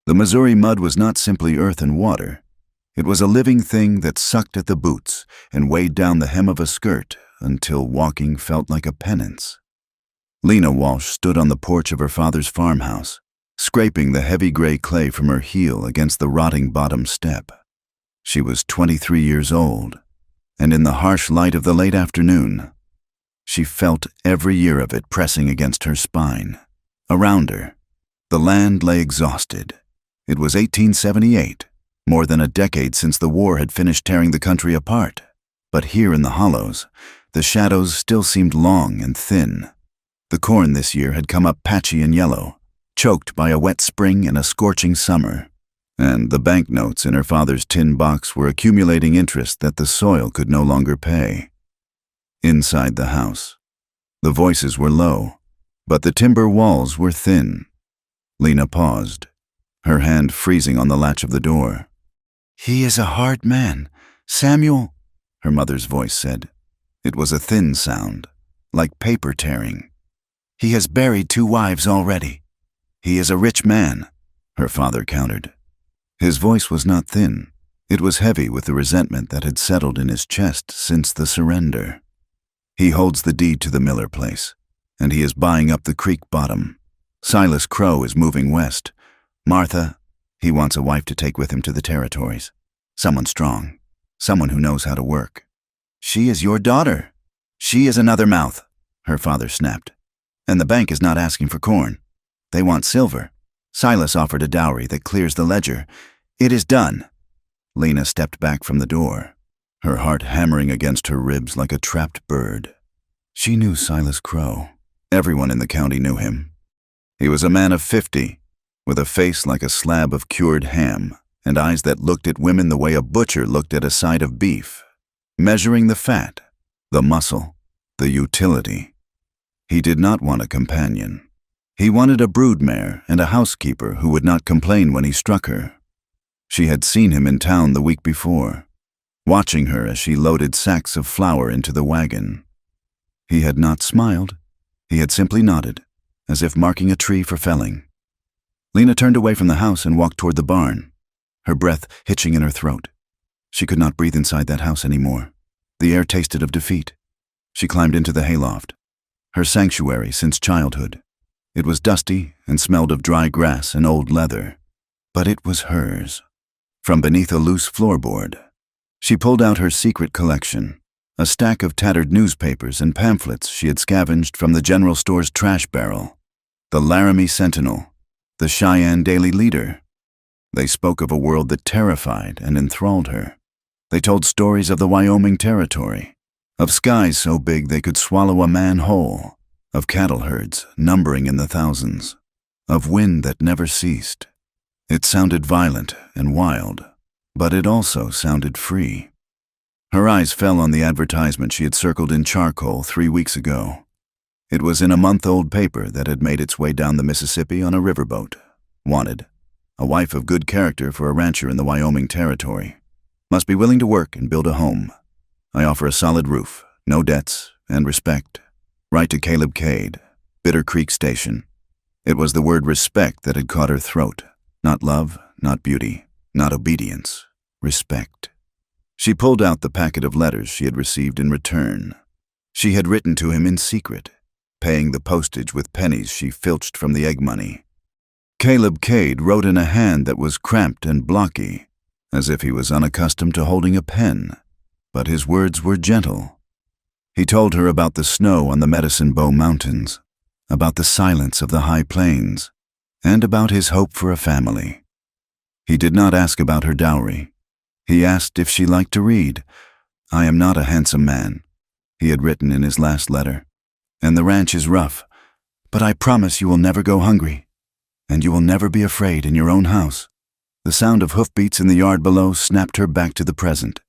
The Missouri mud was not simply earth and water. It was a living thing that sucked at the boots and weighed down the hem of a skirt until walking felt like a penance. Lena Walsh stood on the porch of her father's farmhouse, scraping the heavy gray clay from her heel against the rotting bottom step. She was 23 years old, and in the harsh light of the late afternoon, she felt every year of it pressing against her spine. Around her, the land lay exhausted. It was 1878, more than a decade since the war had finished tearing the country apart. But here in the hollows, the shadows still seemed long and thin. The corn this year had come up patchy and yellow, choked by a wet spring and a scorching summer. And the banknotes in her father's tin box were accumulating interest that the soil could no longer pay. Inside the house, the voices were low, but the timber walls were thin. Lena paused, her hand freezing on the latch of the door. "He is a hard man, Samuel," her mother's voice said. It was a thin sound, like paper tearing. "He has buried 2 wives already. He is a rich man," her father countered. His voice was not thin. It was heavy with the resentment that had settled in his chest since the surrender. "He holds the deed to the Miller place, and he is buying up the creek bottom. Silas Crow is moving west. Martha, he wants a wife to take with him to the territories. Someone strong, someone who knows how to work." "She is your daughter. She is another mouth," her father snapped. "And the bank is not asking for corn. They want silver. Silas offered a dowry that clears the ledger. It is done." Lena stepped back from the door, her heart hammering against her ribs like a trapped bird. She knew Silas Crow. Everyone in the county knew him. He was a man of 50, with a face like a slab of cured ham, and eyes that looked at women the way a butcher looked at a side of beef, measuring the fat, the muscle, the utility. He did not want a companion. He wanted a broodmare and a housekeeper who would not complain when he struck her. She had seen him in town the week before, watching her as she loaded sacks of flour into the wagon. He had not smiled. He had simply nodded, as if marking a tree for felling. Lena turned away from the house and walked toward the barn, her breath hitching in her throat. She could not breathe inside that house anymore. The air tasted of defeat. She climbed into the hayloft, her sanctuary since childhood. It was dusty and smelled of dry grass and old leather, but it was hers. From beneath a loose floorboard, she pulled out her secret collection, a stack of tattered newspapers and pamphlets she had scavenged from the general store's trash barrel. The Laramie Sentinel, the Cheyenne Daily Leader. They spoke of a world that terrified and enthralled her. They told stories of the Wyoming Territory, of skies so big they could swallow a man whole, of cattle herds numbering in the thousands, of wind that never ceased. It sounded violent and wild, but it also sounded free. Her eyes fell on the advertisement she had circled in charcoal 3 weeks ago. It was in a month-old paper that had made its way down the Mississippi on a riverboat. Wanted, a wife of good character for a rancher in the Wyoming Territory. Must be willing to work and build a home. I offer a solid roof, no debts, and respect. Write to Caleb Cade, Bitter Creek Station. It was the word respect that had caught her throat. Not love, not beauty, not obedience. Respect. She pulled out the packet of letters she had received in return. She had written to him in secret, paying the postage with pennies she filched from the egg money. Caleb Cade wrote in a hand that was cramped and blocky, as if he was unaccustomed to holding a pen, but his words were gentle. He told her about the snow on the Medicine Bow Mountains, about the silence of the high plains, and about his hope for a family. He did not ask about her dowry. He asked if she liked to read. "I am not a handsome man," he had written in his last letter, "and the ranch is rough, but I promise you will never go hungry, and you will never be afraid in your own house." The sound of hoofbeats in the yard below snapped her back to the present.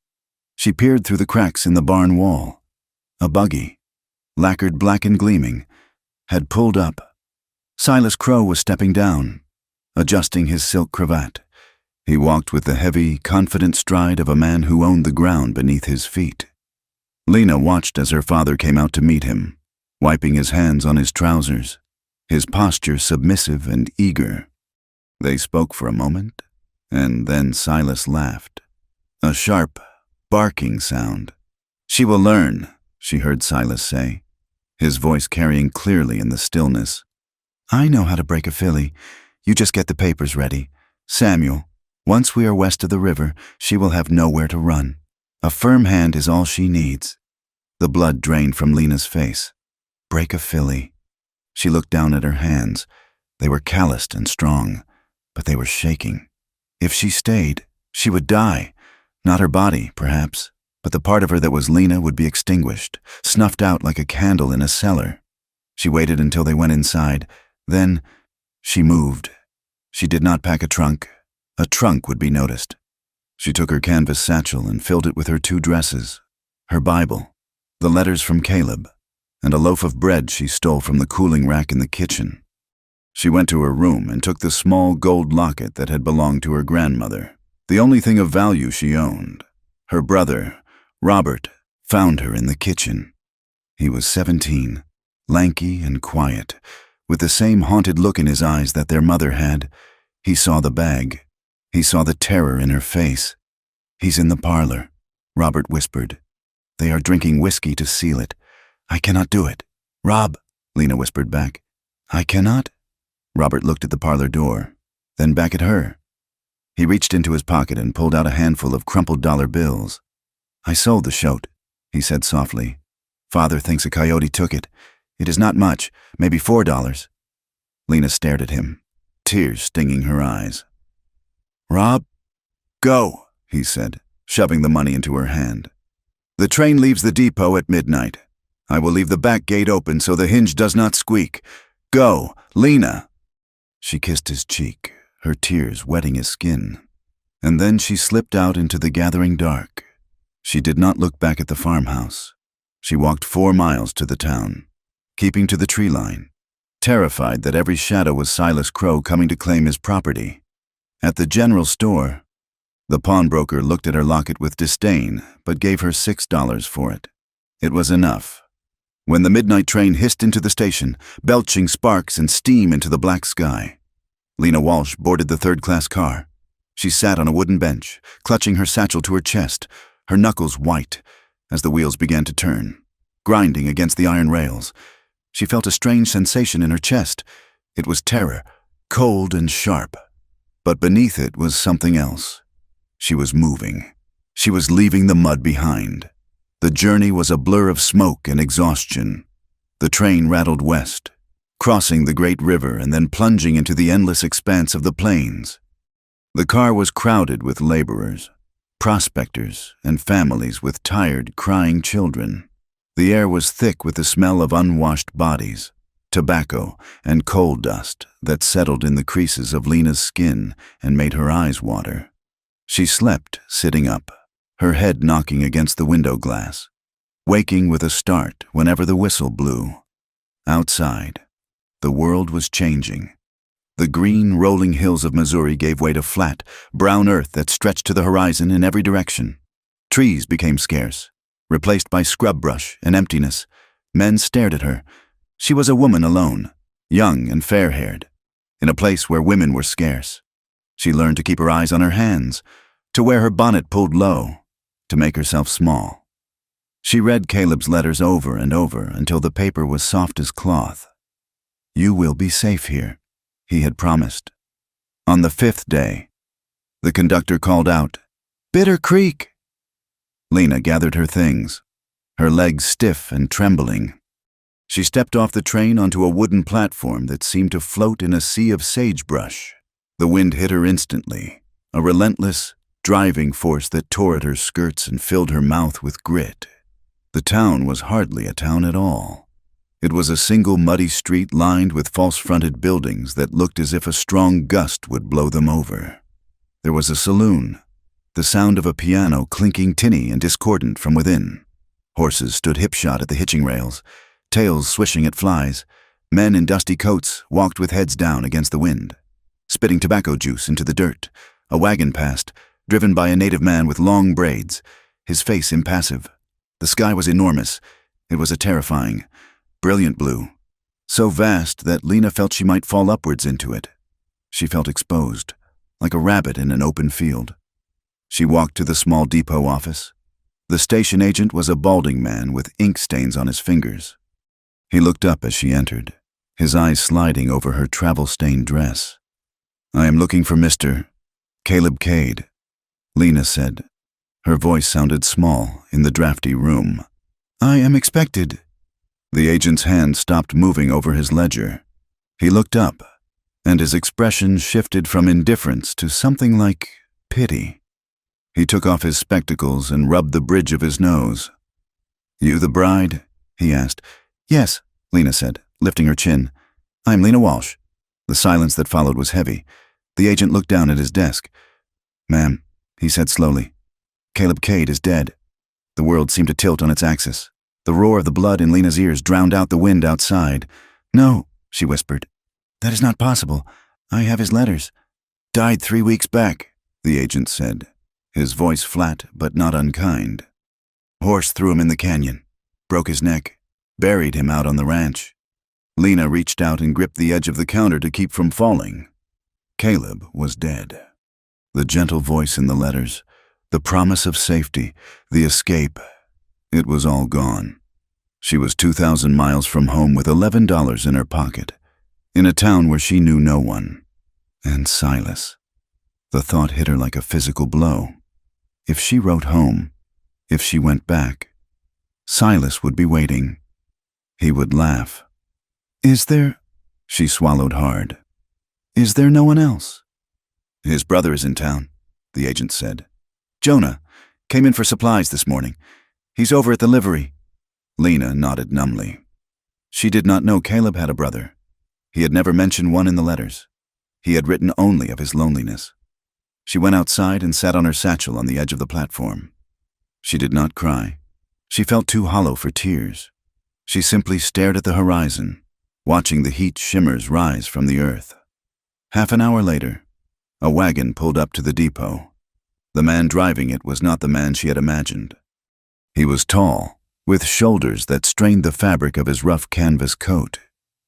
She peered through the cracks in the barn wall. A buggy, lacquered black and gleaming, had pulled up. Silas Crow was stepping down, adjusting his silk cravat. He walked with the heavy, confident stride of a man who owned the ground beneath his feet. Lena watched as her father came out to meet him, wiping his hands on his trousers, his posture submissive and eager. They spoke for a moment, and then Silas laughed. A sharp, barking sound. "She will learn," she heard Silas say, his voice carrying clearly in the stillness. "I know how to break a filly. You just get the papers ready. Samuel, once we are west of the river, she will have nowhere to run. A firm hand is all she needs." The blood drained from Lena's face. Break a filly. She looked down at her hands. They were calloused and strong, but they were shaking. If she stayed, she would die. Not her body, perhaps, but the part of her that was Lena would be extinguished, snuffed out like a candle in a cellar. She waited until they went inside. Then she moved. She did not pack a trunk. A trunk would be noticed. She took her canvas satchel and filled it with her 2 dresses, her Bible, the letters from Caleb, and a loaf of bread she stole from the cooling rack in the kitchen. She went to her room and took the small gold locket that had belonged to her grandmother, the only thing of value she owned. Her brother, Robert, found her in the kitchen. He was 17, lanky and quiet, with the same haunted look in his eyes that their mother had. He saw the bag. He saw the terror in her face. "He's in the parlor," Robert whispered. "They are drinking whiskey to seal it. I cannot do it." "Rob," Lena whispered back. "I cannot?" Robert looked at the parlor door, then back at her. He reached into his pocket and pulled out a handful of crumpled dollar bills. "I sold the shoat," he said softly. "Father thinks a coyote took it. It is not much, maybe $4. Lena stared at him, tears stinging her eyes. "Rob, go," he said, shoving the money into her hand. "The train leaves the depot at midnight. I will leave the back gate open so the hinge does not squeak. Go, Lena." She kissed his cheek, her tears wetting his skin. And then she slipped out into the gathering dark. She did not look back at the farmhouse. She walked 4 miles to the town, keeping to the tree line, terrified that every shadow was Silas Crow coming to claim his property. At the general store, the pawnbroker looked at her locket with disdain, but gave her $6 for it. It was enough. When the midnight train hissed into the station, belching sparks and steam into the black sky, Lena Walsh boarded the third-class car. She sat on a wooden bench, clutching her satchel to her chest, her knuckles white, as the wheels began to turn, grinding against the iron rails. She felt a strange sensation in her chest. It was terror, cold and sharp. But beneath it was something else. She was moving. She was leaving the mud behind. The journey was a blur of smoke and exhaustion. The train rattled west, crossing the great river and then plunging into the endless expanse of the plains. The car was crowded with laborers, prospectors, and families with tired, crying children. The air was thick with the smell of unwashed bodies, tobacco, and coal dust that settled in the creases of Lena's skin and made her eyes water. She slept sitting up, her head knocking against the window glass, waking with a start whenever the whistle blew. Outside, the world was changing. The green, rolling hills of Missouri gave way to flat, brown earth that stretched to the horizon in every direction. Trees became scarce, replaced by scrub brush and emptiness. Men stared at her. She was a woman alone, young and fair-haired, in a place where women were scarce. She learned to keep her eyes on her hands, to wear her bonnet pulled low, to make herself small. She read Caleb's letters over and over until the paper was soft as cloth. "You will be safe here," he had promised. On the 5th day, the conductor called out, "Bitter Creek!" Lena gathered her things, her legs stiff and trembling. She stepped off the train onto a wooden platform that seemed to float in a sea of sagebrush. The wind hit her instantly, a relentless, driving force that tore at her skirts and filled her mouth with grit. The town was hardly a town at all. It was a single muddy street lined with false-fronted buildings that looked as if a strong gust would blow them over. There was a saloon, the sound of a piano clinking tinny and discordant from within. Horses stood hip-shot at the hitching rails, tails swishing at flies. Men in dusty coats walked with heads down against the wind, spitting tobacco juice into the dirt. A wagon passed, driven by a native man with long braids, his face impassive. The sky was enormous. It was a terrifying, brilliant blue, so vast that Lena felt she might fall upwards into it. She felt exposed, like a rabbit in an open field. She walked to the small depot office. The station agent was a balding man with ink stains on his fingers. He looked up as she entered, his eyes sliding over her travel-stained dress. "I am looking for Mr. Caleb Cade," Lena said. Her voice sounded small in the drafty room. "I am expected." The agent's hand stopped moving over his ledger. He looked up, and his expression shifted from indifference to something like pity. He took off his spectacles and rubbed the bridge of his nose. "You the bride?" he asked. "Yes," Lena said, lifting her chin. "I'm Lena Walsh." The silence that followed was heavy. The agent looked down at his desk. "Ma'am," he said slowly, "Caleb Cade is dead." The world seemed to tilt on its axis. The roar of the blood in Lena's ears drowned out the wind outside. "No," she whispered. "That is not possible. I have his letters." "Died 3 weeks back," the agent said, his voice flat but not unkind. "Horse threw him in the canyon, broke his neck, buried him out on the ranch." Lena reached out and gripped the edge of the counter to keep from falling. Caleb was dead. The gentle voice in the letters, the promise of safety, the escape, it was all gone. She was 2,000 miles from home with $11 in her pocket, in a town where she knew no one. And Silas. The thought hit her like a physical blow. If she wrote home, if she went back, Silas would be waiting. He would laugh. "Is there—" She swallowed hard. "Is there no one else?" "His brother is in town," the agent said. "Jonah. Came in for supplies this morning. He's over at the livery." Lena nodded numbly. She did not know Caleb had a brother. He had never mentioned one in the letters. He had written only of his loneliness. She went outside and sat on her satchel on the edge of the platform. She did not cry. She felt too hollow for tears. She simply stared at the horizon, watching the heat shimmers rise from the earth. Half an hour later, a wagon pulled up to the depot. The man driving it was not the man she had imagined. He was tall, with shoulders that strained the fabric of his rough canvas coat.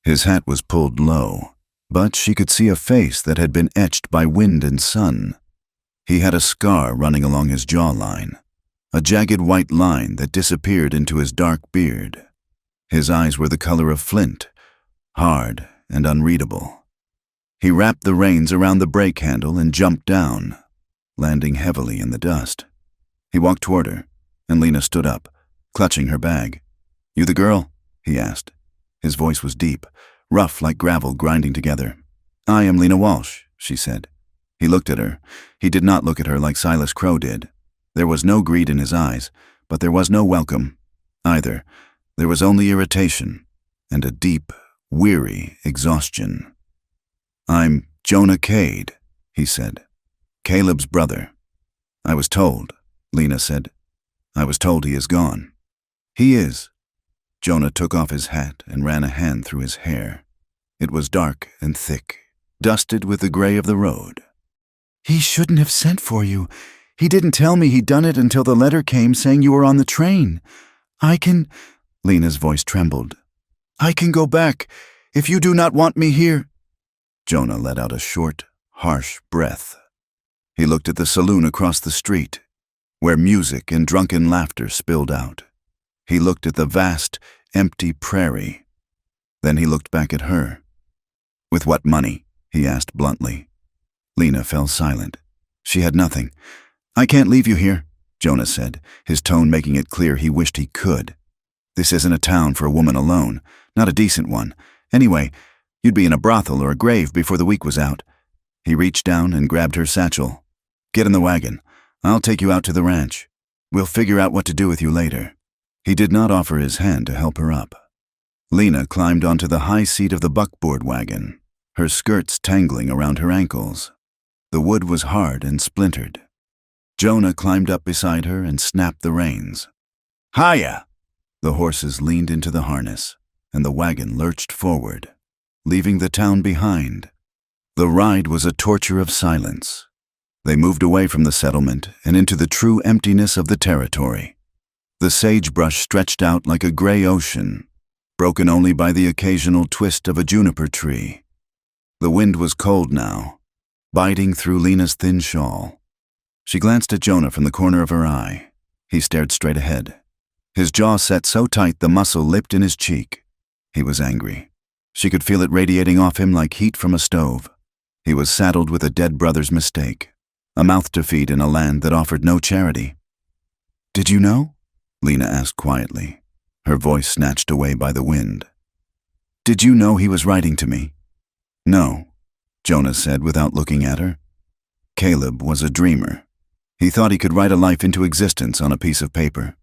His hat was pulled low, but she could see a face that had been etched by wind and sun. He had a scar running along his jawline, a jagged white line that disappeared into his dark beard. His eyes were the color of flint, hard and unreadable. He wrapped the reins around the brake handle and jumped down, landing heavily in the dust. He walked toward her, and Lena stood up, clutching her bag. "You the girl?" he asked. His voice was deep, rough like gravel grinding together. "I am Lena Walsh," she said. He looked at her. He did not look at her like Silas Crow did. There was no greed in his eyes, but there was no welcome either. There was only irritation and a deep, weary exhaustion. "I'm Jonah Cade," he said. "Caleb's brother." "I was told," Lena said. "I was told he is gone." "He is." Jonah took off his hat and ran a hand through his hair. It was dark and thick, dusted with the gray of the road. "He shouldn't have sent for you. He didn't tell me he'd done it until the letter came saying you were on the train. I can—" Lena's voice trembled. "I can go back if you do not want me here." Jonah let out a short, harsh breath. He looked at the saloon across the street, where music and drunken laughter spilled out. He looked at the vast, empty prairie. Then he looked back at her. "With what money?" he asked bluntly. Lena fell silent. She had nothing. "I can't leave you here," Jonah said, his tone making it clear he wished he could. "This isn't a town for a woman alone, not a decent one. Anyway, you'd be in a brothel or a grave before the week was out." He reached down and grabbed her satchel. "Get in the wagon. I'll take you out to the ranch. We'll figure out what to do with you later." He did not offer his hand to help her up. Lena climbed onto the high seat of the buckboard wagon, her skirts tangling around her ankles. The wood was hard and splintered. Jonah climbed up beside her and snapped the reins. "Hiya!" The horses leaned into the harness, and the wagon lurched forward, leaving the town behind. The ride was a torture of silence. They moved away from the settlement and into the true emptiness of the territory. The sagebrush stretched out like a gray ocean, broken only by the occasional twist of a juniper tree. The wind was cold now, biting through Lena's thin shawl. She glanced at Jonah from the corner of her eye. He stared straight ahead. His jaw set so tight the muscle lipped in his cheek. He was angry. She could feel it radiating off him like heat from a stove. He was saddled with a dead brother's mistake, a mouth to feed in a land that offered no charity. "Did you know?" Lena asked quietly, her voice snatched away by the wind. "Did you know he was writing to me?" "No," Jonah said without looking at her. Caleb was a dreamer. He thought he could write a life into existence on a piece of paper.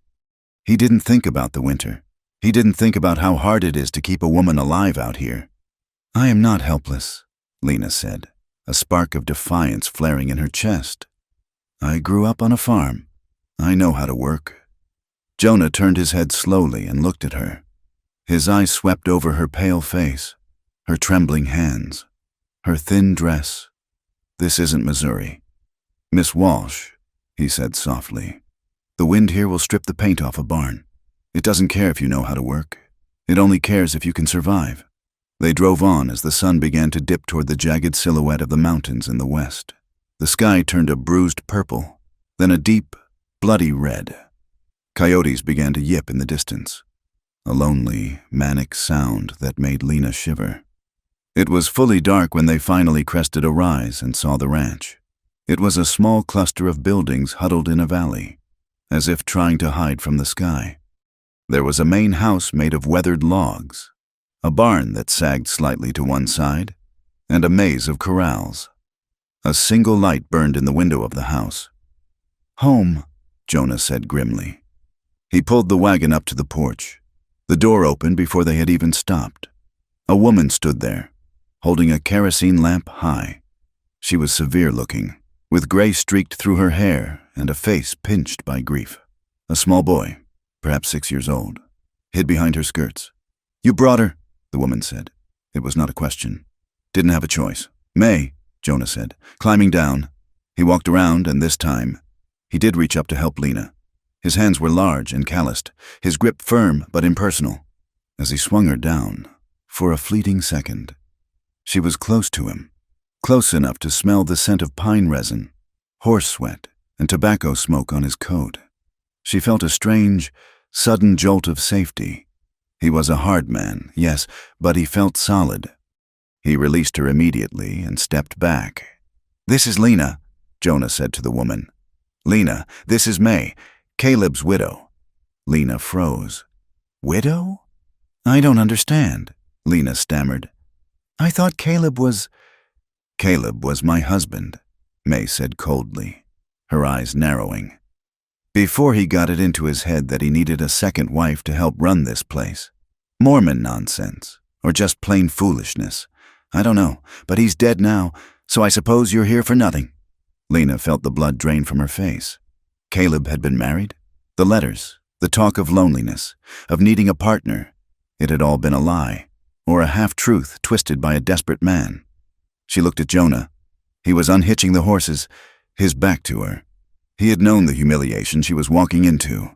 He didn't think about the winter. He didn't think about how hard it is to keep a woman alive out here. "I am not helpless," Lena said, a spark of defiance flaring in her chest. "I grew up on a farm. I know how to work." Jonah turned his head slowly and looked at her. His eyes swept over her pale face, her trembling hands, her thin dress. "This isn't Missouri." "Miss Walsh," he said softly, "the wind here will strip the paint off a barn. It doesn't care if you know how to work. It only cares if you can survive." They drove on as the sun began to dip toward the jagged silhouette of the mountains in the west. The sky turned a bruised purple, then a deep, bloody red. Coyotes began to yip in the distance, a lonely, manic sound that made Lena shiver. It was fully dark when they finally crested a rise and saw the ranch. It was a small cluster of buildings huddled in a valley, as if trying to hide from the sky. There was a main house made of weathered logs, a barn that sagged slightly to one side, and a maze of corrals. A single light burned in the window of the house. "Home," Jonah said grimly. He pulled the wagon up to the porch. The door opened before they had even stopped. A woman stood there, holding a kerosene lamp high. She was severe-looking, with gray streaked through her hair and a face pinched by grief. A small boy, perhaps 6 years old, hid behind her skirts. "You brought her," the woman said. It was not a question. "Didn't have a choice." "May," Jonah said, climbing down. He walked around, and this time, he did reach up to help Lena. His hands were large and calloused, his grip firm but impersonal. As he swung her down, for a fleeting second, she was close to him, close enough to smell the scent of pine resin, horse sweat, and tobacco smoke on his coat. She felt a strange, sudden jolt of safety. He was a hard man, yes, but he felt solid. He released her immediately and stepped back. "This is Lena," Jonah said to the woman. "Lena, this is May, Caleb's widow." Lena froze. "Widow? I don't understand," Lena stammered. "I thought Caleb was—" "Caleb was my husband," May said coldly, her eyes narrowing. "Before he got it into his head that he needed a second wife to help run this place. Mormon nonsense, or just plain foolishness. I don't know, but he's dead now, so I suppose you're here for nothing." Lena felt the blood drain from her face. Caleb had been married? The letters, the talk of loneliness, of needing a partner, it had all been a lie, or a half-truth twisted by a desperate man. She looked at Jonah. He was unhitching the horses, his back to her. He had known the humiliation she was walking into.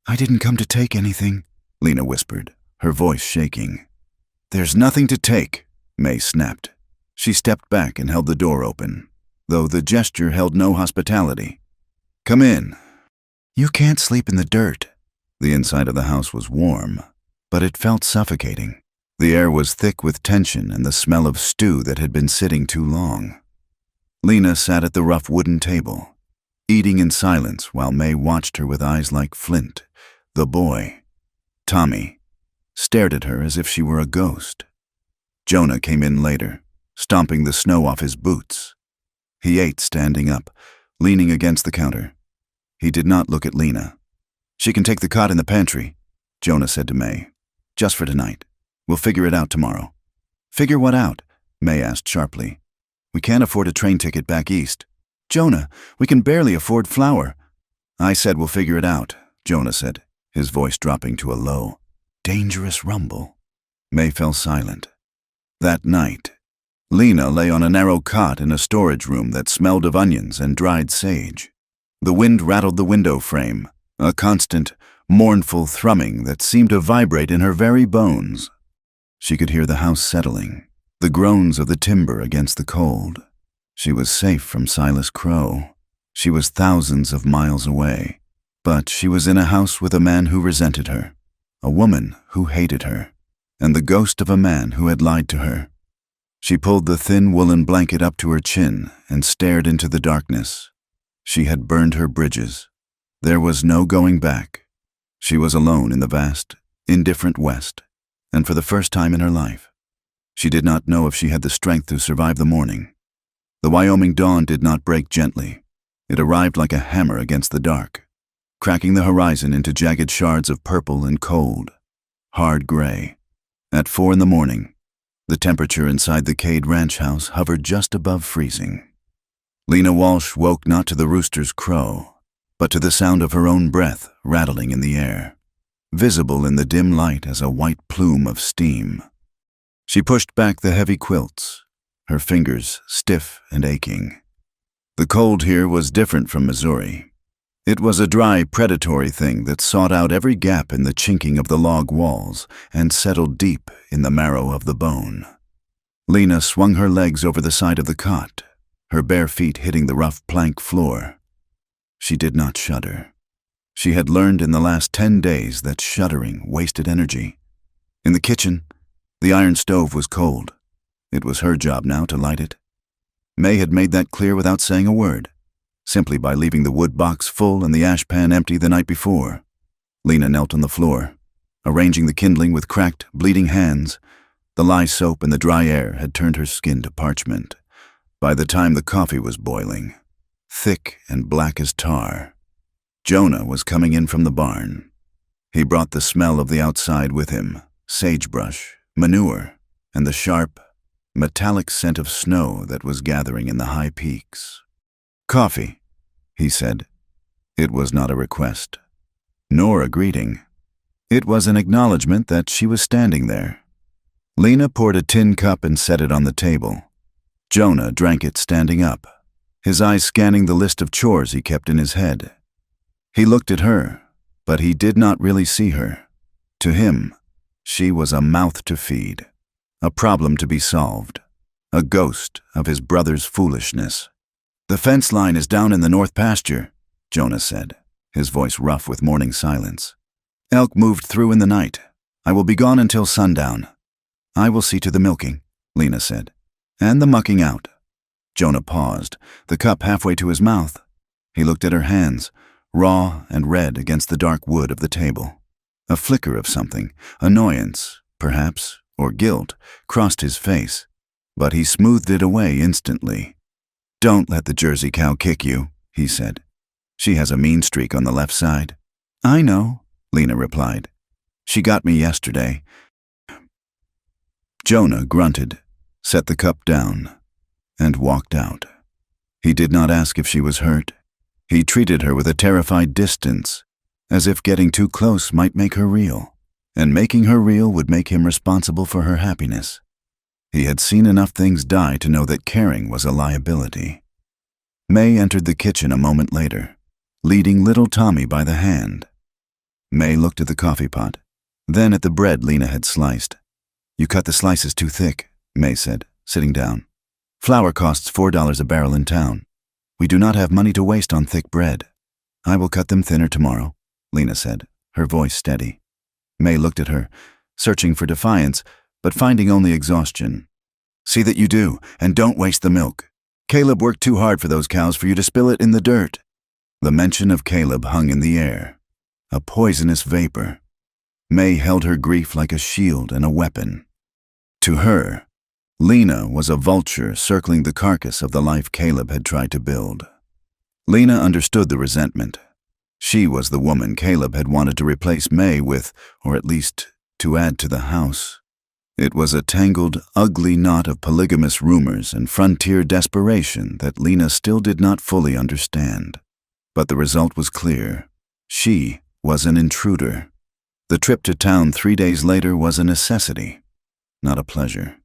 "I didn't come to take anything," Lena whispered, her voice shaking. "There's nothing to take," May snapped. She stepped back and held the door open, though the gesture held no hospitality. "Come in." "You can't sleep in the dirt." The inside of the house was warm, but it felt suffocating. The air was thick with tension and the smell of stew that had been sitting too long. Lena sat at the rough wooden table, eating in silence while May watched her with eyes like flint. The boy, Tommy, stared at her as if she were a ghost. Jonah came in later, stomping the snow off his boots. He ate standing up, leaning against the counter. He did not look at Lena. "She can take the cot in the pantry," Jonah said to May. "Just for tonight. We'll figure it out tomorrow." "Figure what out?" May asked sharply. "We can't afford a train ticket back east." "Jonah, we can barely afford flour." "I said we'll figure it out," Jonah said, his voice dropping to a low, dangerous rumble. May fell silent. That night, Lena lay on a narrow cot in a storage room that smelled of onions and dried sage. The wind rattled the window frame, a constant, mournful thrumming that seemed to vibrate in her very bones. She could hear the house settling, the groans of the timber against the cold. She was safe from Silas Crow. She was thousands of miles away, but she was in a house with a man who resented her, a woman who hated her, and the ghost of a man who had lied to her. She pulled the thin woolen blanket up to her chin and stared into the darkness. She had burned her bridges. There was no going back. She was alone in the vast, indifferent West, and for the first time in her life, she did not know if she had the strength to survive the morning. The Wyoming dawn did not break gently. It arrived like a hammer against the dark, cracking the horizon into jagged shards of purple and cold, hard gray. At 4 a.m, the temperature inside the Cade ranch house hovered just above freezing. Lena Walsh woke not to the rooster's crow, but to the sound of her own breath rattling in the air, visible in the dim light as a white plume of steam. She pushed back the heavy quilts, her fingers stiff and aching. The cold here was different from Missouri. It was a dry, predatory thing that sought out every gap in the chinking of the log walls and settled deep in the marrow of the bone. Lena swung her legs over the side of the cot, her bare feet hitting the rough plank floor. She did not shudder. She had learned in the last 10 days that shuddering wasted energy. In the kitchen, the iron stove was cold. It was her job now to light it. May had made that clear without saying a word, simply by leaving the wood box full and the ash pan empty the night before. Lena knelt on the floor, arranging the kindling with cracked, bleeding hands. The lye soap and the dry air had turned her skin to parchment. By the time the coffee was boiling, thick and black as tar, Jonah was coming in from the barn. He brought the smell of the outside with him, sagebrush, manure, and the sharp, metallic scent of snow that was gathering in the high peaks. "Coffee," he said. It was not a request, nor a greeting. It was an acknowledgement that she was standing there. Lena poured a tin cup and set it on the table. Jonah drank it standing up, his eyes scanning the list of chores he kept in his head. He looked at her, but he did not really see her. To him, she was a mouth to feed, a problem to be solved, a ghost of his brother's foolishness. "The fence line is down in the north pasture," Jonah said, his voice rough with morning silence. "Elk moved through in the night. I will be gone until sundown." "I will see to the milking," Lena said, "and the mucking out." Jonah paused, the cup halfway to his mouth. He looked at her hands, raw and red against the dark wood of the table. A flicker of something, annoyance, perhaps, or guilt, crossed his face, but he smoothed it away instantly. "Don't let the Jersey cow kick you," he said. "She has a mean streak on the left side." "I know," Lena replied. "She got me yesterday." Jonah grunted, set the cup down, and walked out. He did not ask if she was hurt. He treated her with a terrified distance, as if getting too close might make her real, and making her real would make him responsible for her happiness. He had seen enough things die to know that caring was a liability. May entered the kitchen a moment later, leading little Tommy by the hand. May looked at the coffee pot, then at the bread Lena had sliced. "You cut the slices too thick," May said, sitting down. "Flour costs $4 a barrel in town. We do not have money to waste on thick bread." "I will cut them thinner tomorrow," Lena said, her voice steady. May looked at her, searching for defiance, but finding only exhaustion. "See that you do, and don't waste the milk. Caleb worked too hard for those cows for you to spill it in the dirt." The mention of Caleb hung in the air, a poisonous vapor. May held her grief like a shield and a weapon. To her, Lena was a vulture circling the carcass of the life Caleb had tried to build. Lena understood the resentment. She was the woman Caleb had wanted to replace May with, or at least to add to the house. It was a tangled, ugly knot of polygamous rumors and frontier desperation that Lena still did not fully understand. But the result was clear. She was an intruder. The trip to town 3 days later was a necessity, not a pleasure.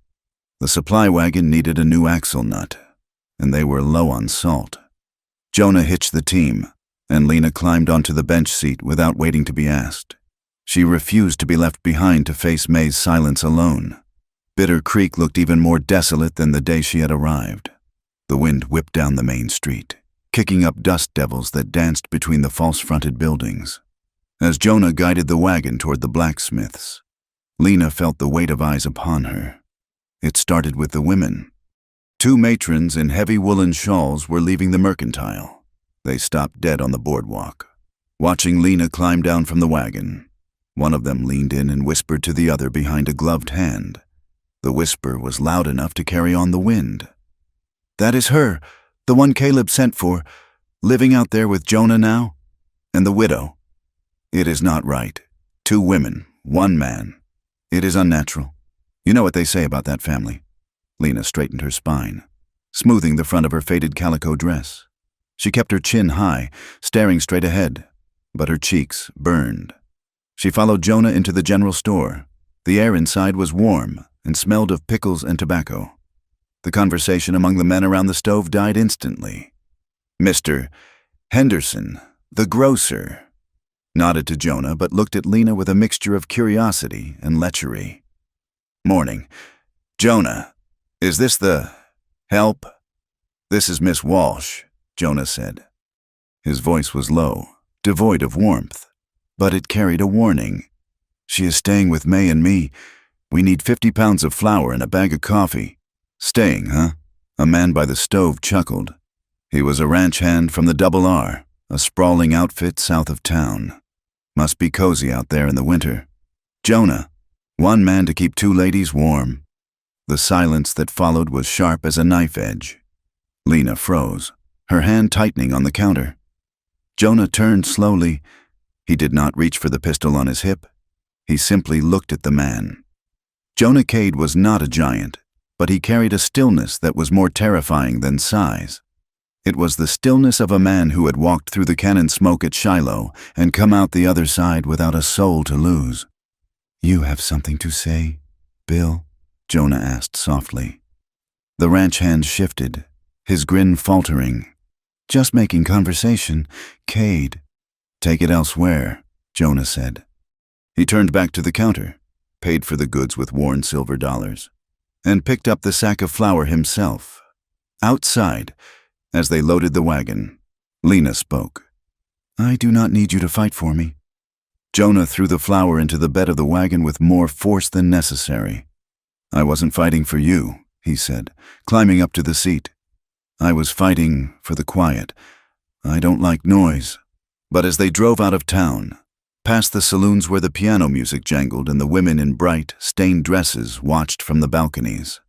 The supply wagon needed a new axle nut, and they were low on salt. Jonah hitched the team, and Lena climbed onto the bench seat without waiting to be asked. She refused to be left behind to face May's silence alone. Bitter Creek looked even more desolate than the day she had arrived. The wind whipped down the main street, kicking up dust devils that danced between the false-fronted buildings. As Jonah guided the wagon toward the blacksmith's, Lena felt the weight of eyes upon her. It started with the women. 2 matrons in heavy woolen shawls were leaving the mercantile. They stopped dead on the boardwalk, watching Lena climb down from the wagon. One of them leaned in and whispered to the other behind a gloved hand. The whisper was loud enough to carry on the wind. "That is her, the one Caleb sent for, living out there with Jonah now? And the widow? It is not right. 2 women, 1 man. It is unnatural. You know what they say about that family." Lena straightened her spine, smoothing the front of her faded calico dress. She kept her chin high, staring straight ahead, but her cheeks burned. She followed Jonah into the general store. The air inside was warm and smelled of pickles and tobacco. The conversation among the men around the stove died instantly. Mr. Henderson, the grocer, nodded to Jonah but looked at Lena with a mixture of curiosity and lechery. "Morning. Jonah, is this the help?" "This is Miss Walsh," Jonah said. His voice was low, devoid of warmth, but it carried a warning. "She is staying with May and me. We need 50 pounds of flour and a bag of coffee." "Staying, huh?" A man by the stove chuckled. He was a ranch hand from the Double R, a sprawling outfit south of town. Must be cozy out there in the winter. "Jonah, 1 man to keep 2 ladies warm." The silence that followed was sharp as a knife edge. Lena froze, her hand tightening on the counter. Jonah turned slowly. He did not reach for the pistol on his hip. He simply looked at the man. Jonah Cade was not a giant, but he carried a stillness that was more terrifying than size. It was the stillness of a man who had walked through the cannon smoke at Shiloh and come out the other side without a soul to lose. "You have something to say, Bill?" Jonah asked softly. The ranch hand shifted, his grin faltering. "Just making conversation, Cade." "Take it elsewhere," Jonah said. He turned back to the counter, paid for the goods with worn silver dollars, and picked up the sack of flour himself. Outside, as they loaded the wagon, Lena spoke. "I do not need you to fight for me." Jonah threw the flour into the bed of the wagon with more force than necessary. "I wasn't fighting for you," he said, climbing up to the seat. "I was fighting for the quiet. I don't like noise." But as they drove out of town, past the saloons where the piano music jangled and the women in bright, stained dresses watched from the balconies,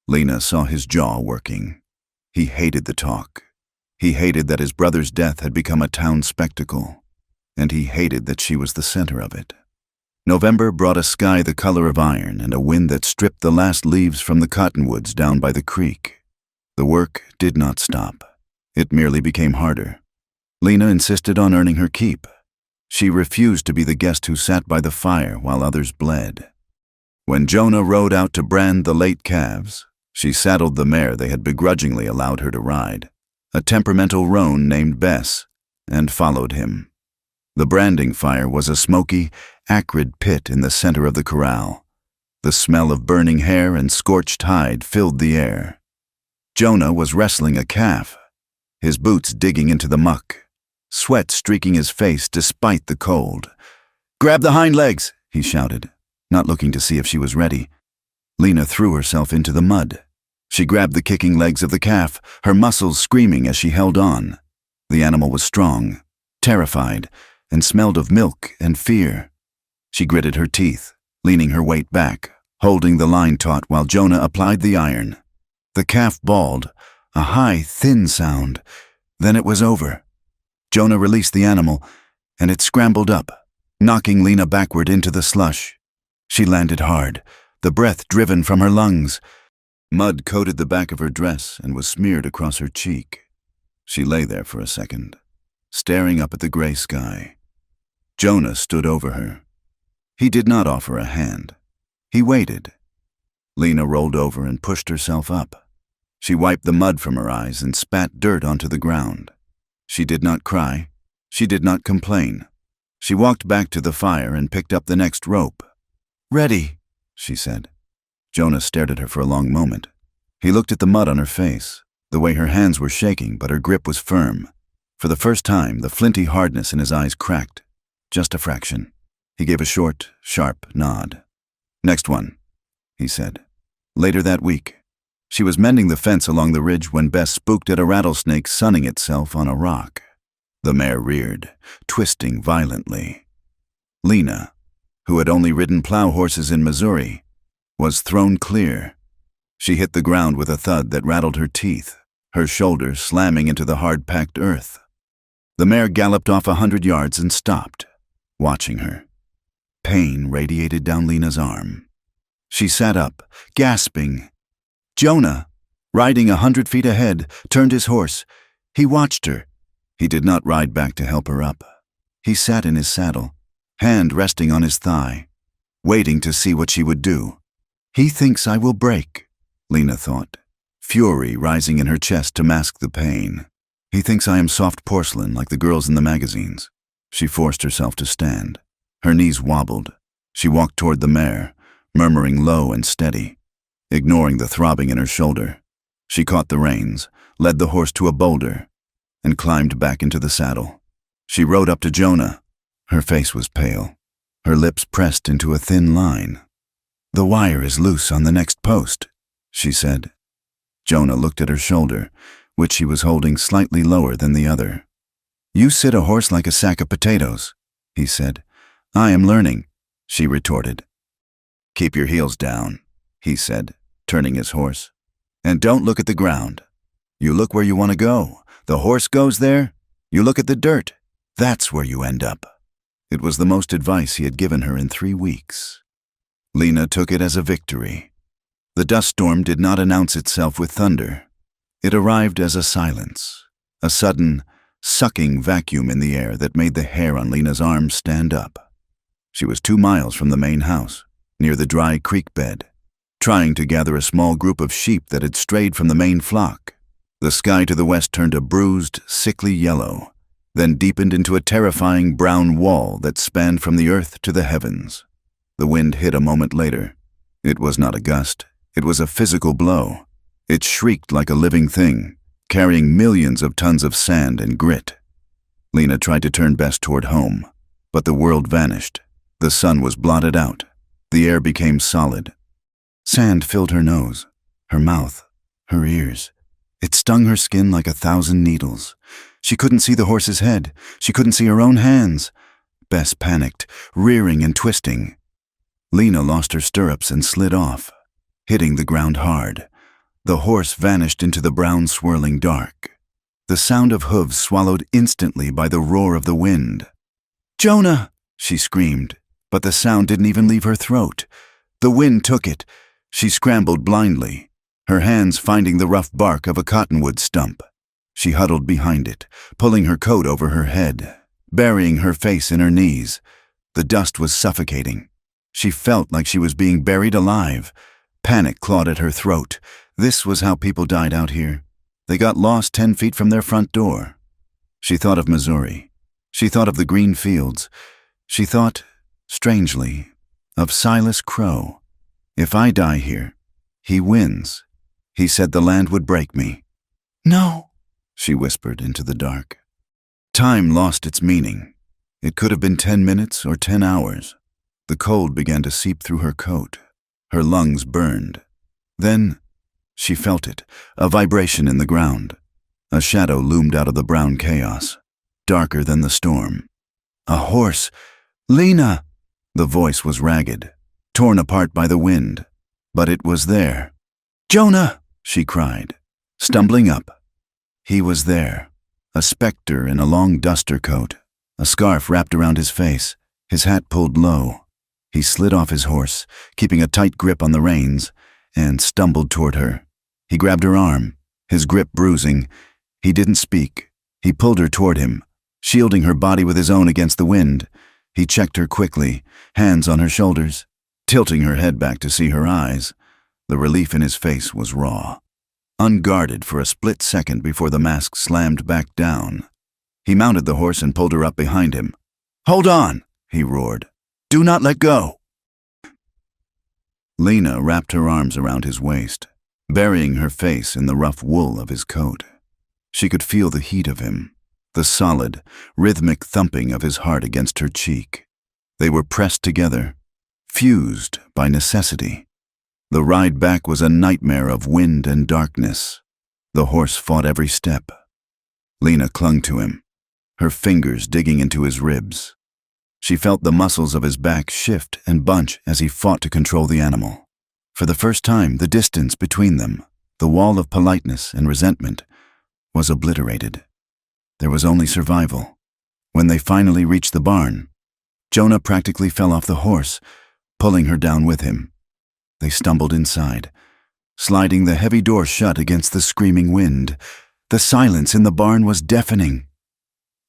Lena saw his jaw working. He hated the talk. He hated that his brother's death had become a town spectacle, and he hated that she was the center of it. November brought a sky the color of iron and a wind that stripped the last leaves from the cottonwoods down by the creek. The work did not stop. It merely became harder. Lena insisted on earning her keep. She refused to be the guest who sat by the fire while others bled. When Jonah rode out to brand the late calves, she saddled the mare they had begrudgingly allowed her to ride, a temperamental roan named Bess, and followed him. The branding fire was a smoky, acrid pit in the center of the corral. The smell of burning hair and scorched hide filled the air. Jonah was wrestling a calf, his boots digging into the muck, sweat streaking his face despite the cold. "Grab the hind legs," he shouted, not looking to see if she was ready. Lena threw herself into the mud. She grabbed the kicking legs of the calf, her muscles screaming as she held on. The animal was strong, terrified, and smelled of milk and fear. She gritted her teeth, leaning her weight back, holding the line taut while Jonah applied the iron. The calf bawled, a high, thin sound. Then it was over. Jonah released the animal, and it scrambled up, knocking Lena backward into the slush. She landed hard, the breath driven from her lungs. Mud coated the back of her dress and was smeared across her cheek. She lay there for a second, staring up at the gray sky. Jonah stood over her. He did not offer a hand. He waited. Lena rolled over and pushed herself up. She wiped the mud from her eyes and spat dirt onto the ground. She did not cry. She did not complain. She walked back to the fire and picked up the next rope. "Ready," she said. Jonah stared at her for a long moment. He looked at the mud on her face, the way her hands were shaking, but her grip was firm. For the first time, the flinty hardness in his eyes cracked. Just a fraction. He gave a short, sharp nod. "Next one," he said. Later that week, she was mending the fence along the ridge when Bess spooked at a rattlesnake sunning itself on a rock. The mare reared, twisting violently. Lena, who had only ridden plow horses in Missouri, was thrown clear. She hit the ground with a thud that rattled her teeth, her shoulders slamming into the hard-packed earth. The mare galloped off 100 yards and stopped, watching her. Pain radiated down Lena's arm. She sat up, gasping. Jonah, riding 100 feet ahead, turned his horse. He watched her. He did not ride back to help her up. He sat in his saddle, hand resting on his thigh, waiting to see what she would do. He thinks I will break, Lena thought, fury rising in her chest to mask the pain. He thinks I am soft porcelain like the girls in the magazines. She forced herself to stand. Her knees wobbled. She walked toward the mare, murmuring low and steady, ignoring the throbbing in her shoulder. She caught the reins, led the horse to a boulder, and climbed back into the saddle. She rode up to Jonah. Her face was pale, her lips pressed into a thin line. "The wire is loose on the next post," she said. Jonah looked at her shoulder, which she was holding slightly lower than the other. "You sit a horse like a sack of potatoes," he said. "I am learning," she retorted. "Keep your heels down," he said, turning his horse. "And don't look at the ground. You look where you want to go. The horse goes there. You look at the dirt. That's where you end up." It was the most advice he had given her in 3 weeks. Lena took it as a victory. The dust storm did not announce itself with thunder. It arrived as a silence, a sudden, sucking vacuum in the air that made the hair on Lena's arms stand up. She was 2 miles from the main house, near the dry creek bed, trying to gather a small group of sheep that had strayed from the main flock. The sky to the west turned a bruised, sickly yellow, then deepened into a terrifying brown wall that spanned from the earth to the heavens. The wind hit a moment later. It was not a gust. It was a physical blow. It shrieked like a living thing, carrying millions of tons of sand and grit. Lena tried to turn Bess toward home, but the world vanished. The sun was blotted out. The air became solid. Sand filled her nose, her mouth, her ears. It stung her skin like 1,000 needles. She couldn't see the horse's head. She couldn't see her own hands. Bess panicked, rearing and twisting. Lena lost her stirrups and slid off, hitting the ground hard. The horse vanished into the brown swirling dark. The sound of hooves swallowed instantly by the roar of the wind. "Jonah!" she screamed, but the sound didn't even leave her throat. The wind took it. She scrambled blindly, her hands finding the rough bark of a cottonwood stump. She huddled behind it, pulling her coat over her head, burying her face in her knees. The dust was suffocating. She felt like she was being buried alive. Panic clawed at her throat. This was how people died out here. They got lost 10 feet from their front door. She thought of Missouri. She thought of the green fields. She thought, strangely, of Silas Crow. "If I die here, he wins. He said the land would break me." "No," she whispered into the dark. Time lost its meaning. It could have been 10 minutes or 10 hours. The cold began to seep through her coat. Her lungs burned. Then she felt it, a vibration in the ground. A shadow loomed out of the brown chaos, darker than the storm. A horse. "Lena!" The voice was ragged, torn apart by the wind, but it was there. "Jonah!" she cried, stumbling up. He was there, a specter in a long duster coat, a scarf wrapped around his face, his hat pulled low. He slid off his horse, keeping a tight grip on the reins, and stumbled toward her. He grabbed her arm, his grip bruising. He didn't speak. He pulled her toward him, shielding her body with his own against the wind. He checked her quickly, hands on her shoulders, tilting her head back to see her eyes. The relief in his face was raw, unguarded for a split second before the mask slammed back down. He mounted the horse and pulled her up behind him. "Hold on!" he roared. "Do not let go!" Lena wrapped her arms around his waist, burying her face in the rough wool of his coat. She could feel the heat of him, the solid, rhythmic thumping of his heart against her cheek. They were pressed together, fused by necessity. The ride back was a nightmare of wind and darkness. The horse fought every step. Lena clung to him, her fingers digging into his ribs. She felt the muscles of his back shift and bunch as he fought to control the animal. For the first time, the distance between them, the wall of politeness and resentment, was obliterated. There was only survival. When they finally reached the barn, Jonah practically fell off the horse, pulling her down with him. They stumbled inside, sliding the heavy door shut against the screaming wind. The silence in the barn was deafening.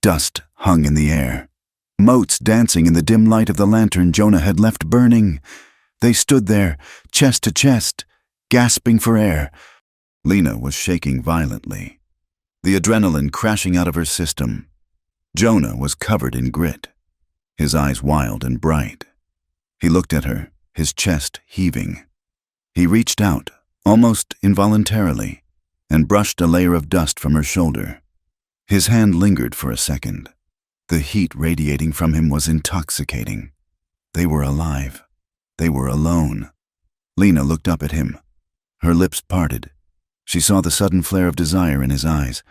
Dust hung in the air, motes dancing in the dim light of the lantern Jonah had left burning. They stood there, chest to chest, gasping for air. Lena was shaking violently, the adrenaline crashing out of her system. Jonah was covered in grit, his eyes wild and bright. He looked at her, his chest heaving. He reached out, almost involuntarily, and brushed a layer of dust from her shoulder. His hand lingered for a second. The heat radiating from him was intoxicating. They were alive. They were alone. Lena looked up at him. Her lips parted. She saw the sudden flare of desire in his eyes,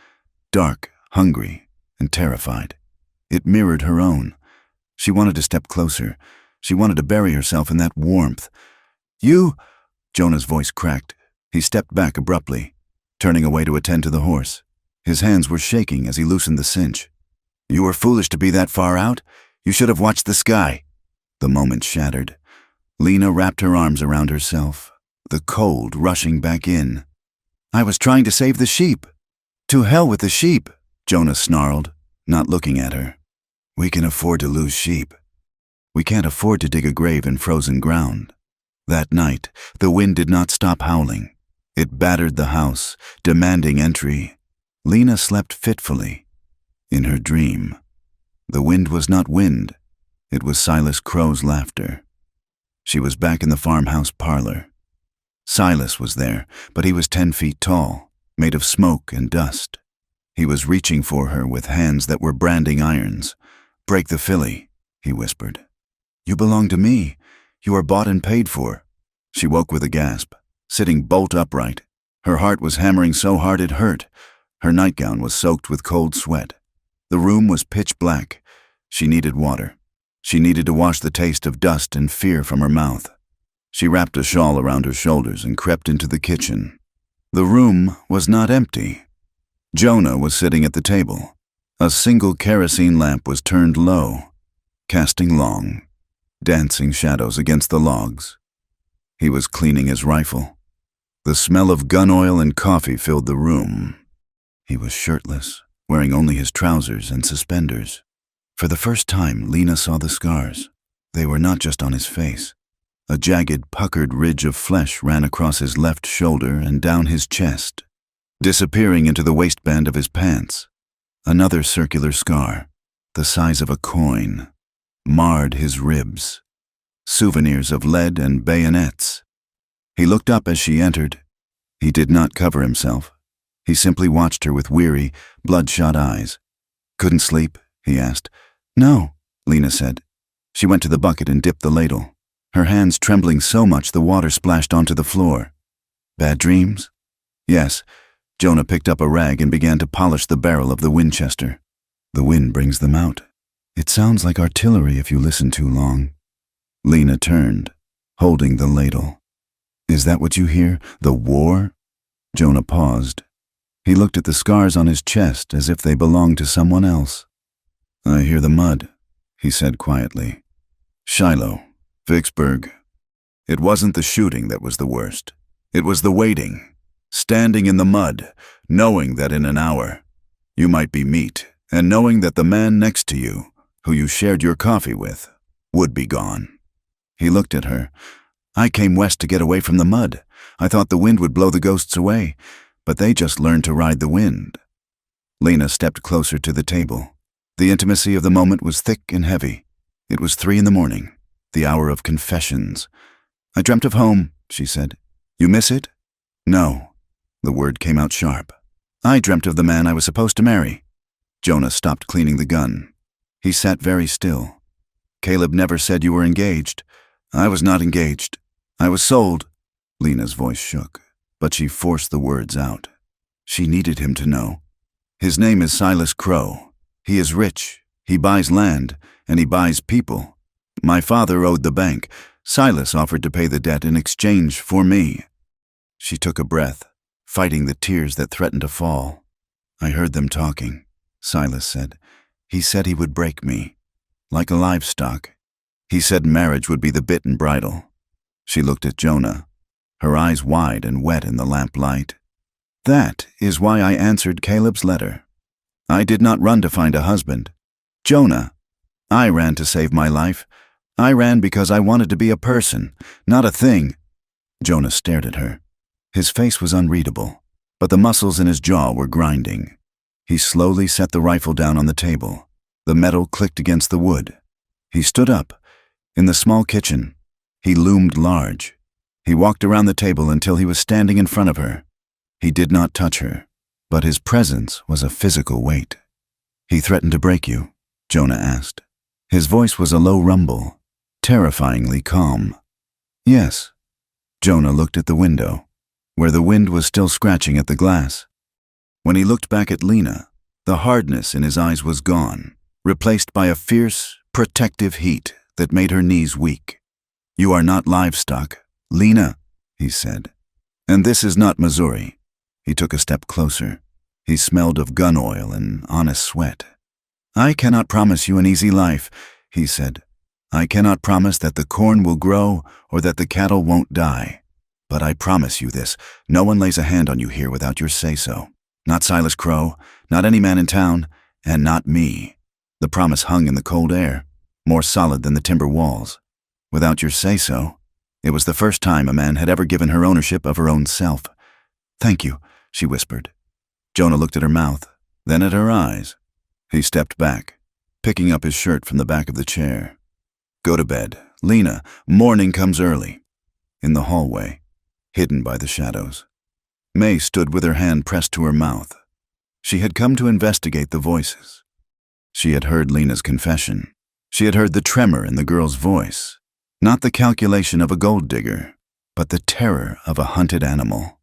dark, hungry, and terrified. It mirrored her own. She wanted to step closer. She wanted to bury herself in that warmth. "You—" Jonah's voice cracked. He stepped back abruptly, turning away to attend to the horse. His hands were shaking as he loosened the cinch. "You were foolish to be that far out. You should have watched the sky." The moment shattered. Lena wrapped her arms around herself, the cold rushing back in. "I was trying to save the sheep." "To hell with the sheep," Jonah snarled, not looking at her. "We can afford to lose sheep. We can't afford to dig a grave in frozen ground." That night, the wind did not stop howling. It battered the house, demanding entry. Lena slept fitfully. In her dream, the wind was not wind. It was Silas Crow's laughter. She was back in the farmhouse parlor. Silas was there, but he was 10 feet tall, made of smoke and dust. He was reaching for her with hands that were branding irons. "Break the filly," he whispered. "You belong to me. You are bought and paid for." She woke with a gasp, sitting bolt upright. Her heart was hammering so hard it hurt. Her nightgown was soaked with cold sweat. The room was pitch black. She needed water. She needed to wash the taste of dust and fear from her mouth. She wrapped a shawl around her shoulders and crept into the kitchen. The room was not empty. Jonah was sitting at the table. A single kerosene lamp was turned low, casting long, dancing shadows against the logs. He was cleaning his rifle. The smell of gun oil and coffee filled the room. He was shirtless, wearing only his trousers and suspenders. For the first time, Lena saw the scars. They were not just on his face. A jagged, puckered ridge of flesh ran across his left shoulder and down his chest, disappearing into the waistband of his pants. Another circular scar, the size of a coin, marred his ribs. Souvenirs of lead and bayonets. He looked up as she entered. He did not cover himself. He simply watched her with weary, bloodshot eyes. "Couldn't sleep?" he asked. "No," Lena said. She went to the bucket and dipped the ladle, her hands trembling so much the water splashed onto the floor. "Bad dreams?" "Yes." Jonah picked up a rag and began to polish the barrel of the Winchester. "The wind brings them out. It sounds like artillery if you listen too long." Lena turned, holding the ladle. "Is that what you hear? The war?" Jonah paused. He looked at the scars on his chest as if they belonged to someone else. "I hear the mud," he said quietly. "Shiloh, Vicksburg. It wasn't the shooting that was the worst. It was the waiting, standing in the mud, knowing that in an hour you might be meat, and knowing that the man next to you, who you shared your coffee with, would be gone." He looked at her. "I came west to get away from the mud. I thought the wind would blow the ghosts away, but they just learned to ride the wind." Lena stepped closer to the table. The intimacy of the moment was thick and heavy. It was 3 in the morning, the hour of confessions. I dreamt of home, she said. You miss it? No. The word came out sharp. I dreamt of the man I was supposed to marry. Jonah stopped cleaning the gun. He sat very still. Caleb never said you were engaged. I was not engaged. I was sold. Lena's voice shook, but she forced the words out. She needed him to know. His name is Silas Crow. He is rich. He buys land, and he buys people. My father owed the bank. Silas offered to pay the debt in exchange for me. She took a breath, fighting the tears that threatened to fall. I heard them talking, Silas said. He said he would break me, like a livestock. He said marriage would be the bit and bridle. She looked at Jonah, her eyes wide and wet in the lamplight. That is why I answered Caleb's letter. I did not run to find a husband. Jonah, I ran to save my life. I ran because I wanted to be a person, not a thing. Jonah stared at her. His face was unreadable, but the muscles in his jaw were grinding. He slowly set the rifle down on the table. The metal clicked against the wood. He stood up. In the small kitchen, he loomed large. He walked around the table until he was standing in front of her. He did not touch her, but his presence was a physical weight. He threatened to break you, Jonah asked. His voice was a low rumble, terrifyingly calm. Yes. Jonah looked at the window, where the wind was still scratching at the glass. When he looked back at Lena, the hardness in his eyes was gone, replaced by a fierce, protective heat that made her knees weak. You are not livestock, Lena, he said. And this is not Missouri. He took a step closer. He smelled of gun oil and honest sweat. I cannot promise you an easy life, he said. I cannot promise that the corn will grow or that the cattle won't die. But I promise you this, no one lays a hand on you here without your say-so. Not Silas Crow, not any man in town, and not me. The promise hung in the cold air, more solid than the timber walls. Without your say-so, it was the first time a man had ever given her ownership of her own self. Thank you, she whispered. Jonah looked at her mouth, then at her eyes. He stepped back, picking up his shirt from the back of the chair. Go to bed, Lena. Morning comes early. In the hallway, hidden by the shadows, May stood with her hand pressed to her mouth. She had come to investigate the voices. She had heard Lena's confession. She had heard the tremor in the girl's voice, not the calculation of a gold digger, but the terror of a hunted animal.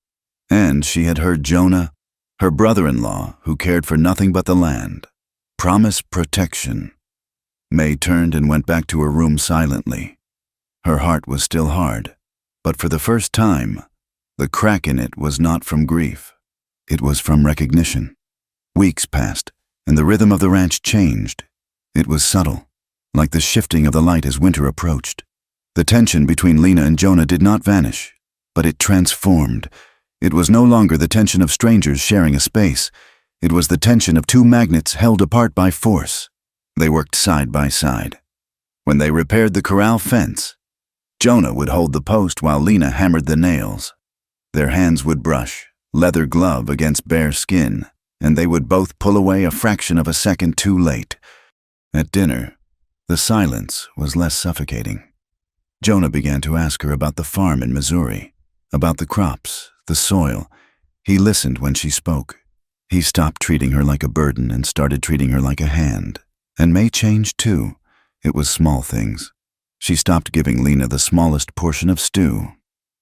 And she had heard Jonah, her brother-in-law, who cared for nothing but the land, promise protection. May turned and went back to her room silently. Her heart was still hard, but for the first time, the crack in it was not from grief. It was from recognition. Weeks passed, and the rhythm of the ranch changed. It was subtle, like the shifting of the light as winter approached. The tension between Lena and Jonah did not vanish, but it transformed. It was no longer the tension of strangers sharing a space. It was the tension of two magnets held apart by force. They worked side by side. When they repaired the corral fence, Jonah would hold the post while Lena hammered the nails. Their hands would brush, leather glove against bare skin, and they would both pull away a fraction of a second too late. At dinner, the silence was less suffocating. Jonah began to ask her about the farm in Missouri, about the crops, the soil. He listened when she spoke. He stopped treating her like a burden and started treating her like a hand. And May changed too. It was small things. She stopped giving Lena the smallest portion of stew.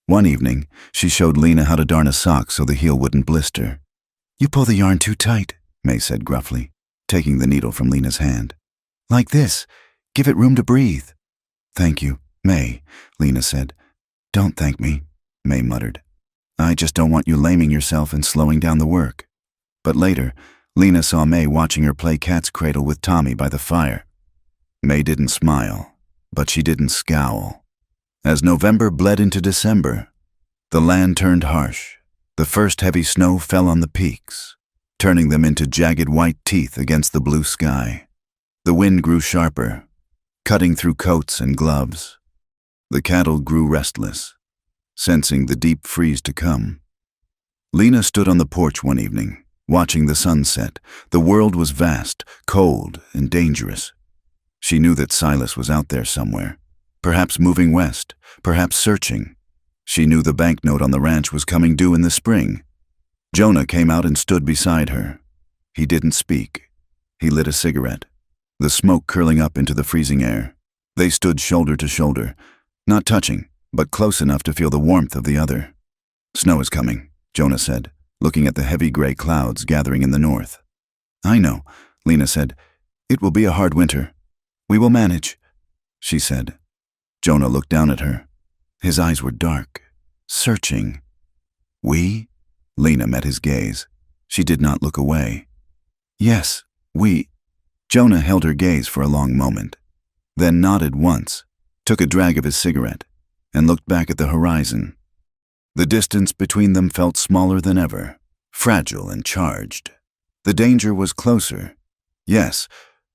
One evening, she showed Lena how to darn a sock so the heel wouldn't blister. You pull the yarn too tight, May said gruffly, taking the needle from Lena's hand. Like this. Give it room to breathe. Thank you, May, Lena said. Don't thank me, May muttered. I just don't want you laming yourself and slowing down the work. But later, Lena saw May watching her play cat's cradle with Tommy by the fire. May didn't smile, but she didn't scowl. As November bled into December, the land turned harsh. The first heavy snow fell on the peaks, turning them into jagged white teeth against the blue sky. The wind grew sharper, cutting through coats and gloves. The cattle grew restless, sensing the deep freeze to come. Lena stood on the porch one evening, watching the sunset. The world was vast, cold, and dangerous. She knew that Silas was out there somewhere, Perhaps moving west, perhaps searching. She knew the banknote on the ranch was coming due in the spring. Jonah came out and stood beside her. He didn't speak. He lit a cigarette, the smoke curling up into the freezing air. They stood shoulder to shoulder, not touching, but close enough to feel the warmth of the other. "Snow is coming," Jonah said, looking at the heavy gray clouds gathering in the north. "I know," Lena said. "It will be a hard winter. We will manage," she said. Jonah looked down at her. His eyes were dark, searching. "We?" Lena met his gaze. She did not look away. "Yes, we." Jonah held her gaze for a long moment, then nodded once, took a drag of his cigarette, and looked back at the horizon. The distance between them felt smaller than ever, fragile and charged. The danger was closer, yes,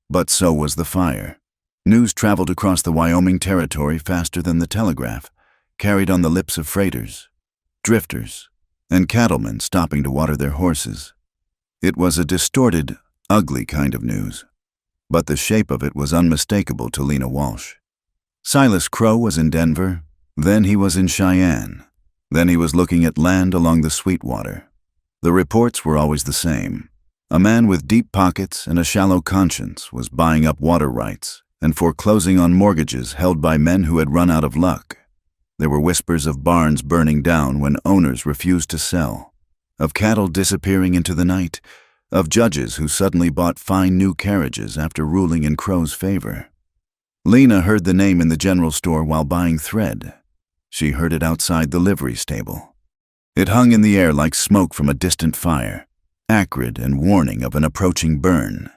but so was the fire. News traveled across the Wyoming territory faster than the telegraph, carried on the lips of freighters, drifters, and cattlemen stopping to water their horses. It was a distorted, ugly kind of news, but the shape of it was unmistakable to Lena Walsh. Silas Crow was in Denver, then he was in Cheyenne, then he was looking at land along the Sweetwater. The reports were always the same. A man with deep pockets and a shallow conscience was buying up water rights and foreclosing on mortgages held by men who had run out of luck. There were whispers of barns burning down when owners refused to sell, of cattle disappearing into the night, of judges who suddenly bought fine new carriages after ruling in Crow's favor. Lena heard the name in the general store while buying thread. She heard it outside the livery stable. It hung in the air like smoke from a distant fire, acrid and warning of an approaching burn.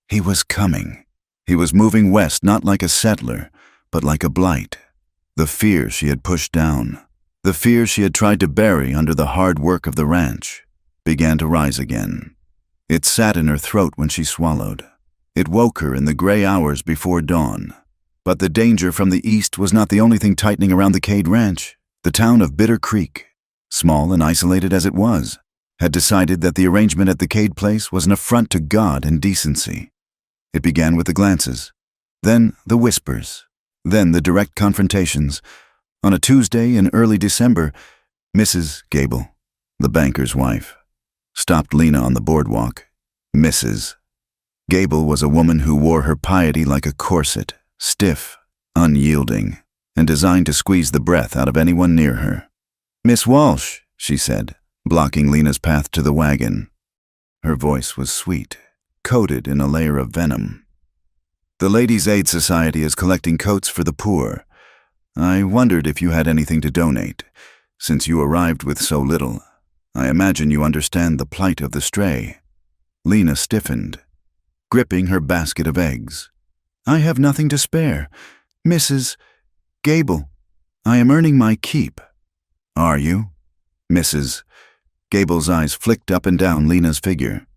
He was coming. He was moving west not like a settler, but like a blight. The fear she had pushed down, the fear she had tried to bury under the hard work of the ranch, began to rise again. It sat in her throat when she swallowed. It woke her in the gray hours before dawn. But the danger from the east was not the only thing tightening around the Cade Ranch. The town of Bitter Creek, small and isolated as it was, had decided that the arrangement at the Cade place was an affront to God and decency. It began with the glances, then the whispers, then the direct confrontations. On a Tuesday in early December, Mrs. Gable, the banker's wife, stopped Lena on the boardwalk. Mrs. Gable was a woman who wore her piety like a corset, stiff, unyielding, and designed to squeeze the breath out of anyone near her. "Miss Walsh," she said, blocking Lena's path to the wagon. Her voice was sweet, coated in a layer of venom. "The Ladies' Aid Society is collecting coats for the poor. I wondered if you had anything to donate. Since you arrived with so little, I imagine you understand the plight of the stray." Lena stiffened, gripping her basket of eggs. "I have nothing to spare. Mrs. Gable, I am earning my keep." "Are you?" Mrs. Gable's eyes flicked up and down Lena's figure.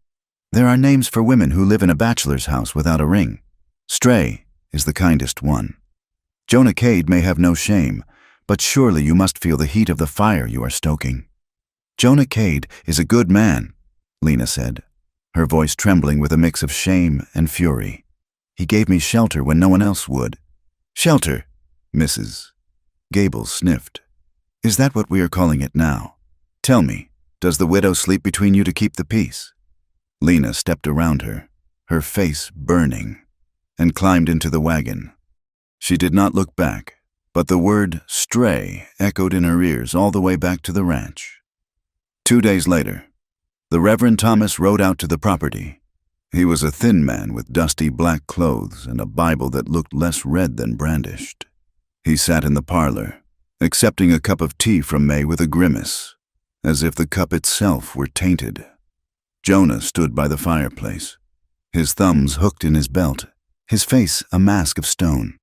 "There are names for women who live in a bachelor's house without a ring. Stray is the kindest one. Jonah Cade may have no shame, but surely you must feel the heat of the fire you are stoking." "Jonah Cade is a good man," Lena said, her voice trembling with a mix of shame and fury. "He gave me shelter when no one else would." "Shelter," Mrs. Gable sniffed. "Is that what we are calling it now? Tell me, does the widow sleep between you to keep the peace?" Lena stepped around her, her face burning, and climbed into the wagon. She did not look back, but the word stray echoed in her ears all the way back to the ranch. 2 days later, the Reverend Thomas rode out to the property. He was a thin man with dusty black clothes and a Bible that looked less read than brandished. He sat in the parlor, accepting a cup of tea from May with a grimace, as if the cup itself were tainted. Jonah stood by the fireplace, his thumbs hooked in his belt, his face a mask of stone.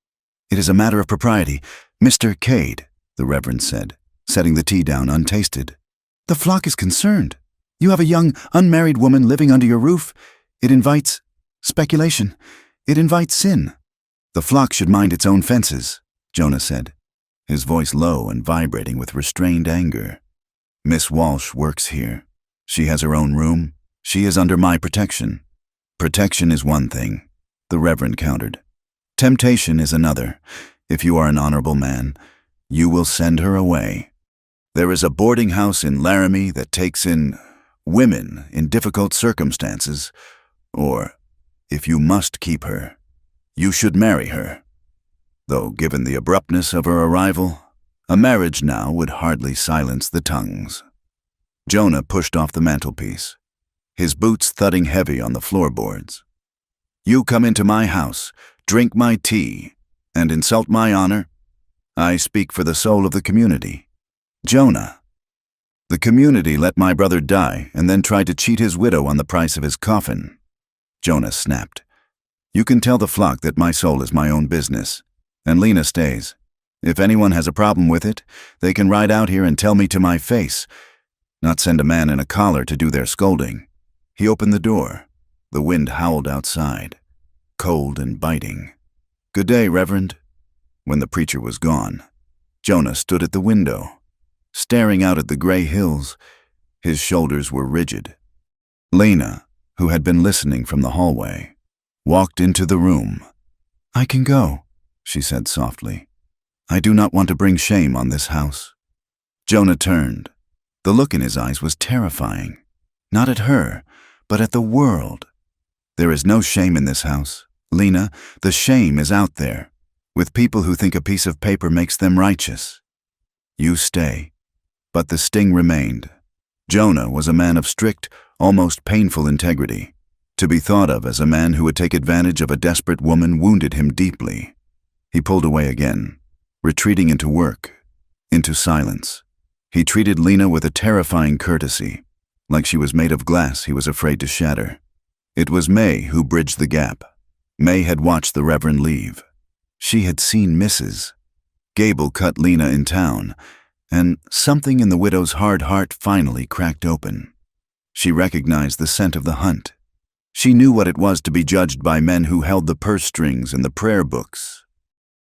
"It is a matter of propriety, Mr. Cade," the Reverend said, setting the tea down untasted. "The flock is concerned. You have a young, unmarried woman living under your roof. It invites speculation. It invites sin." "The flock should mind its own fences," Jonah said, his voice low and vibrating with restrained anger. "Miss Walsh works here. She has her own room. She is under my protection." "Protection is one thing," the Reverend countered. "Temptation is another. If you are an honorable man, you will send her away. There is a boarding house in Laramie that takes in women in difficult circumstances, or, if you must keep her, you should marry her. Though given the abruptness of her arrival, a marriage now would hardly silence the tongues. Jonah pushed off the mantelpiece, his boots thudding heavy on the floorboards. You come into my house, drink my tea, and insult my honor? I speak for the soul of the community. Jonah. The community let my brother die and then tried to cheat his widow on the price of his coffin. Jonah snapped. You can tell the flock that my soul is my own business, and Lena stays. If anyone has a problem with it, they can ride out here and tell me to my face, not send a man in a collar to do their scolding. He opened the door. The wind howled outside, cold and biting. Good day, Reverend. When the preacher was gone, Jonah stood at the window, staring out at the gray hills. His shoulders were rigid. Lena, who had been listening from the hallway, walked into the room. I can go, she said softly. I do not want to bring shame on this house. Jonah turned. The look in his eyes was terrifying. Not at her, but at the world. There is no shame in this house. Lena, the shame is out there, with people who think a piece of paper makes them righteous. You stay. But the sting remained. Jonah was a man of strict, almost painful integrity. To be thought of as a man who would take advantage of a desperate woman wounded him deeply. He pulled away again, retreating into work, into silence. He treated Lena with a terrifying courtesy, like she was made of glass he was afraid to shatter. It was May who bridged the gap. May had watched the Reverend leave. She had seen Mrs. Gable cut Lena in town, and something in the widow's hard heart finally cracked open. She recognized the scent of the hunt. She knew what it was to be judged by men who held the purse strings and the prayer books.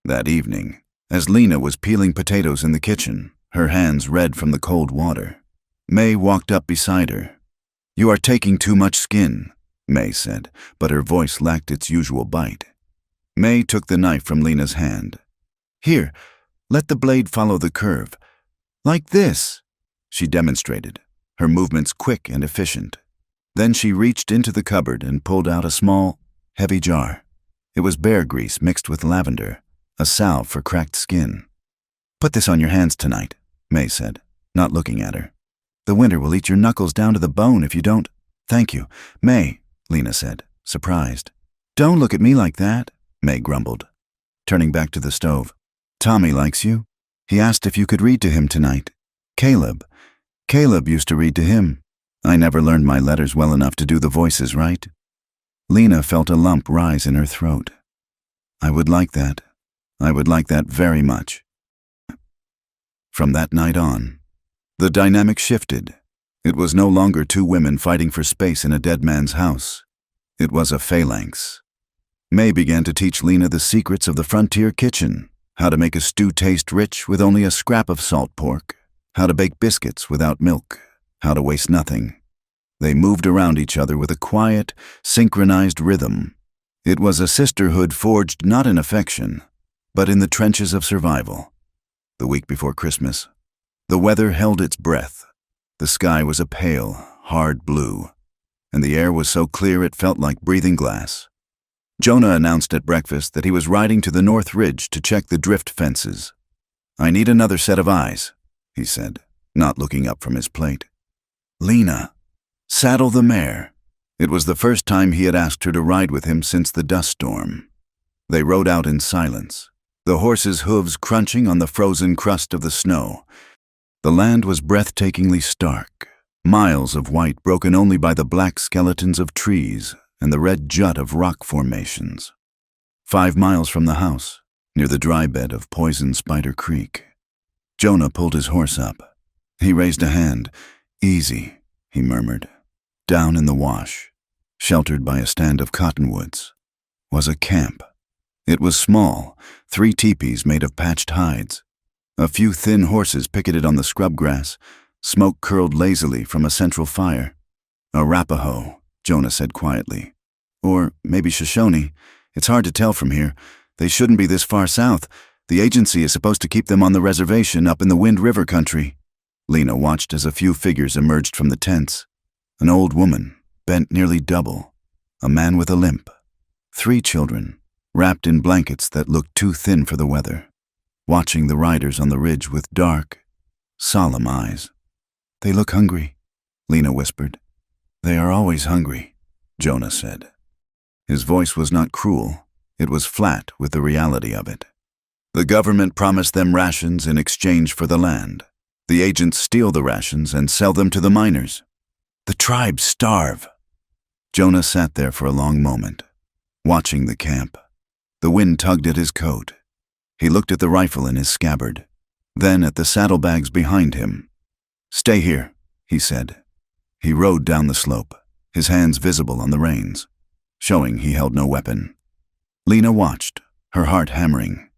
That evening, as Lena was peeling potatoes in the kitchen, her hands red from the cold water, May walked up beside her. You are taking too much skin, May said, but her voice lacked its usual bite. May took the knife from Lena's hand. Here, let the blade follow the curve. Like this, she demonstrated, her movements quick and efficient. Then she reached into the cupboard and pulled out a small, heavy jar. It was bear grease mixed with lavender, a salve for cracked skin. Put this on your hands tonight, May said, not looking at her. The winter will eat your knuckles down to the bone if you don't. Thank you, May, Lena said, surprised. Don't look at me like that, May grumbled, turning back to the stove. Tommy likes you. He asked if you could read to him tonight. Caleb used to read to him. I never learned my letters well enough to do the voices right. Lena felt a lump rise in her throat. I would like that. I would like that very much. From that night on, the dynamic shifted. It was no longer two women fighting for space in a dead man's house. It was a phalanx. May began to teach Lena the secrets of the frontier kitchen, how to make a stew taste rich with only a scrap of salt pork, how to bake biscuits without milk, how to waste nothing. They moved around each other with a quiet, synchronized rhythm. It was a sisterhood forged not in affection, but in the trenches of survival. The week before Christmas, the weather held its breath. The sky was a pale, hard blue, and the air was so clear it felt like breathing glass. Jonah announced at breakfast that he was riding to the North Ridge to check the drift fences. I need another set of eyes, he said, not looking up from his plate. Lena, saddle the mare. It was the first time he had asked her to ride with him since the dust storm. They rode out in silence, the horses' hooves crunching on the frozen crust of the snow. The land was breathtakingly stark, miles of white broken only by the black skeletons of trees and the red jut of rock formations. 5 miles from the house, near the dry bed of Poison Spider Creek, Jonah pulled his horse up. He raised a hand. Easy, he murmured. Down in the wash, sheltered by a stand of cottonwoods, was a camp. It was small, 3 teepees made of patched hides. A few thin horses picketed on the scrub grass. Smoke curled lazily from a central fire. Arapaho, Jonah said quietly. Or maybe Shoshone. It's hard to tell from here. They shouldn't be this far south. The agency is supposed to keep them on the reservation up in the Wind River country. Lena watched as a few figures emerged from the tents. An old woman, bent nearly double. A man with a limp. 3 children, wrapped in blankets that looked too thin for the weather, watching the riders on the ridge with dark, solemn eyes. "They look hungry," Lena whispered. "They are always hungry," Jonah said. His voice was not cruel. It was flat with the reality of it. The government promised them rations in exchange for the land. The agents steal the rations and sell them to the miners. The tribes starve. Jonah sat there for a long moment, watching the camp. The wind tugged at his coat. He looked at the rifle in his scabbard, then at the saddlebags behind him. "Stay here," he said. He rode down the slope, his hands visible on the reins, showing he held no weapon. Lena watched, her heart hammering.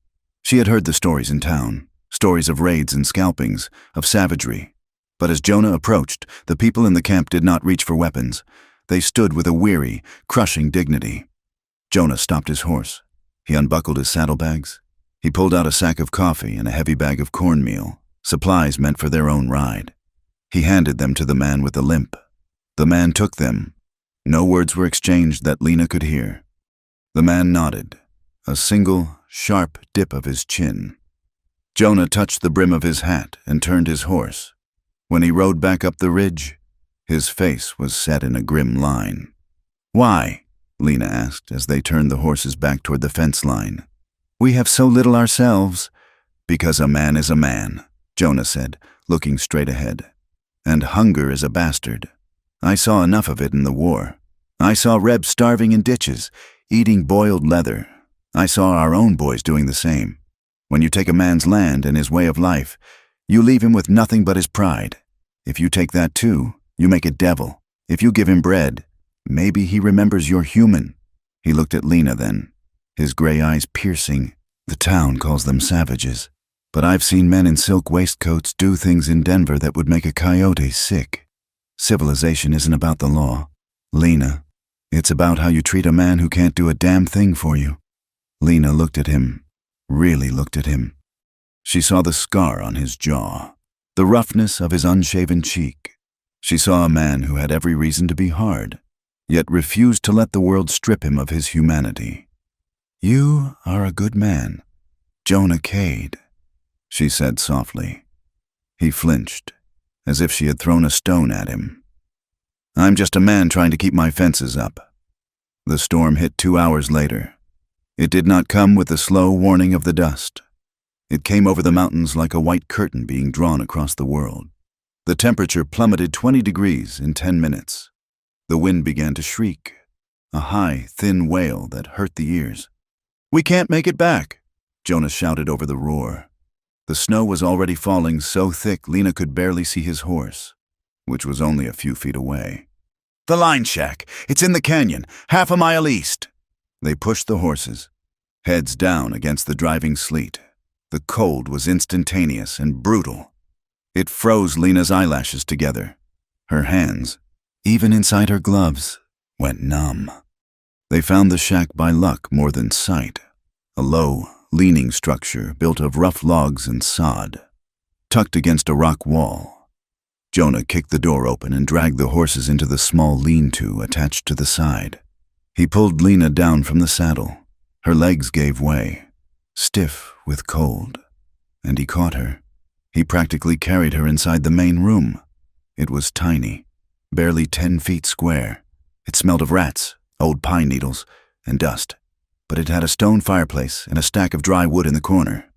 She had heard the stories in town, stories of raids and scalpings, of savagery. But as Jonah approached, the people in the camp did not reach for weapons. They stood with a weary, crushing dignity. Jonah stopped his horse. He unbuckled his saddlebags. He pulled out a sack of coffee and a heavy bag of cornmeal, supplies meant for their own ride. He handed them to the man with the limp. The man took them. No words were exchanged that Lena could hear. The man nodded, a single, sharp dip of his chin. Jonah touched the brim of his hat and turned his horse. When he rode back up the ridge, his face was set in a grim line. "Why?" Lena asked as they turned the horses back toward the fence line. "We have so little ourselves." "Because a man is a man," Jonah said, looking straight ahead. "And hunger is a bastard. I saw enough of it in the war. I saw Rebs starving in ditches, eating boiled leather. I saw our own boys doing the same. When you take a man's land and his way of life, you leave him with nothing but his pride. If you take that too, you make a devil. If you give him bread, maybe he remembers you're human." He looked at Lena then, his gray eyes piercing. "The town calls them savages, but I've seen men in silk waistcoats do things in Denver that would make a coyote sick. Civilization isn't about the law, Lena. It's about how you treat a man who can't do a damn thing for you." Lena looked at him, really looked at him. She saw the scar on his jaw, the roughness of his unshaven cheek. She saw a man who had every reason to be hard, yet refused to let the world strip him of his humanity. "You are a good man, Jonah Cade," she said softly. He flinched, as if she had thrown a stone at him. "I'm just a man trying to keep my fences up." The storm hit 2 hours later. It did not come with the slow warning of the dust. It came over the mountains like a white curtain being drawn across the world. The temperature plummeted 20 degrees in 10 minutes. The wind began to shriek, a high, thin wail that hurt the ears. "We can't make it back," Jonah shouted over the roar. The snow was already falling so thick Lena could barely see his horse, which was only a few feet away. "The line shack! It's in the canyon, half a mile east!" They pushed the horses, heads down against the driving sleet. The cold was instantaneous and brutal. It froze Lena's eyelashes together. Her hands, even inside her gloves, went numb. They found the shack by luck more than sight, a low, leaning structure built of rough logs and sod, tucked against a rock wall. Jonah kicked the door open and dragged the horses into the small lean-to attached to the side. He pulled Lena down from the saddle. Her legs gave way, stiff with cold, and he caught her. He practically carried her inside the main room. It was tiny, barely 10 feet square. It smelled of rats, old pine needles, and dust, but it had a stone fireplace and a stack of dry wood in the corner.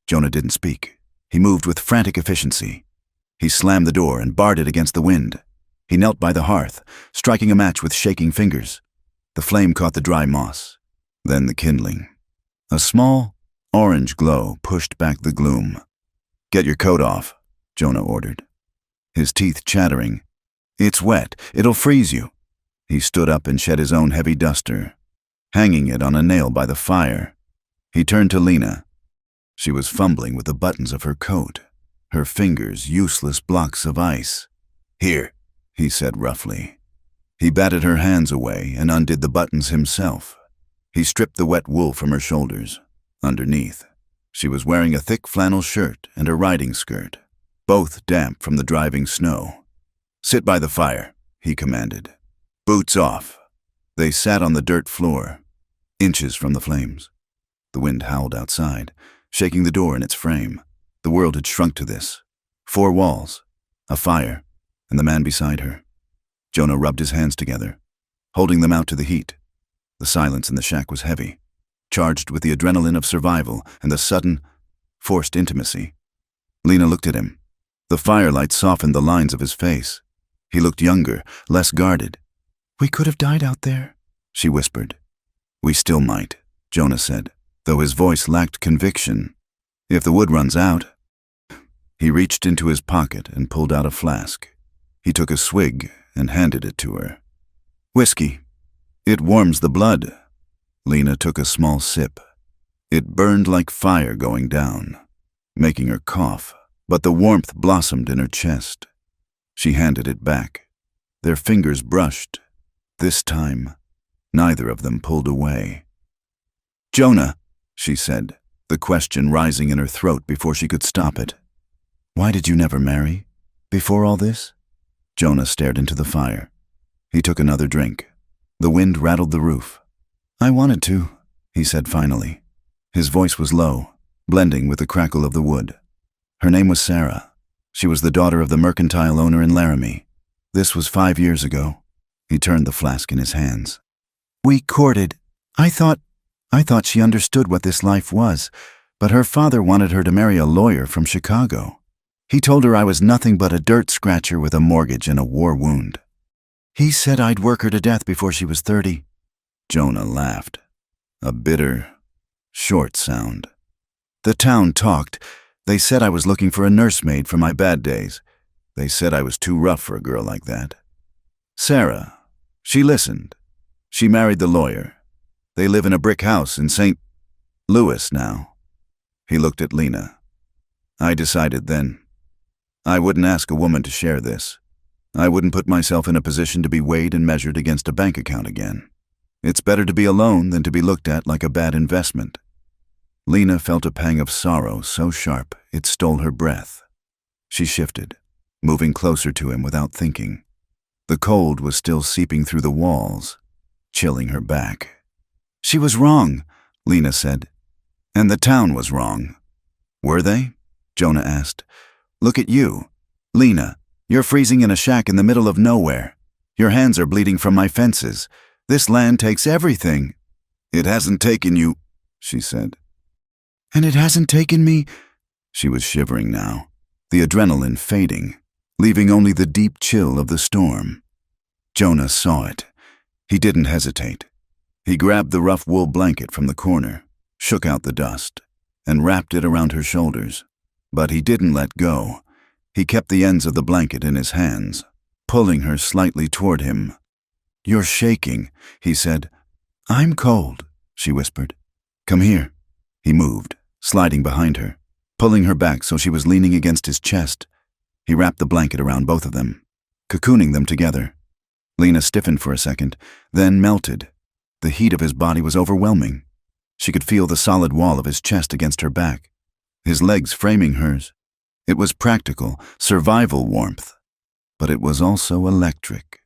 Jonah didn't speak. He moved with frantic efficiency. He slammed the door and barred it against the wind. He knelt by the hearth, striking a match with shaking fingers. The flame caught the dry moss, then the kindling. A small, orange glow pushed back the gloom. "Get your coat off," Jonah ordered, his teeth chattering. "It's wet. It'll freeze you." He stood up and shed his own heavy duster, hanging it on a nail by the fire. He turned to Lena. She was fumbling with the buttons of her coat, her fingers useless blocks of ice. "Here," he said roughly. He batted her hands away and undid the buttons himself. He stripped the wet wool from her shoulders. Underneath, She was wearing a thick flannel shirt and a riding skirt, both damp from the driving snow. "Sit by the fire," he commanded. "Boots off." They sat on the dirt floor, inches from the flames. The wind howled outside, shaking the door in its frame. The world had shrunk to this. 4 walls, a fire, and the man beside her. Jonah rubbed his hands together, holding them out to the heat. The silence in the shack was heavy, charged with the adrenaline of survival and the sudden, forced intimacy. Lena looked at him. The firelight softened the lines of his face. He looked younger, less guarded. "We could have died out there," she whispered. "We still might," Jonah said, though his voice lacked conviction. "If the wood runs out." He reached into his pocket and pulled out a flask. He took a swig and handed it to her. "Whiskey. It warms the blood." Lena took a small sip. It burned like fire going down, making her cough, but the warmth blossomed in her chest. She handed it back. Their fingers brushed. This time, neither of them pulled away. "Jonah," she said, the question rising in her throat before she could stop it. "Why did you never marry? Before all this?" Jonah stared into the fire. He took another drink. The wind rattled the roof. "I wanted to," he said finally. His voice was low, blending with the crackle of the wood. Her name was Sarah. She was the daughter of the mercantile owner in Laramie. This was 5 years ago. He turned the flask in his hands. "We courted. I thought she understood what this life was, but her father wanted her to marry a lawyer from Chicago. He told her I was nothing but a dirt scratcher with a mortgage and a war wound. He said I'd work her to death before she was 30. Jonah laughed. A bitter, short sound. "The town talked. They said I was looking for a nursemaid for my bad days. They said I was too rough for a girl like that. Sarah, she listened. She married the lawyer. They live in a brick house in St. Louis now." He looked at Lena. "I decided then. I wouldn't ask a woman to share this. I wouldn't put myself in a position to be weighed and measured against a bank account again. It's better to be alone than to be looked at like a bad investment." Lena felt a pang of sorrow so sharp it stole her breath. She shifted, moving closer to him without thinking. The cold was still seeping through the walls, chilling her back. "She was wrong," Lena said. "And the town was wrong." "Were they?" Jonah asked. "Look at you. Lena, you're freezing in a shack in the middle of nowhere. Your hands are bleeding from my fences. This land takes everything." "It hasn't taken you," she said. "And it hasn't taken me." She was shivering now, the adrenaline fading, leaving only the deep chill of the storm. Jonah saw it. He didn't hesitate. He grabbed the rough wool blanket from the corner, shook out the dust, and wrapped it around her shoulders. But he didn't let go. He kept the ends of the blanket in his hands, pulling her slightly toward him. "You're shaking," he said. "I'm cold," she whispered. "Come here." He moved, sliding behind her, pulling her back so she was leaning against his chest. He wrapped the blanket around both of them, cocooning them together. Lena stiffened for a second, then melted. The heat of his body was overwhelming. She could feel the solid wall of his chest against her back, his legs framing hers. It was practical, survival warmth, but it was also electric.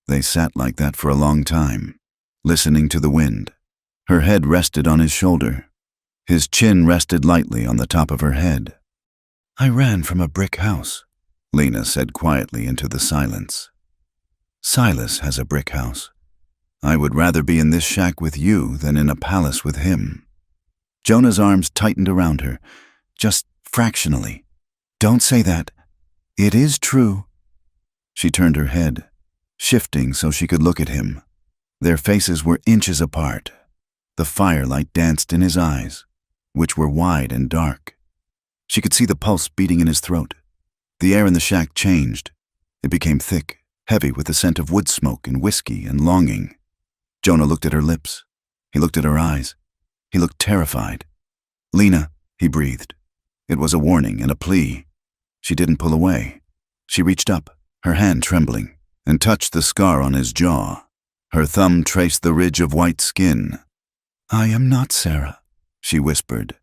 They sat like that for a long time, listening to the wind. Her head rested on his shoulder. His chin rested lightly on the top of her head. "I ran from a brick house," Lena said quietly into the silence. "Silas has a brick house. I would rather be in this shack with you than in a palace with him." Jonah's arms tightened around her, just fractionally. "Don't say that. It is true." She turned her head, shifting so she could look at him. Their faces were inches apart. The firelight danced in his eyes, which were wide and dark. She could see the pulse beating in his throat. The air in the shack changed. It became thick, heavy with the scent of wood smoke and whiskey and longing. Jonah looked at her lips. He looked at her eyes. He looked terrified. "Lena," he breathed. It was a warning and a plea. She didn't pull away. She reached up, her hand trembling, and touched the scar on his jaw. Her thumb traced the ridge of white skin. "I am not Sarah," she whispered,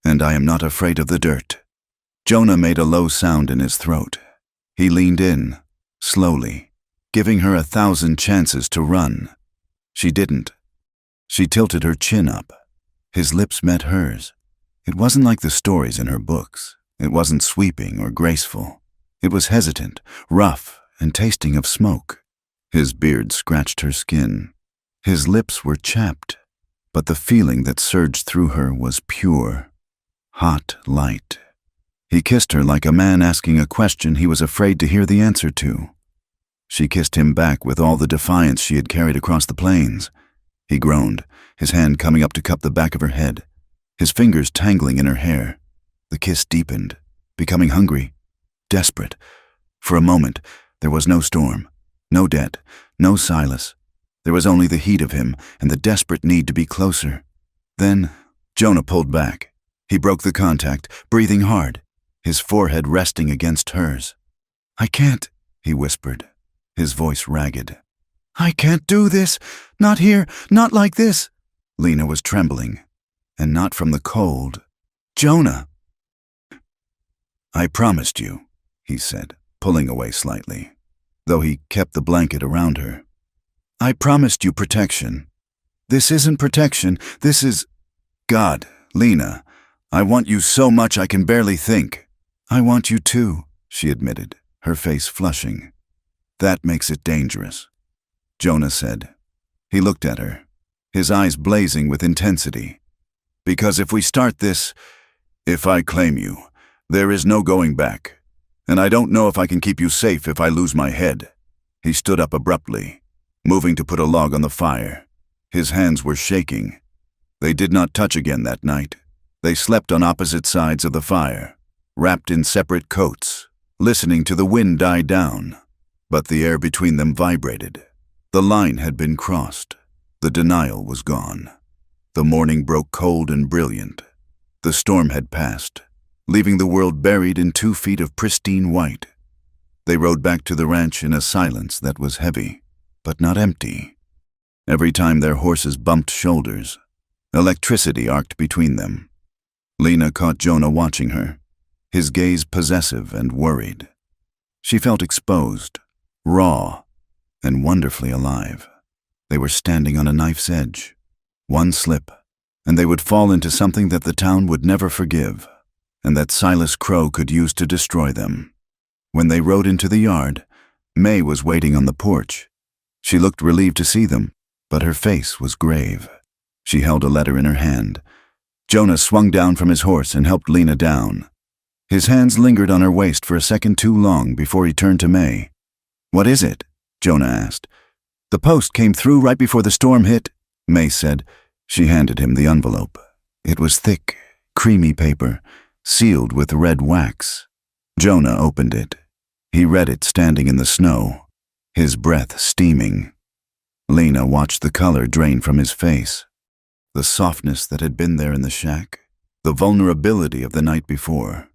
and I am not afraid of the dirt." Jonah made a low sound in his throat. He leaned in, slowly, giving her 1,000 chances to run. She didn't. She tilted her chin up. His lips met hers. It wasn't like the stories in her books. It wasn't sweeping or graceful. It was hesitant, rough, and tasting of smoke. His beard scratched her skin. His lips were chapped, but the feeling that surged through her was pure, hot light. He kissed her like a man asking a question he was afraid to hear the answer to. She kissed him back with all the defiance she had carried across the plains. He groaned, his hand coming up to cup the back of her head, his fingers tangling in her hair. The kiss deepened, becoming hungry, desperate. For a moment, there was no storm, no debt, no Silas. There was only the heat of him and the desperate need to be closer. Then, Jonah pulled back. He broke the contact, breathing hard, his forehead resting against hers. "I can't," he whispered, his voice ragged. "I can't do this. Not here, not like this." Lena was trembling, and not from the cold. "Jonah!" "I promised you," he said, pulling away slightly, though he kept the blanket around her. "I promised you protection. This isn't protection, this is God, Lena. I want you so much I can barely think." "I want you too," she admitted, her face flushing. "That makes it dangerous," Jonah said. He looked at her, his eyes blazing with intensity. "Because if we start this, if I claim you, there is no going back. And I don't know if I can keep you safe if I lose my head." He stood up abruptly, moving to put a log on the fire. His hands were shaking. They did not touch again that night. They slept on opposite sides of the fire, wrapped in separate coats, listening to the wind die down. But the air between them vibrated. The line had been crossed. The denial was gone. The morning broke cold and brilliant. The storm had passed, leaving the world buried in 2 feet of pristine white. They rode back to the ranch in a silence that was heavy, but not empty. Every time their horses bumped shoulders, electricity arced between them. Lena caught Jonah watching her, his gaze possessive and worried. She felt exposed, raw, and wonderfully alive. They were standing on a knife's edge. One slip, and they would fall into something that the town would never forgive, and that Silas Crow could use to destroy them. When they rode into the yard, May was waiting on the porch. She looked relieved to see them, but her face was grave. She held a letter in her hand. Jonah swung down from his horse and helped Lena down. His hands lingered on her waist for a second too long before he turned to May. "What is it?" Jonah asked. "The post came through right before the storm hit," May said. She handed him the envelope. It was thick, creamy paper, sealed with red wax. Jonah opened it. He read it standing in the snow, his breath steaming. Lena watched the color drain from his face. The softness that had been there in the shack, the vulnerability of the night before,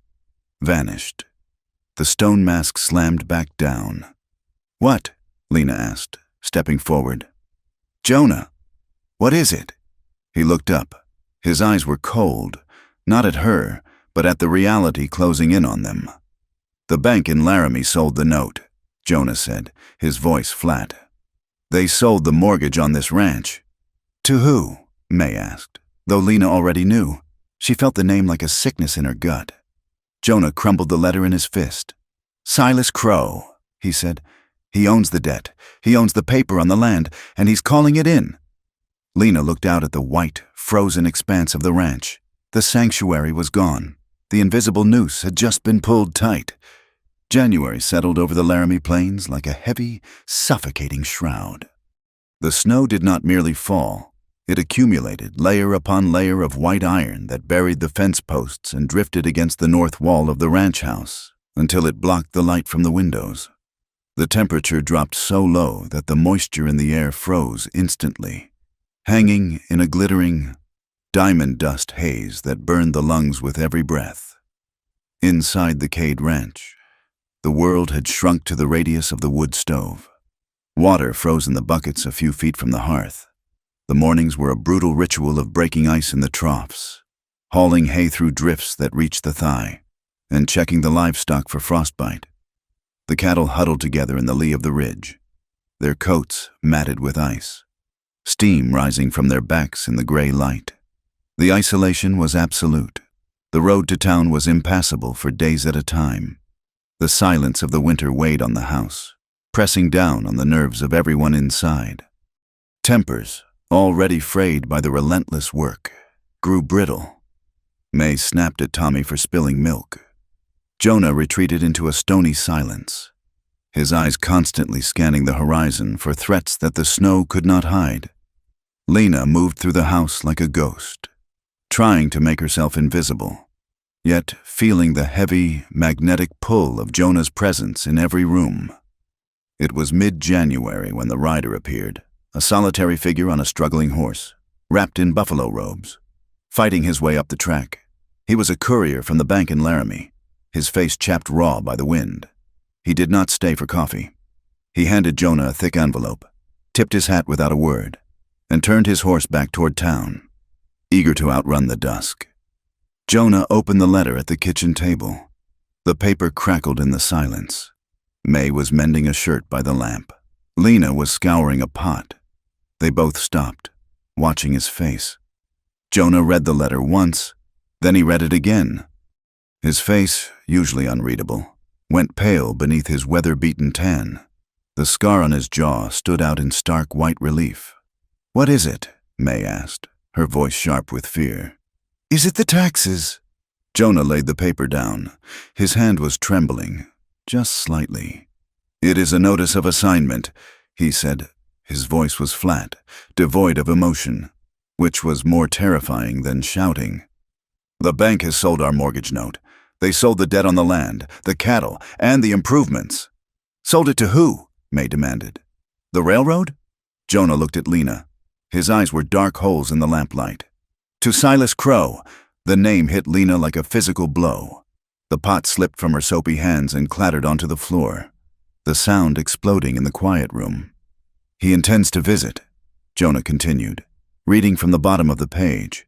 vanished. The stone mask slammed back down. "What?" Lena asked, stepping forward. "Jonah, what is it?" He looked up. His eyes were cold, not at her, but at the reality closing in on them. "The bank in Laramie sold the note," Jonah said, his voice flat. "They sold the mortgage on this ranch." "To who?" May asked, though Lena already knew. She felt the name like a sickness in her gut. Jonah crumbled the letter in his fist. "Silas Crow," he said. "He owns the debt. He owns the paper on the land, and he's calling it in." Lena looked out at the white, frozen expanse of the ranch. The sanctuary was gone. The invisible noose had just been pulled tight. January settled over the Laramie Plains like a heavy, suffocating shroud. The snow did not merely fall. It accumulated layer upon layer of white iron that buried the fence posts and drifted against the north wall of the ranch house until it blocked the light from the windows. The temperature dropped so low that the moisture in the air froze instantly, hanging in a glittering, diamond dust haze that burned the lungs with every breath. Inside the Cade Ranch, the world had shrunk to the radius of the wood stove. Water froze in the buckets a few feet from the hearth. The mornings were a brutal ritual of breaking ice in the troughs. hauling hay through drifts that reached the thigh, and checking the livestock for frostbite. The cattle huddled together in the lee of the ridge, their coats matted with ice, steam rising from their backs in the gray light. The isolation was absolute. The road to town was impassable for days at a time. The silence of the winter weighed on the house, pressing down on the nerves of everyone inside. Tempers, already frayed by the relentless work, grew brittle. May snapped at Tommy for spilling milk. Jonah retreated into a stony silence, his eyes constantly scanning the horizon for threats that the snow could not hide. Lena moved through the house like a ghost, trying to make herself invisible, yet feeling the heavy, magnetic pull of Jonah's presence in every room. It was mid-January when the rider appeared, a solitary figure on a struggling horse, wrapped in buffalo robes, fighting his way up the track. He was a courier from the bank in Laramie, his face chapped raw by the wind. He did not stay for coffee. He handed Jonah a thick envelope, tipped his hat without a word, and turned his horse back toward town, eager to outrun the dusk. Jonah opened the letter at the kitchen table. The paper crackled in the silence. May was mending a shirt by the lamp. Lena was scouring a pot. They both stopped, watching his face. Jonah read the letter once, then he read it again. His face, usually unreadable, went pale beneath his weather-beaten tan. The scar on his jaw stood out in stark white relief. "What is it?" May asked, her voice sharp with fear. "Is it the taxes?" Jonah laid the paper down. His hand was trembling, just slightly. "It is a notice of assignment," he said. His voice was flat, devoid of emotion, which was more terrifying than shouting. "The bank has sold our mortgage note. They sold the debt on the land, the cattle, and the improvements." "Sold it to who?" May demanded. "The railroad?" Jonah looked at Lena. His eyes were dark holes in the lamplight. "To Silas Crow." The name hit Lena like a physical blow. The pot slipped from her soapy hands and clattered onto the floor, the sound exploding in the quiet room. "He intends to visit," Jonah continued, reading from the bottom of the page.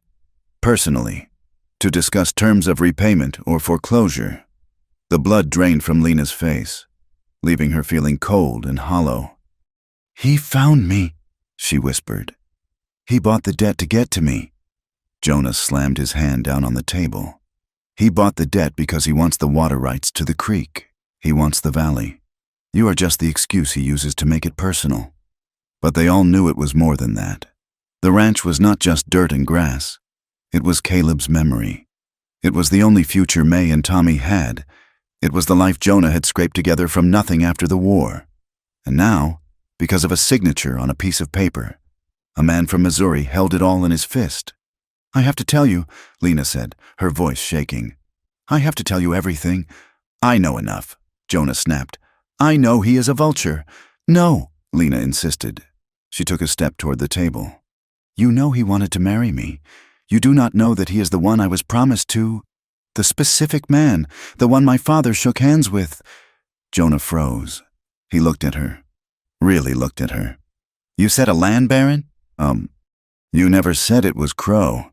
"Personally, to discuss terms of repayment or foreclosure." The blood drained from Lena's face, leaving her feeling cold and hollow. "He found me," she whispered. "He bought the debt to get to me." Jonah slammed his hand down on the table. "He bought the debt because he wants the water rights to the creek. He wants the valley. You are just the excuse he uses to make it personal." But they all knew it was more than that. The ranch was not just dirt and grass. It was Caleb's memory. It was the only future May and Tommy had. It was the life Jonah had scraped together from nothing after the war. And now, because of a signature on a piece of paper, a man from Missouri held it all in his fist. "I have to tell you," Lena said, her voice shaking. "I have to tell you everything." "I know enough," Jonah snapped. "I know he is a vulture." "No," Lena insisted. She took a step toward the table. "You know he wanted to marry me. You do not know that he is the one I was promised to. The specific man, the one my father shook hands with." Jonah froze. He looked at her. Really looked at her. "You said a land baron?" You never said it was Crow."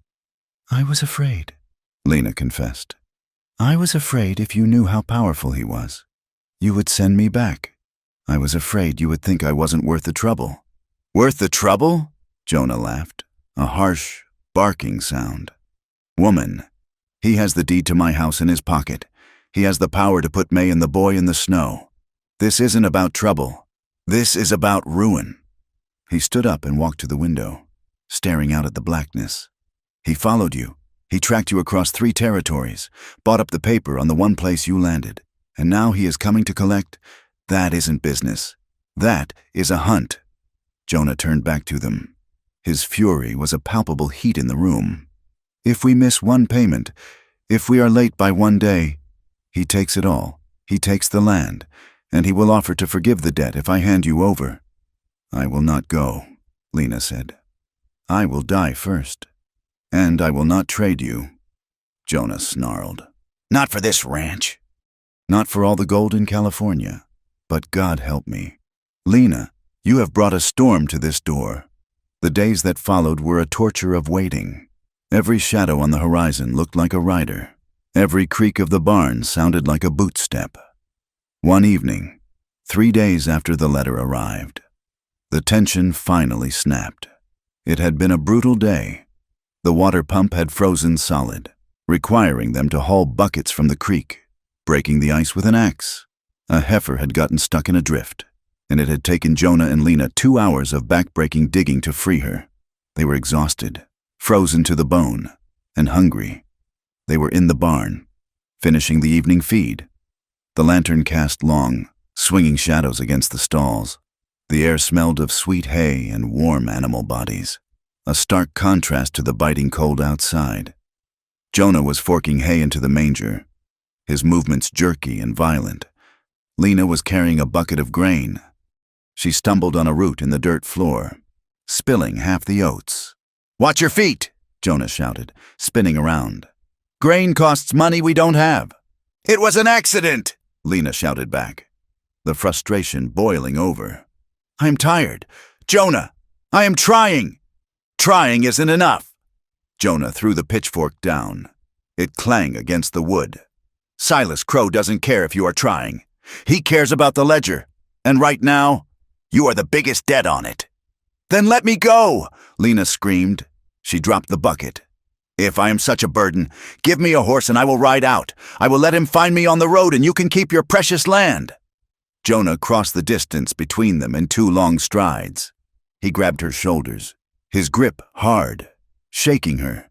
"I was afraid," Lena confessed. "I was afraid if you knew how powerful he was, you would send me back. I was afraid you would think I wasn't worth the trouble." "Worth the trouble?" Jonah laughed, a harsh, barking sound. "Woman, he has the deed to my house in his pocket. He has the power to put May and the boy in the snow. This isn't about trouble. This is about ruin." He stood up and walked to the window, staring out at the blackness. "He followed you. He tracked you across 3 territories, bought up the paper on the one place you landed, and now he is coming to collect. That isn't business. That is a hunt." Jonah turned back to them. His fury was a palpable heat in the room. "If we miss one payment, if we are late by 1 day, he takes it all. He takes the land, and he will offer to forgive the debt if I hand you over." "I will not go," Lena said. "I will die first, and I will not trade you." Jonah snarled. "Not for this ranch." "Not for all the gold in California, but God help me. Lena, you have brought a storm to this door." The days that followed were a torture of waiting. Every shadow on the horizon looked like a rider. Every creak of the barn sounded like a boot step. One evening, 3 days after the letter arrived, the tension finally snapped. It had been a brutal day. The water pump had frozen solid, requiring them to haul buckets from the creek, breaking the ice with an axe. A heifer had gotten stuck in a drift, and it had taken Jonah and Lena 2 hours of back-breaking digging to free her. They were exhausted, frozen to the bone, and hungry. They were in the barn, finishing the evening feed. The lantern cast long, swinging shadows against the stalls. The air smelled of sweet hay and warm animal bodies, a stark contrast to the biting cold outside. Jonah was forking hay into the manger, his movements jerky and violent. Lena was carrying a bucket of grain. She stumbled on a root in the dirt floor, spilling half the oats. "Watch your feet!" Jonah shouted, spinning around. "Grain costs money we don't have." "It was an accident!" Lena shouted back, the frustration boiling over. "I'm tired. Jonah, I am trying." "Trying isn't enough." Jonah threw the pitchfork down. It clanged against the wood. "Silas Crow doesn't care if you are trying. He cares about the ledger, and right now, you are the biggest debt on it." "Then let me go!" Lena screamed. She dropped the bucket. "If I am such a burden, give me a horse and I will ride out. I will let him find me on the road and you can keep your precious land." Jonah crossed the distance between them in 2 long strides. He grabbed her shoulders, his grip hard, shaking her.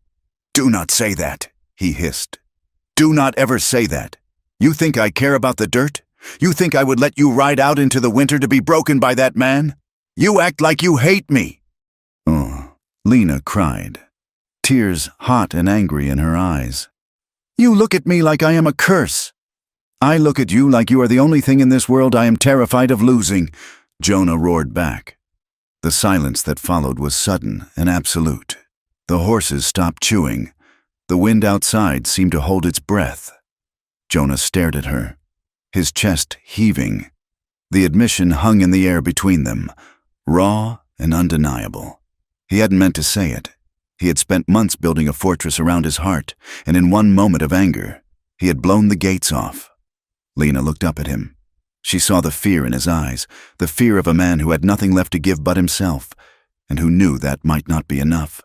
"Do not say that," he hissed. "Do not ever say that. You think I care about the dirt? You think I would let you ride out into the winter to be broken by that man? You act like you hate me." "Oh," Lena cried, tears hot and angry in her eyes. "You look at me like I am a curse." "I look at you like you are the only thing in this world I am terrified of losing," Jonah roared back. The silence that followed was sudden and absolute. The horses stopped chewing. The wind outside seemed to hold its breath. Jonah stared at her, his chest heaving. The admission hung in the air between them, raw and undeniable. He hadn't meant to say it. He had spent months building a fortress around his heart, and in one moment of anger, he had blown the gates off. Lena looked up at him. She saw the fear in his eyes, the fear of a man who had nothing left to give but himself, and who knew that might not be enough.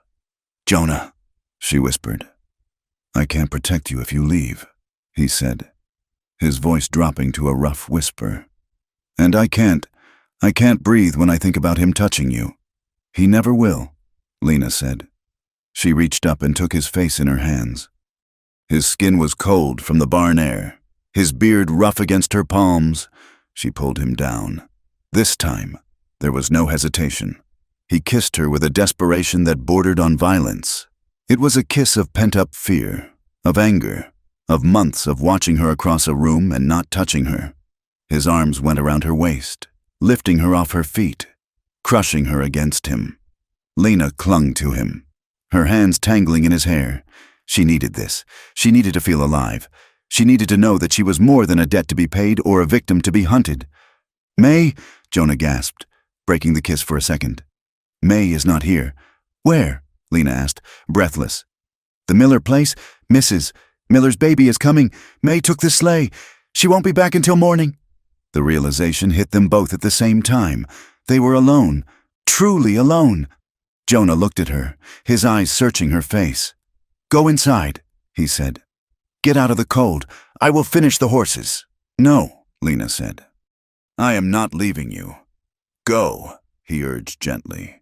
"Jonah," she whispered. "I can't protect you if you leave," he said, his voice dropping to a rough whisper. "And I can't breathe when I think about him touching you." "He never will," Lena said. She reached up and took his face in her hands. His skin was cold from the barn air, his beard rough against her palms. She pulled him down. This time, there was no hesitation. He kissed her with a desperation that bordered on violence. It was a kiss of pent-up fear, of anger, of months of watching her across a room and not touching her. His arms went around her waist, lifting her off her feet, crushing her against him. Lena clung to him, her hands tangling in his hair. She needed this. She needed to feel alive. She needed to know that she was more than a debt to be paid or a victim to be hunted. "May," Jonah gasped, breaking the kiss for a second. "May is not here." "Where?" Lena asked, breathless. "The Miller place? Mrs. Miller's baby is coming. May took the sleigh. She won't be back until morning." The realization hit them both at the same time. They were alone, truly alone. Jonah looked at her, his eyes searching her face. "Go inside," he said. "Get out of the cold. I will finish the horses." "No," Lena said. "I am not leaving you. Go," he urged gently.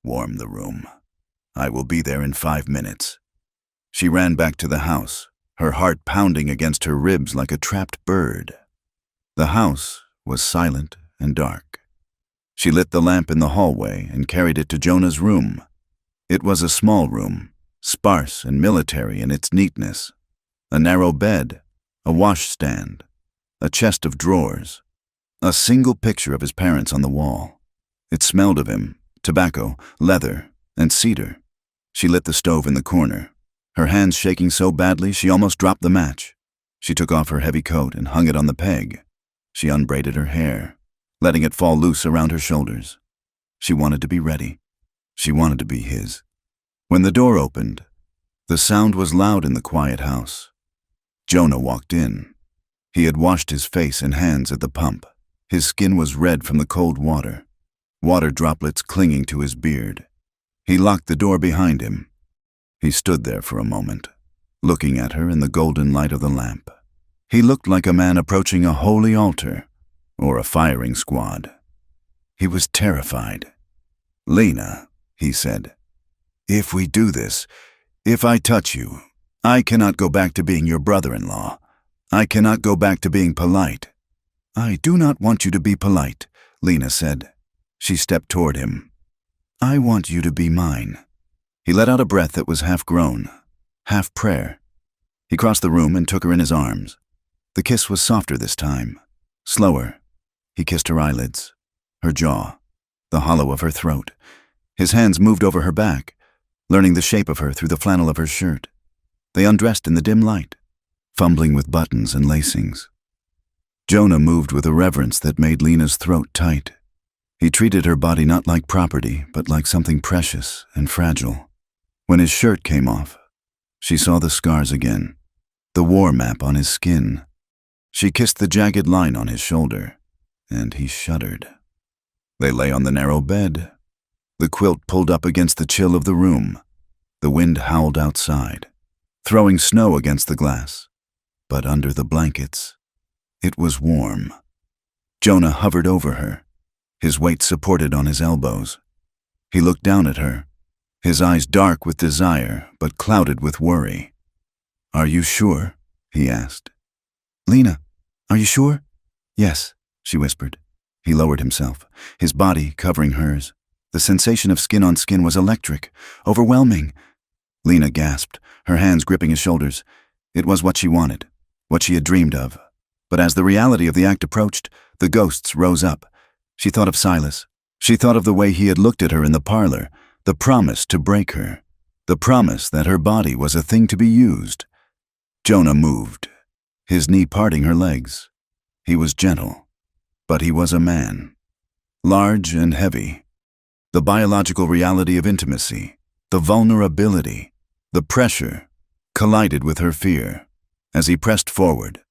"Warm the room. I will be there in 5 minutes." She ran back to the house, her heart pounding against her ribs like a trapped bird. The house was silent and dark. She lit the lamp in the hallway and carried it to Jonah's room. It was a small room, sparse and military in its neatness. A narrow bed, a washstand, a chest of drawers, a single picture of his parents on the wall. It smelled of him, tobacco, leather, and cedar. She lit the stove in the corner, her hands shaking so badly she almost dropped the match. She took off her heavy coat and hung it on the peg. She unbraided her hair, letting it fall loose around her shoulders. She wanted to be ready. She wanted to be his. When the door opened, The sound was loud in the quiet house. Jonah walked in. He had washed his face and hands at the pump. His skin was red from the cold water, water droplets clinging to his beard. He locked the door behind him. He stood there for a moment, looking at her in the golden light of the lamp. He looked like a man approaching a holy altar or a firing squad. He was terrified. "Lena," he said, "if we do this, if I touch you, I cannot go back to being your brother-in-law. I cannot go back to being polite." "I do not want you to be polite," Lena said. She stepped toward him. "I want you to be mine." He let out a breath that was half groan, half prayer. He crossed the room and took her in his arms. The kiss was softer this time, slower. He kissed her eyelids, her jaw, the hollow of her throat. His hands moved over her back, learning the shape of her through the flannel of her shirt. They undressed in the dim light, fumbling with buttons and lacings. Jonah moved with a reverence that made Lena's throat tight. He treated her body not like property, but like something precious and fragile. When his shirt came off, she saw the scars again, the war map on his skin. She kissed the jagged line on his shoulder, and he shuddered. They lay on the narrow bed. The quilt pulled up against the chill of the room. The wind howled outside, throwing snow against the glass. But under the blankets, it was warm. Jonah hovered over her, his weight supported on his elbows. He looked down at her, his eyes dark with desire but clouded with worry. "Are you sure?" he asked. "Lena, are you sure?" "Yes," she whispered. He lowered himself, his body covering hers. The sensation of skin on skin was electric, overwhelming. Lena gasped, her hands gripping his shoulders. It was what she wanted, what she had dreamed of. But as the reality of the act approached, the ghosts rose up. She thought of Silas. She thought of the way he had looked at her in the parlor, the promise to break her, the promise that her body was a thing to be used. Jonah moved, his knee parting her legs. He was gentle, but he was a man, large and heavy. The biological reality of intimacy, the vulnerability, the pressure, collided with her fear. As he pressed forward,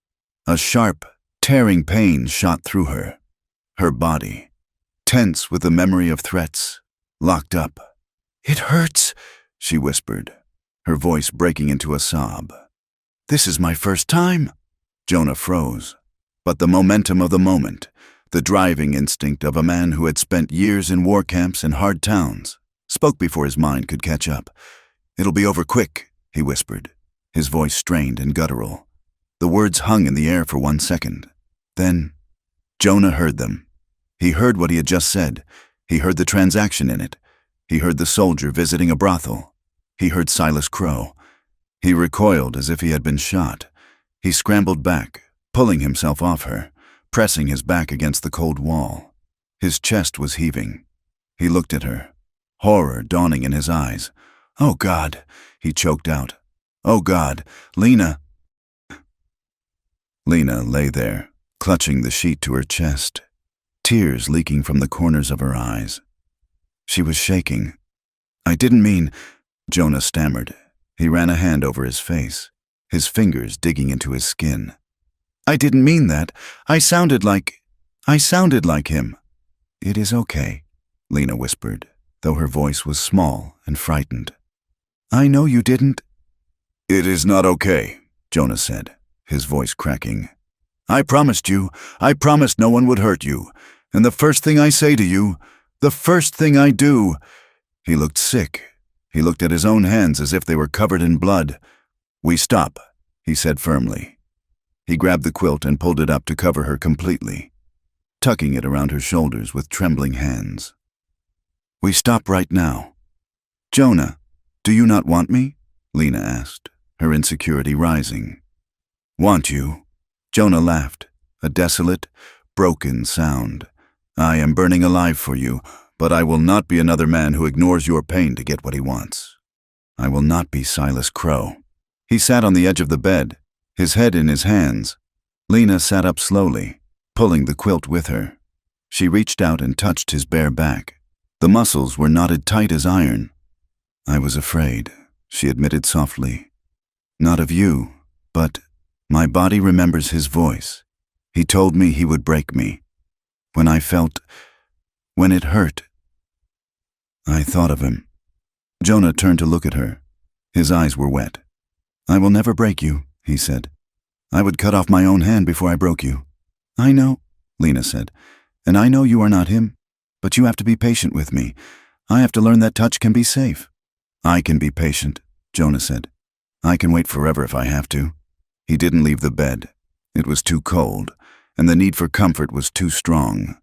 a sharp, tearing pain shot through her. Her body, tense with the memory of threats, locked up. "It hurts," she whispered, her voice breaking into a sob. "This is my first time." Jonah froze, but the momentum of the moment, the driving instinct of a man who had spent years in war camps and hard towns, spoke before his mind could catch up. "It'll be over quick," he whispered, his voice strained and guttural. The words hung in the air for 1 second. Then, Jonah heard them. He heard what he had just said. He heard the transaction in it. He heard the soldier visiting a brothel. He heard Silas Crow. He recoiled as if he had been shot. He scrambled back, pulling himself off her, pressing his back against the cold wall. His chest was heaving. He looked at her, horror dawning in his eyes. "Oh, God," he choked out. "Oh, God, Lena." Lena lay there, clutching the sheet to her chest, tears leaking from the corners of her eyes. She was shaking. "I didn't mean," Jonah stammered. He ran a hand over his face, his fingers digging into his skin. "I didn't mean that. I sounded like him." "It is okay," Lena whispered, though her voice was small and frightened. "I know you didn't." "It is not okay," Jonah said, his voice cracking. I promised no one would hurt you. And the first thing I say to you, the first thing I do." He looked sick. He looked at his own hands as if they were covered in blood. "We stop," he said firmly. He grabbed the quilt and pulled it up to cover her completely, tucking it around her shoulders with trembling hands. "We stop right now." "Jonah, do you not want me?" Lena asked, her insecurity rising. "Want you?" Jonah laughed, a desolate, broken sound. "I am burning alive for you, but I will not be another man who ignores your pain to get what he wants. I will not be Silas Crow." He sat on the edge of the bed, his head in his hands. Lena sat up slowly, pulling the quilt with her. She reached out and touched his bare back. The muscles were knotted tight as iron. "I was afraid," she admitted softly. Not of you, but my body remembers his voice. He told me he would break me. When it hurt, I thought of him. Jonah turned to look at her. His eyes were wet. I will never break you, he said. I would cut off my own hand before I broke you. I know, Lena said, and I know you are not him, but you have to be patient with me. I have to learn that touch can be safe. I can be patient, Jonah said. I can wait forever if I have to. He didn't leave the bed. It was too cold, and the need for comfort was too strong.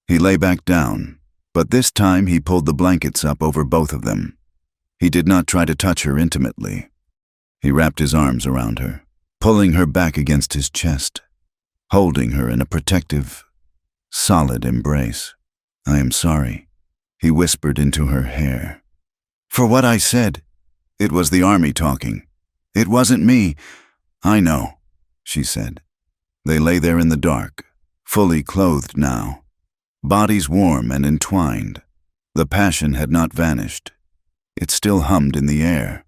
He lay back down, but this time he pulled the blankets up over both of them. He did not try to touch her intimately. He wrapped his arms around her, pulling her back against his chest, holding her in a protective, solid embrace. I am sorry, he whispered into her hair. For what I said, it was the army talking. It wasn't me. I know, she said. They lay there in the dark, fully clothed now, bodies warm and entwined. The passion had not vanished. It still hummed in the air,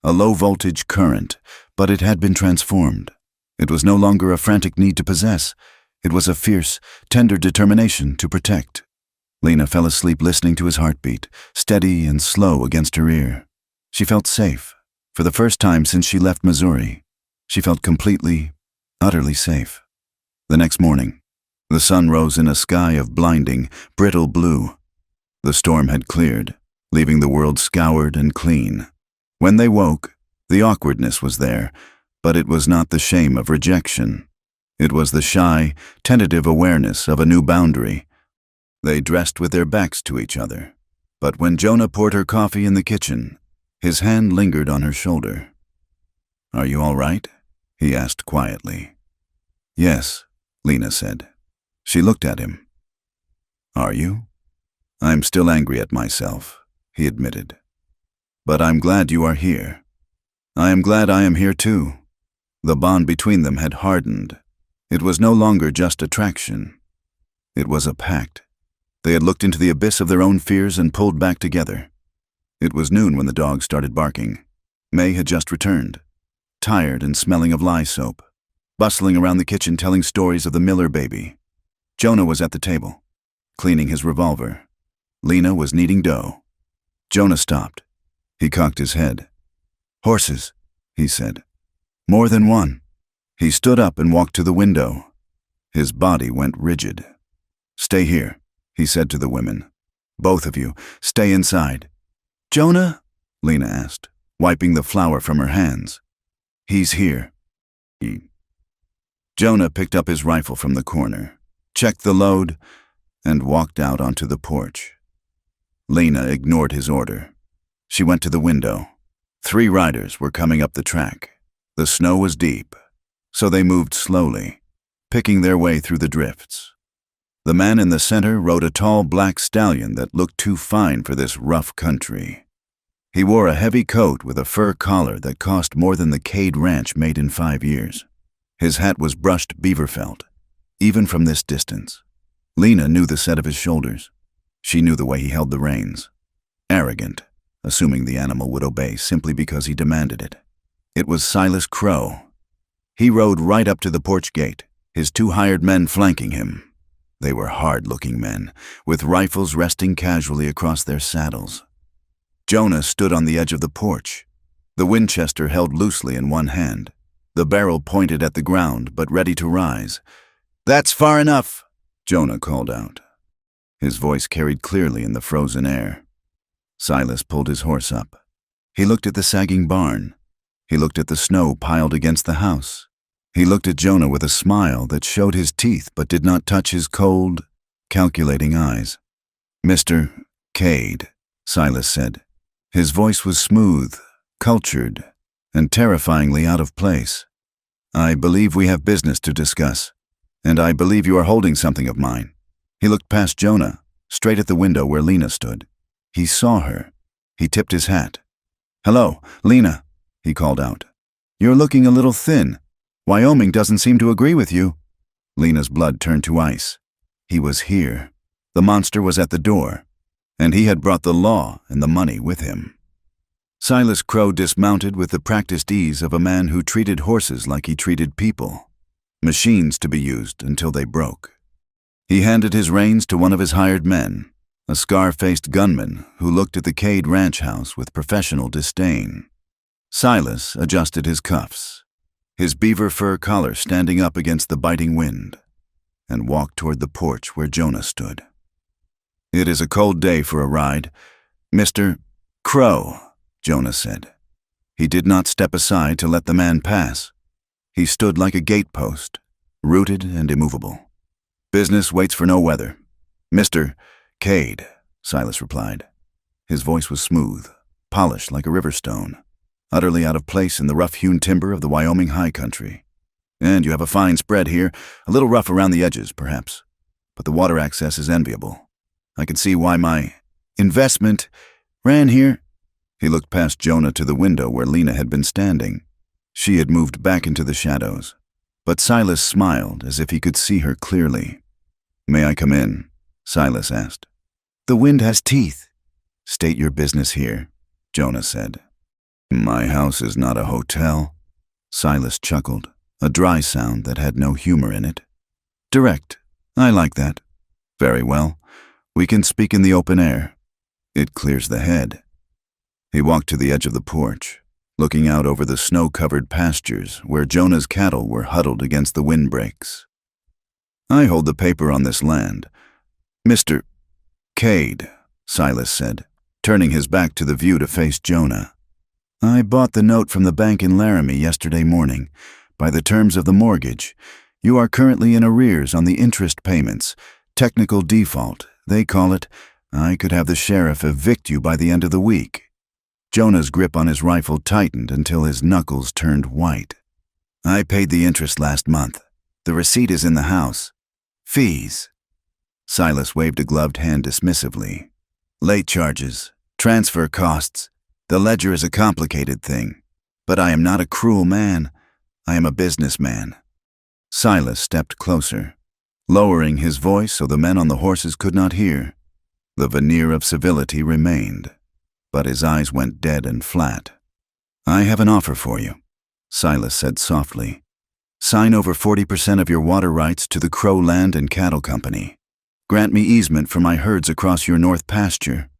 a low-voltage current, but it had been transformed. It was no longer a frantic need to possess. It was a fierce, tender determination to protect. Lena fell asleep listening to his heartbeat, steady and slow against her ear. She felt safe. For the first time since she left Missouri, she felt completely, utterly safe. The next morning, the sun rose in a sky of blinding, brittle blue. The storm had cleared, leaving the world scoured and clean. When they woke, the awkwardness was there, but it was not the shame of rejection. It was the shy, tentative awareness of a new boundary. They dressed with their backs to each other, but when Jonah poured her coffee in the kitchen, his hand lingered on her shoulder. Are you all right? He asked quietly. Yes, Lena said. She looked at him. Are you? I'm still angry at myself, he admitted. But I'm glad you are here. I am glad I am here too. The bond between them had hardened. It was no longer just attraction. It was a pact. They had looked into the abyss of their own fears and pulled back together. It was noon when the dog started barking. May had just returned, tired and smelling of lye soap, bustling around the kitchen telling stories of the Miller baby. Jonah was at the table, cleaning his revolver. Lena was kneading dough. Jonah stopped. He cocked his head. Horses, he said. More than one. He stood up and walked to the window. His body went rigid. Stay here, he said to the women. Both of you, stay inside. Jonah? Lena asked, wiping the flour from her hands. He's here. Jonah picked up his rifle from the corner, checked the load, and walked out onto the porch. Lena ignored his order. She went to the window. 3 riders were coming up the track. The snow was deep, so they moved slowly, picking their way through the drifts. The man in the center rode a tall black stallion that looked too fine for this rough country. He wore a heavy coat with a fur collar that cost more than the Cade Ranch made in 5 years. His hat was brushed beaver felt, even from this distance. Lena knew the set of his shoulders. She knew the way he held the reins. Arrogant, assuming the animal would obey simply because he demanded it. It was Silas Crow. He rode right up to the porch gate, his 2 hired men flanking him. They were hard-looking men, with rifles resting casually across their saddles. Jonah stood on the edge of the porch, the Winchester held loosely in one hand, the barrel pointed at the ground but ready to rise. That's far enough, Jonah called out. His voice carried clearly in the frozen air. Silas pulled his horse up. He looked at the sagging barn. He looked at the snow piled against the house. He looked at Jonah with a smile that showed his teeth but did not touch his cold, calculating eyes. Mr. Cade, Silas said. His voice was smooth, cultured, and terrifyingly out of place. I believe we have business to discuss, and I believe you are holding something of mine. He looked past Jonah, straight at the window where Lena stood. He saw her. He tipped his hat. Hello, Lena, he called out. You're looking a little thin. Wyoming doesn't seem to agree with you. Lena's blood turned to ice. He was here. The monster was at the door, and he had brought the law and the money with him. Silas Crow dismounted with the practiced ease of a man who treated horses like he treated people, machines to be used until they broke. He handed his reins to one of his hired men, a scar-faced gunman who looked at the Cade ranch house with professional disdain. Silas adjusted his cuffs, his beaver fur collar standing up against the biting wind, and walked toward the porch where Jonah stood. "It is a cold day for a ride, Mr. Crow," Jonah said. He did not step aside to let the man pass. He stood like a gatepost, rooted and immovable. "Business waits for no weather. Mr. Cade," Silas replied. His voice was smooth, polished like a river stone, utterly out of place in the rough-hewn timber of the Wyoming high country. "And you have a fine spread here, a little rough around the edges, perhaps, but the water access is enviable. I can see why my investment ran here." He looked past Jonah to the window where Lena had been standing. She had moved back into the shadows, but Silas smiled as if he could see her clearly. "May I come in?" Silas asked. "The wind has teeth." "State your business here," Jonah said. "My house is not a hotel," Silas chuckled, a dry sound that had no humor in it. "Direct. I like that." "Very well. We can speak in the open air. It clears the head." He walked to the edge of the porch, looking out over the snow-covered pastures where Jonah's cattle were huddled against the windbreaks. "I hold the paper on this land. Mr. Cade," Silas said, turning his back to the view to face Jonah. "I bought the note from the bank in Laramie yesterday morning. By the terms of the mortgage, you are currently in arrears on the interest payments. Technical default, they call it. I could have the sheriff evict you by the end of the week." Jonah's grip on his rifle tightened until his knuckles turned white. "I paid the interest last month. The receipt is in the house. Fees." Silas waved a gloved hand dismissively. "Late charges, transfer costs. The ledger is a complicated thing. But I am not a cruel man. I am a businessman." Silas stepped closer, lowering his voice so the men on the horses could not hear. The veneer of civility remained, but his eyes went dead and flat. "I have an offer for you," Silas said softly. "Sign over 40% of your water rights to the Crow Land and Cattle Company. Grant me easement for my herds across your north pasture.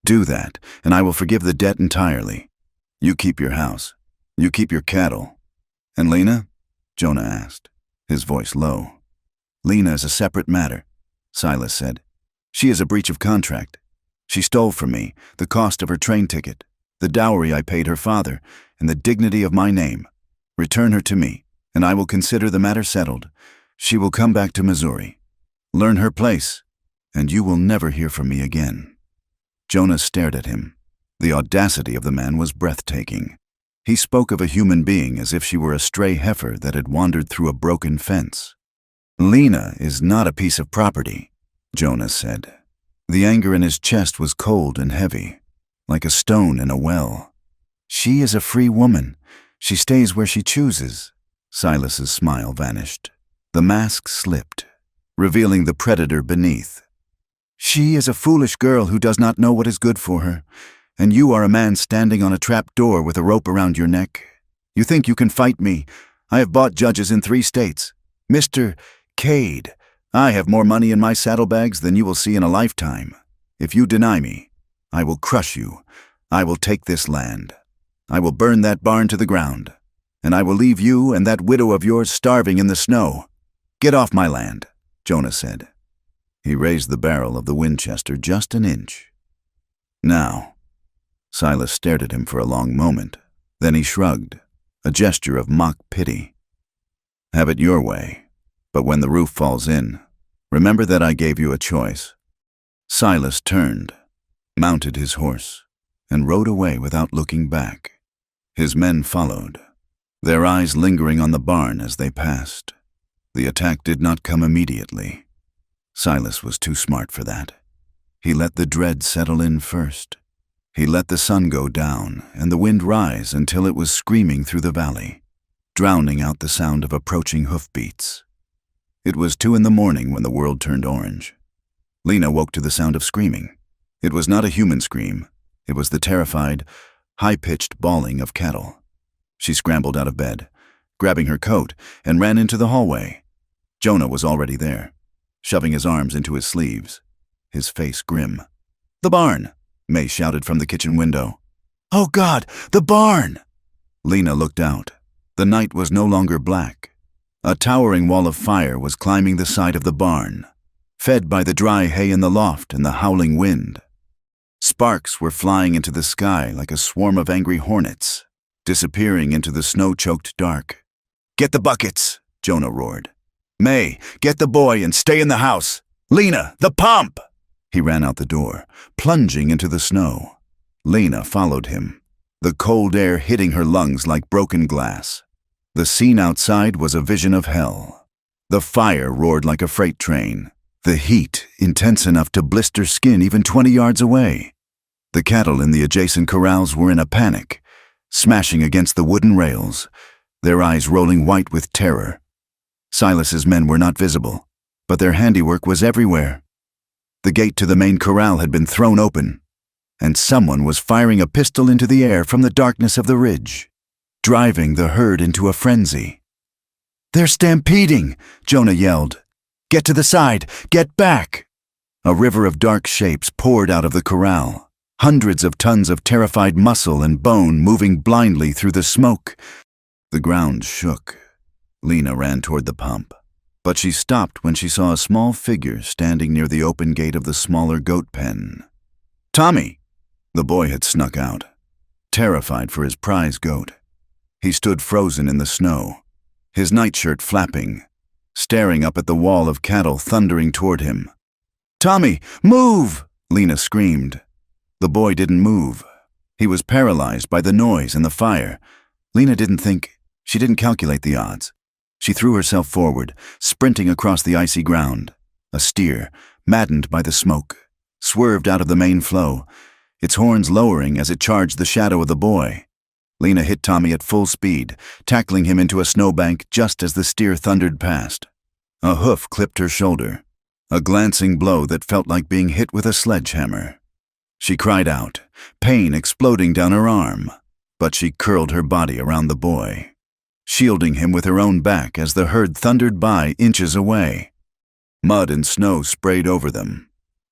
Do that, and I will forgive the debt entirely. You keep your house. You keep your cattle." "And Lena?" Jonah asked, his voice low. "Lena is a separate matter," Silas said. "She is a breach of contract. She stole from me the cost of her train ticket, the dowry I paid her father, and the dignity of my name. Return her to me, and I will consider the matter settled. She will come back to Missouri. Learn her place, and you will never hear from me again." Jonah stared at him. The audacity of the man was breathtaking. He spoke of a human being as if she were a stray heifer that had wandered through a broken fence. "Lena is not a piece of property," Jonah said. The anger in his chest was cold and heavy, like a stone in a well. "She is a free woman. She stays where she chooses." Silas's smile vanished. The mask slipped, revealing the predator beneath. "She is a foolish girl who does not know what is good for her, and you are a man standing on a trap door with a rope around your neck. You think you can fight me. I have bought judges in 3 states. Mr. Cade, I have more money in my saddlebags than you will see in a lifetime. If you deny me, I will crush you. I will take this land. I will burn that barn to the ground, and I will leave you and that widow of yours starving in the snow. Get off my land," Jonah said. He raised the barrel of the Winchester just an inch. "Now." Silas stared at him for a long moment. Then he shrugged, a gesture of mock pity. "Have it your way, but when the roof falls in, remember that I gave you a choice." Silas turned, mounted his horse, and rode away without looking back. His men followed, their eyes lingering on the barn as they passed. The attack did not come immediately. Silas was too smart for that. He let the dread settle in first. He let the sun go down and the wind rise until it was screaming through the valley, drowning out the sound of approaching hoofbeats. It was 2 a.m. when the world turned orange. Lena woke to the sound of screaming. It was not a human scream. It was the terrified, high-pitched bawling of cattle. She scrambled out of bed, grabbing her coat, and ran into the hallway. Jonah was already there, shoving his arms into his sleeves, his face grim. "The barn!" May shouted from the kitchen window. "Oh God, the barn!" Lena looked out. The night was no longer black. A towering wall of fire was climbing the side of the barn, fed by the dry hay in the loft and the howling wind. Sparks were flying into the sky like a swarm of angry hornets, disappearing into the snow-choked dark. "Get the buckets!" Jonah roared. "May, get the boy and stay in the house! Lena, the pump!" He ran out the door, plunging into the snow. Lena followed him, the cold air hitting her lungs like broken glass. The scene outside was a vision of hell. The fire roared like a freight train, the heat intense enough to blister skin even 20 yards away. The cattle in the adjacent corrals were in a panic, smashing against the wooden rails, their eyes rolling white with terror. Silas's men were not visible, but their handiwork was everywhere. The gate to the main corral had been thrown open, and someone was firing a pistol into the air from the darkness of the ridge, driving the herd into a frenzy. "They're stampeding!" Jonah yelled. "Get to the side! Get back!" A river of dark shapes poured out of the corral, hundreds of tons of terrified muscle and bone moving blindly through the smoke. The ground shook. Lena ran toward the pump, but she stopped when she saw a small figure standing near the open gate of the smaller goat pen. "Tommy!" The boy had snuck out, terrified for his prize goat. He stood frozen in the snow, his nightshirt flapping, staring up at the wall of cattle thundering toward him. "Tommy, move!" Lena screamed. The boy didn't move. He was paralyzed by the noise and the fire. Lena didn't think. She didn't calculate the odds. She threw herself forward, sprinting across the icy ground. A steer, maddened by the smoke, swerved out of the main flow, its horns lowering as it charged the shadow of the boy. Lena hit Tommy at full speed, tackling him into a snowbank just as the steer thundered past. A hoof clipped her shoulder, a glancing blow that felt like being hit with a sledgehammer. She cried out, pain exploding down her arm, but she curled her body around the boy, shielding him with her own back as the herd thundered by inches away. Mud and snow sprayed over them.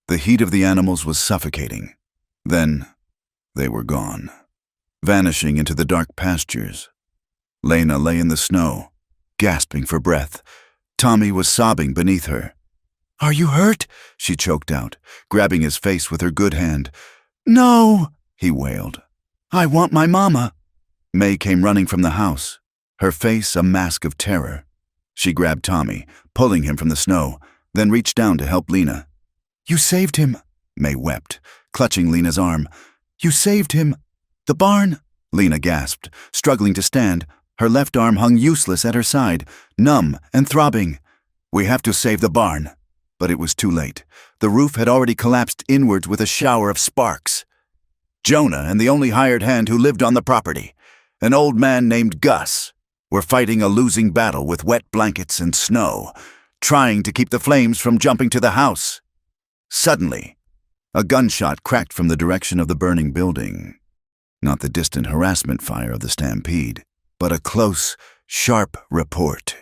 The heat of the animals was suffocating. Then they were gone, vanishing into the dark pastures. Lena lay in the snow, gasping for breath. Tommy was sobbing beneath her. "Are you hurt?" she choked out, grabbing his face with her good hand. "No," he wailed. "I want my mama." May came running from the house, her face a mask of terror. She grabbed Tommy, pulling him from the snow, then reached down to help Lena. "You saved him," May wept, clutching Lena's arm. "You saved him." "The barn?" Lena gasped, struggling to stand. Her left arm hung useless at her side, numb and throbbing. "We have to save the barn." But it was too late. The roof had already collapsed inwards with a shower of sparks. Jonah and the only hired hand who lived on the property, an old man named Gus, were fighting a losing battle with wet blankets and snow, trying to keep the flames from jumping to the house. Suddenly, a gunshot cracked from the direction of the burning building. Not the distant harassment fire of the stampede, but a close, sharp report.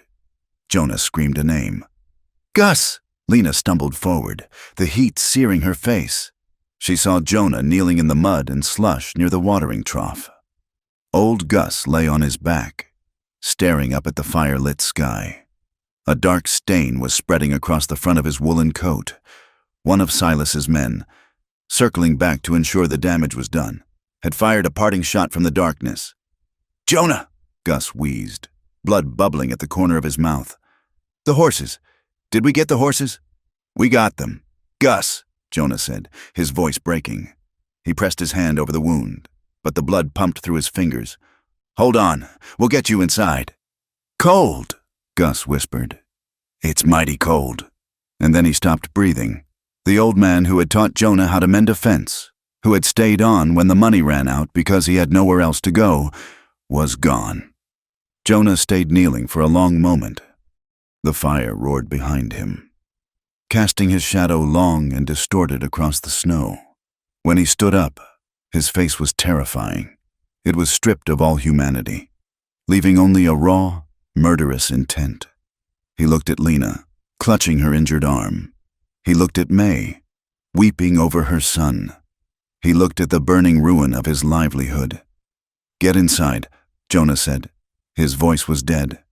Jonah screamed a name. "Gus!" Lena stumbled forward, the heat searing her face. She saw Jonah kneeling in the mud and slush near the watering trough. Old Gus lay on his back, staring up at the fire-lit sky. A dark stain was spreading across the front of his woolen coat. One of Silas's men, circling back to ensure the damage was done, had fired a parting shot from the darkness. "Jonah!" Gus wheezed, blood bubbling at the corner of his mouth. "The horses. Did we get the horses?" "We got them." "Gus," Jonah said, his voice breaking. He pressed his hand over the wound, but the blood pumped through his fingers. "Hold on, we'll get you inside." "Cold," Gus whispered. "It's mighty cold." And then he stopped breathing. The old man who had taught Jonah how to mend a fence, who had stayed on when the money ran out because he had nowhere else to go, was gone. Jonah stayed kneeling for a long moment. The fire roared behind him, casting his shadow long and distorted across the snow. When he stood up, his face was terrifying. It was stripped of all humanity, leaving only a raw, murderous intent. He looked at Lena, clutching her injured arm. He looked at May, weeping over her son. He looked at the burning ruin of his livelihood. "Get inside," Jonah said. His voice was dead.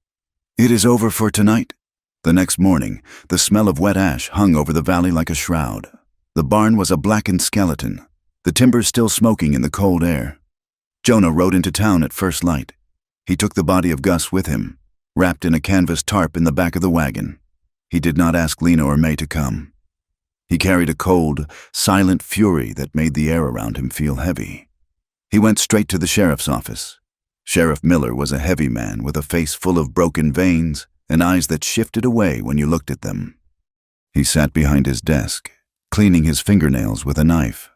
"It is over for tonight." The next morning, the smell of wet ash hung over the valley like a shroud. The barn was a blackened skeleton, the timbers still smoking in the cold air. Jonah rode into town at first light. He took the body of Gus with him, wrapped in a canvas tarp in the back of the wagon. He did not ask Lena or May to come. He carried a cold, silent fury that made the air around him feel heavy. He went straight to the sheriff's office. Sheriff Miller was a heavy man with a face full of broken veins and eyes that shifted away when you looked at them. He sat behind his desk, cleaning his fingernails with a knife.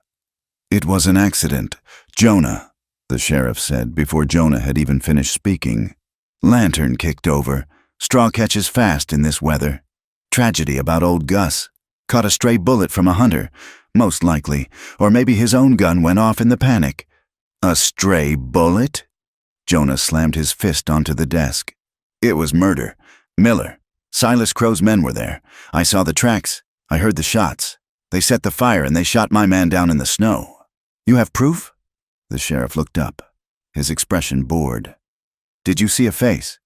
"It was an accident, Jonah," the sheriff said before Jonah had even finished speaking. "Lantern kicked over. Straw catches fast in this weather. Tragedy about old Gus. Caught a stray bullet from a hunter, most likely, or maybe his own gun went off in the panic." "A stray bullet?" Jonah slammed his fist onto the desk. "It was murder. Miller. Silas Crow's men were there. I saw the tracks. I heard the shots. They set the fire and they shot my man down in the snow." "You have proof?" The sheriff looked up, his expression bored. "Did you see a face?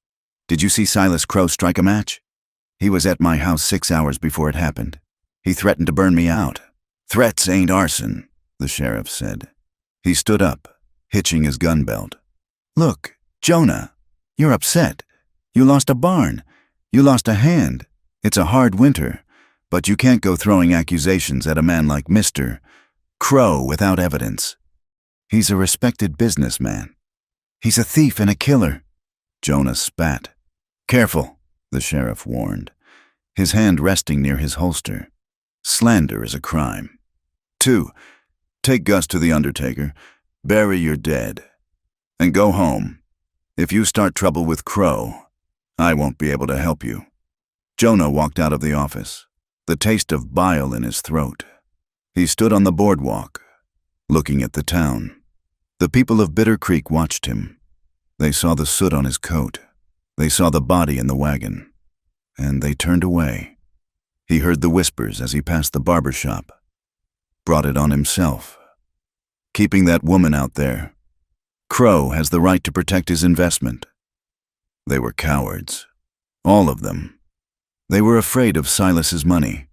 Did you see Silas Crow strike a match? He was at my house 6 hours before it happened. He threatened to burn me out." "Threats ain't arson," the sheriff said. He stood up, hitching his gun belt. "Look, Jonah, you're upset. You lost a barn. You lost a hand. It's a hard winter, but you can't go throwing accusations at a man like Mr. Crow without evidence. He's a respected businessman. He's a thief and a killer." Jonah spat. "Careful," the sheriff warned, his hand resting near his holster. "Slander is a crime. 2, take Gus to the undertaker, bury your dead, and go home. If you start trouble with Crow, I won't be able to help you." Jonah walked out of the office, the taste of bile in his throat. He stood on the boardwalk, looking at the town. The people of Bitter Creek watched him. They saw the soot on his coat. They saw the body in the wagon. And they turned away. He heard the whispers as he passed the barber shop. Brought it on himself. Keeping that woman out there. Crow has the right to protect his investment. They were cowards. All of them. They were afraid of Silas's money,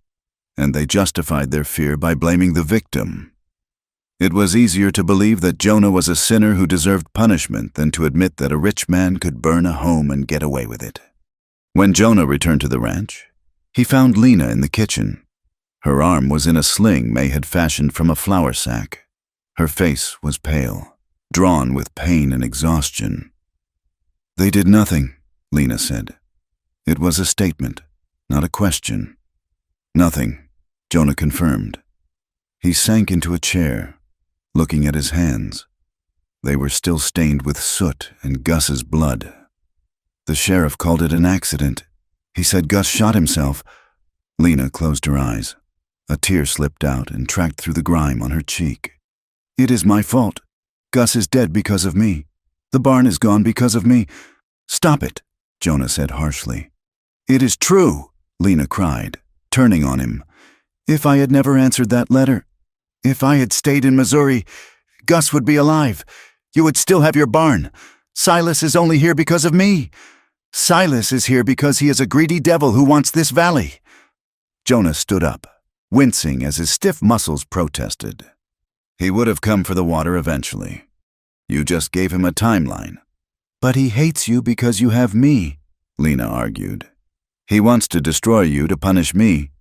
and they justified their fear by blaming the victim. It was easier to believe that Jonah was a sinner who deserved punishment than to admit that a rich man could burn a home and get away with it. When Jonah returned to the ranch, he found Lena in the kitchen. Her arm was in a sling May had fashioned from a flour sack. Her face was pale, drawn with pain and exhaustion. "They did nothing," Lena said. It was a statement, not a question. "Nothing," Jonah confirmed. He sank into a chair, looking at his hands. They were still stained with soot and Gus's blood. "The sheriff called it an accident. He said Gus shot himself." Lena closed her eyes. A tear slipped out and tracked through the grime on her cheek. "It is my fault. Gus is dead because of me. The barn is gone because of me." "Stop it," Jonah said harshly. "It is true," Lena cried, turning on him. "If I had never answered that letter, if I had stayed in Missouri, Gus would be alive. You would still have your barn. Silas is only here because of me. Silas is here because he is a greedy devil who wants this valley." Jonah stood up, wincing as his stiff muscles protested. "He would have come for the water eventually. You just gave him a timeline." "But he hates you because you have me," Lena argued. "He wants to destroy you to punish me."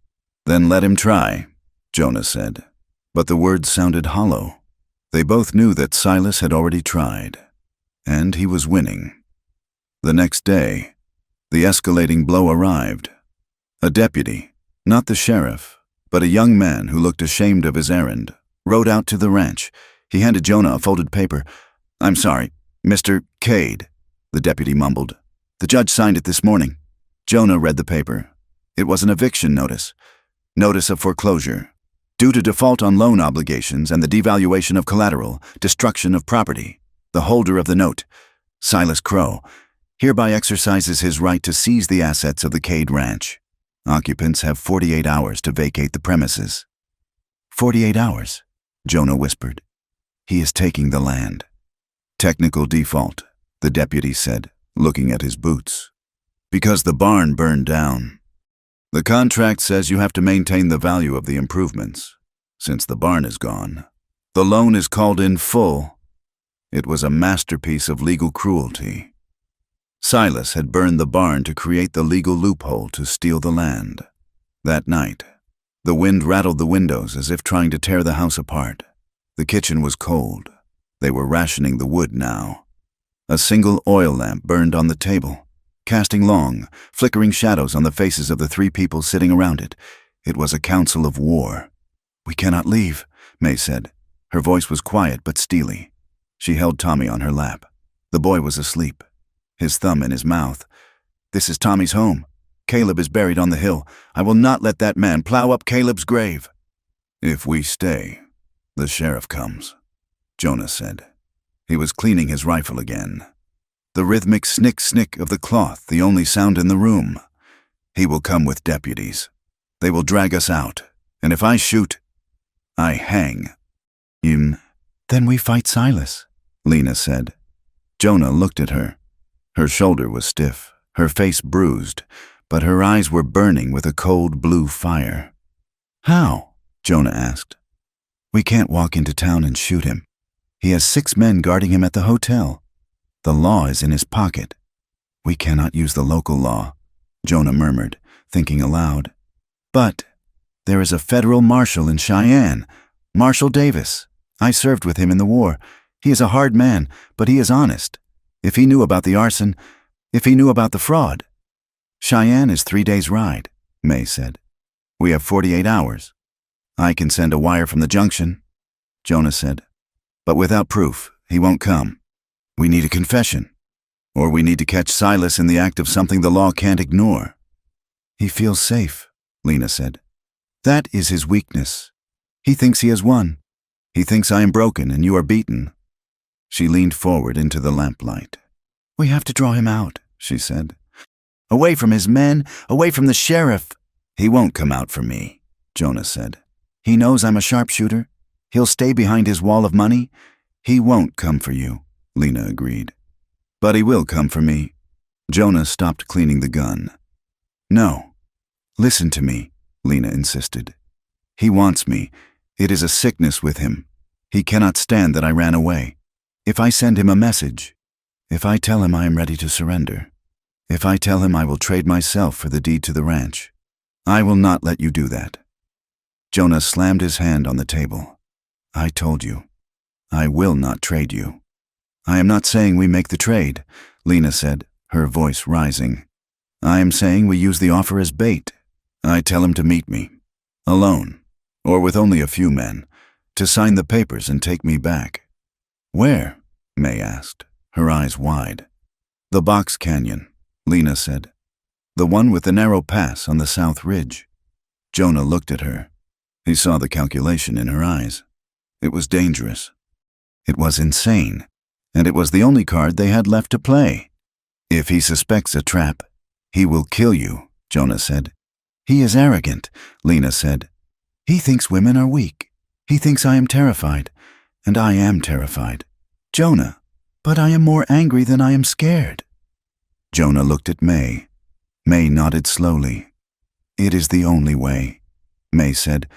"Then let him try," Jonah said. But the words sounded hollow. They both knew that Silas had already tried, and he was winning. The next day, the escalating blow arrived. A deputy, not the sheriff, but a young man who looked ashamed of his errand, rode out to the ranch. He handed Jonah a folded paper. "I'm sorry, Mr. Cade," the deputy mumbled. "The judge signed it this morning." Jonah read the paper. It was an eviction notice. Notice of foreclosure. Due to default on loan obligations and the devaluation of collateral, destruction of property. The holder of the note, Silas Crow, hereby exercises his right to seize the assets of the Cade Ranch. Occupants have 48 hours to vacate the premises. 48 hours, Jonah whispered. He is taking the land. Technical default, the deputy said, looking at his boots. Because the barn burned down. The contract says you have to maintain the value of the improvements. Since the barn is gone, the loan is called in full. It was a masterpiece of legal cruelty. Silas had burned the barn to create the legal loophole to steal the land. That night, the wind rattled the windows as if trying to tear the house apart. The kitchen was cold. They were rationing the wood now. A single oil lamp burned on the table, casting long, flickering shadows on the faces of the 3 people sitting around it. It was a council of war. "We cannot leave," May said. Her voice was quiet but steely. She held Tommy on her lap. The boy was asleep, his thumb in his mouth. "This is Tommy's home. Caleb is buried on the hill. I will not let that man plow up Caleb's grave." "If we stay, the sheriff comes," Jonah said. He was cleaning his rifle again. The rhythmic snick-snick of the cloth, the only sound in the room. "He will come with deputies. They will drag us out, and if I shoot, I hang." Then we fight Silas," Lena said. Jonah looked at her. Her shoulder was stiff, her face bruised, but her eyes were burning with a cold blue fire. "How?" Jonah asked. "We can't walk into town and shoot him. He has 6 men guarding him at the hotel. The law is in his pocket." "We cannot use the local law," Jonah murmured, thinking aloud. "But there is a federal marshal in Cheyenne, Marshal Davis. I served with him in the war. He is a hard man, but he is honest. If he knew about the arson, if he knew about the fraud." "Cheyenne is 3 days' ride," May said. "We have 48 hours. I can send a wire from the junction," Jonah said. "But without proof, he won't come. We need a confession. Or we need to catch Silas in the act of something the law can't ignore." "He feels safe," Lena said. "That is his weakness. He thinks he has won. He thinks I am broken and you are beaten." She leaned forward into the lamplight. "We have to draw him out," she said. "Away from his men, away from the sheriff." "He won't come out for me," Jonah said. "He knows I'm a sharpshooter. He'll stay behind his wall of money." "He won't come for you," Lena agreed. "But he will come for me." Jonah stopped cleaning the gun. "No. Listen to me," Lena insisted. "He wants me. It is a sickness with him. He cannot stand that I ran away. If I send him a message, if I tell him I am ready to surrender, if I tell him I will trade myself for the deed to the ranch, I will not let you do that." Jonah slammed his hand on the table. "I told you. I will not trade you." "I am not saying we make the trade," Lena said, her voice rising. "I am saying we use the offer as bait. I tell him to meet me, alone, or with only a few men, to sign the papers and take me back." "Where?" May asked, her eyes wide. "The Box Canyon," Lena said. "The one with the narrow pass on the south ridge." Jonah looked at her. He saw the calculation in her eyes. It was dangerous. It was insane, and it was the only card they had left to play. "If he suspects a trap, he will kill you," Jonah said. "He is arrogant," Lena said. "He thinks women are weak. He thinks I am terrified, and I am terrified. Jonah, but I am more angry than I am scared." Jonah looked at May. May nodded slowly. "It is the only way," May said.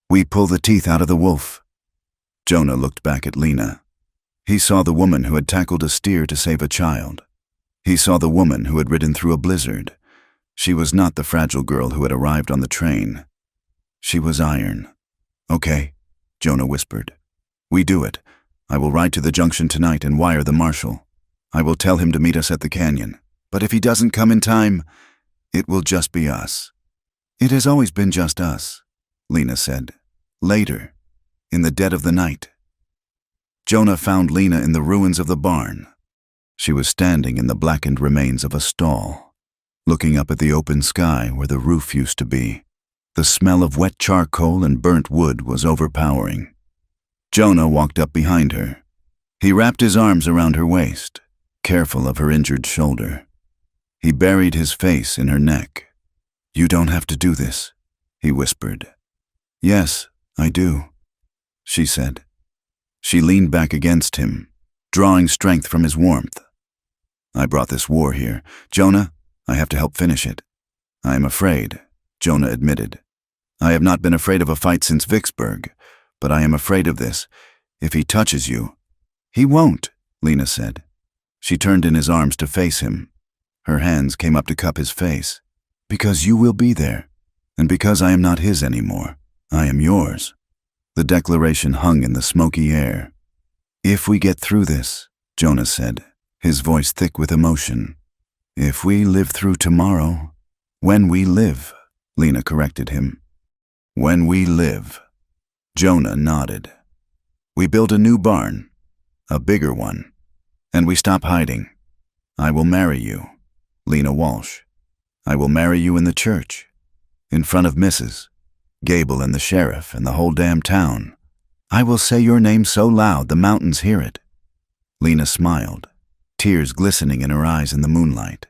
"We pull the teeth out of the wolf." Jonah looked back at Lena. He saw the woman who had tackled a steer to save a child. He saw the woman who had ridden through a blizzard. She was not the fragile girl who had arrived on the train. She was iron. "Okay," Jonah whispered. "We do it. I will ride to the junction tonight and wire the marshal. I will tell him to meet us at the canyon. But if he doesn't come in time, it will just be us." "It has always been just us," Lena said. "Later, in the dead of the night." Jonah found Lena in the ruins of the barn. She was standing in the blackened remains of a stall, looking up at the open sky where the roof used to be. The smell of wet charcoal and burnt wood was overpowering. Jonah walked up behind her. He wrapped his arms around her waist, careful of her injured shoulder. He buried his face in her neck. "You don't have to do this," he whispered. "Yes, I do," she said. She leaned back against him, drawing strength from his warmth. "I brought this war here. Jonah, I have to help finish it." "I am afraid," Jonah admitted. "I have not been afraid of a fight since Vicksburg, but I am afraid of this. If he touches you—" "He won't," Lena said. She turned in his arms to face him. Her hands came up to cup his face. "Because you will be there, and because I am not his anymore, I am yours." The declaration hung in the smoky air. "If we get through this," Jonah said, his voice thick with emotion. "If we live through tomorrow." "When we live," Lena corrected him. "When we live." Jonah nodded. "We build a new barn, a bigger one, and we stop hiding. I will marry you, Lena Walsh. I will marry you in the church, in front of Mrs. Gable and the sheriff and the whole damn town. I will say your name so loud the mountains hear it." Lena smiled, tears glistening in her eyes in the moonlight.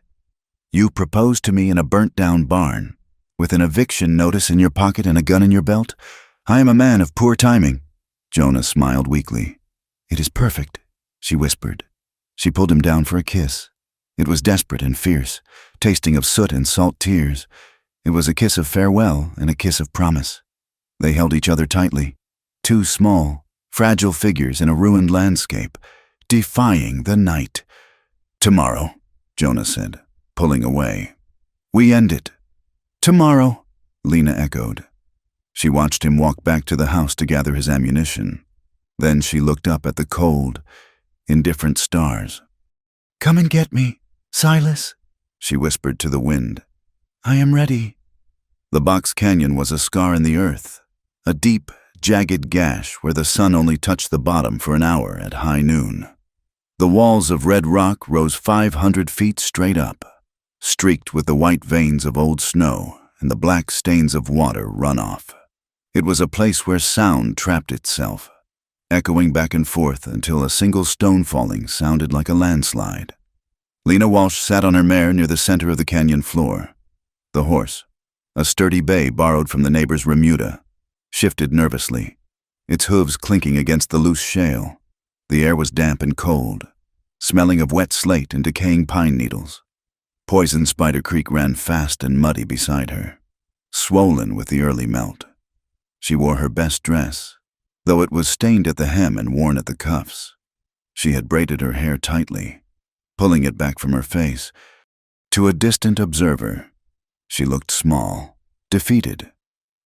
"You proposed to me in a burnt-down barn, with an eviction notice in your pocket and a gun in your belt? I am a man of poor timing." Jonah smiled weakly. "It is perfect," she whispered. She pulled him down for a kiss. It was desperate and fierce, tasting of soot and salt tears. It was a kiss of farewell and a kiss of promise. They held each other tightly, two small, fragile figures in a ruined landscape, defying the night. "Tomorrow," Jonah said, pulling away. "We end it." "Tomorrow," Lena echoed. She watched him walk back to the house to gather his ammunition. Then she looked up at the cold, indifferent stars. "Come and get me, Silas," she whispered to the wind. "I am ready." The box canyon was a scar in the earth, a deep, jagged gash where the sun only touched the bottom for an hour at high noon. The walls of red rock rose 500 feet straight up, streaked with the white veins of old snow and the black stains of water runoff. It was a place where sound trapped itself, echoing back and forth until a single stone falling sounded like a landslide. Lena Walsh sat on her mare near the center of the canyon floor. The horse, a sturdy bay borrowed from the neighbor's remuda, shifted nervously, its hooves clinking against the loose shale. The air was damp and cold, smelling of wet slate and decaying pine needles. Poison Spider Creek ran fast and muddy beside her, swollen with the early melt. She wore her best dress, though it was stained at the hem and worn at the cuffs. She had braided her hair tightly, pulling it back from her face. To a distant observer, she looked small, defeated,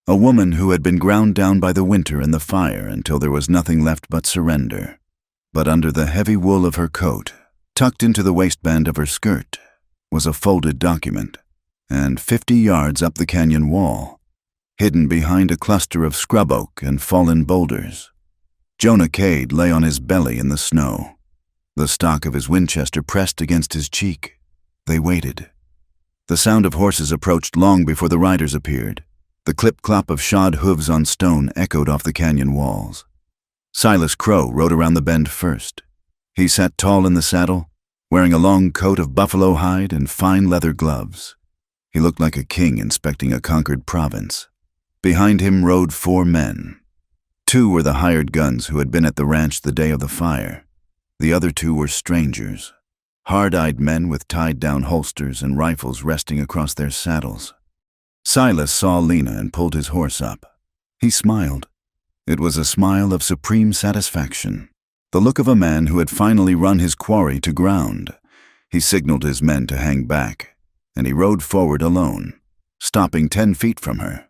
a woman who had been ground down by the winter and the fire until there was nothing left but surrender. But under the heavy wool of her coat, tucked into the waistband of her skirt, was a folded document, and 50 yards up the canyon wall, hidden behind a cluster of scrub oak and fallen boulders, Jonah Cade lay on his belly in the snow, the stock of his Winchester pressed against his cheek. They waited. The sound of horses approached long before the riders appeared. The clip-clop of shod hooves on stone echoed off the canyon walls. Silas Crow rode around the bend first. He sat tall in the saddle, wearing a long coat of buffalo hide and fine leather gloves. He looked like a king inspecting a conquered province. Behind him rode 4 men. 2 were the hired guns who had been at the ranch the day of the fire. The other 2 were strangers, hard-eyed men with tied-down holsters and rifles resting across their saddles. Silas saw Lena and pulled his horse up. He smiled. It was a smile of supreme satisfaction, the look of a man who had finally run his quarry to ground. He signaled his men to hang back, and he rode forward alone, stopping 10 feet from her.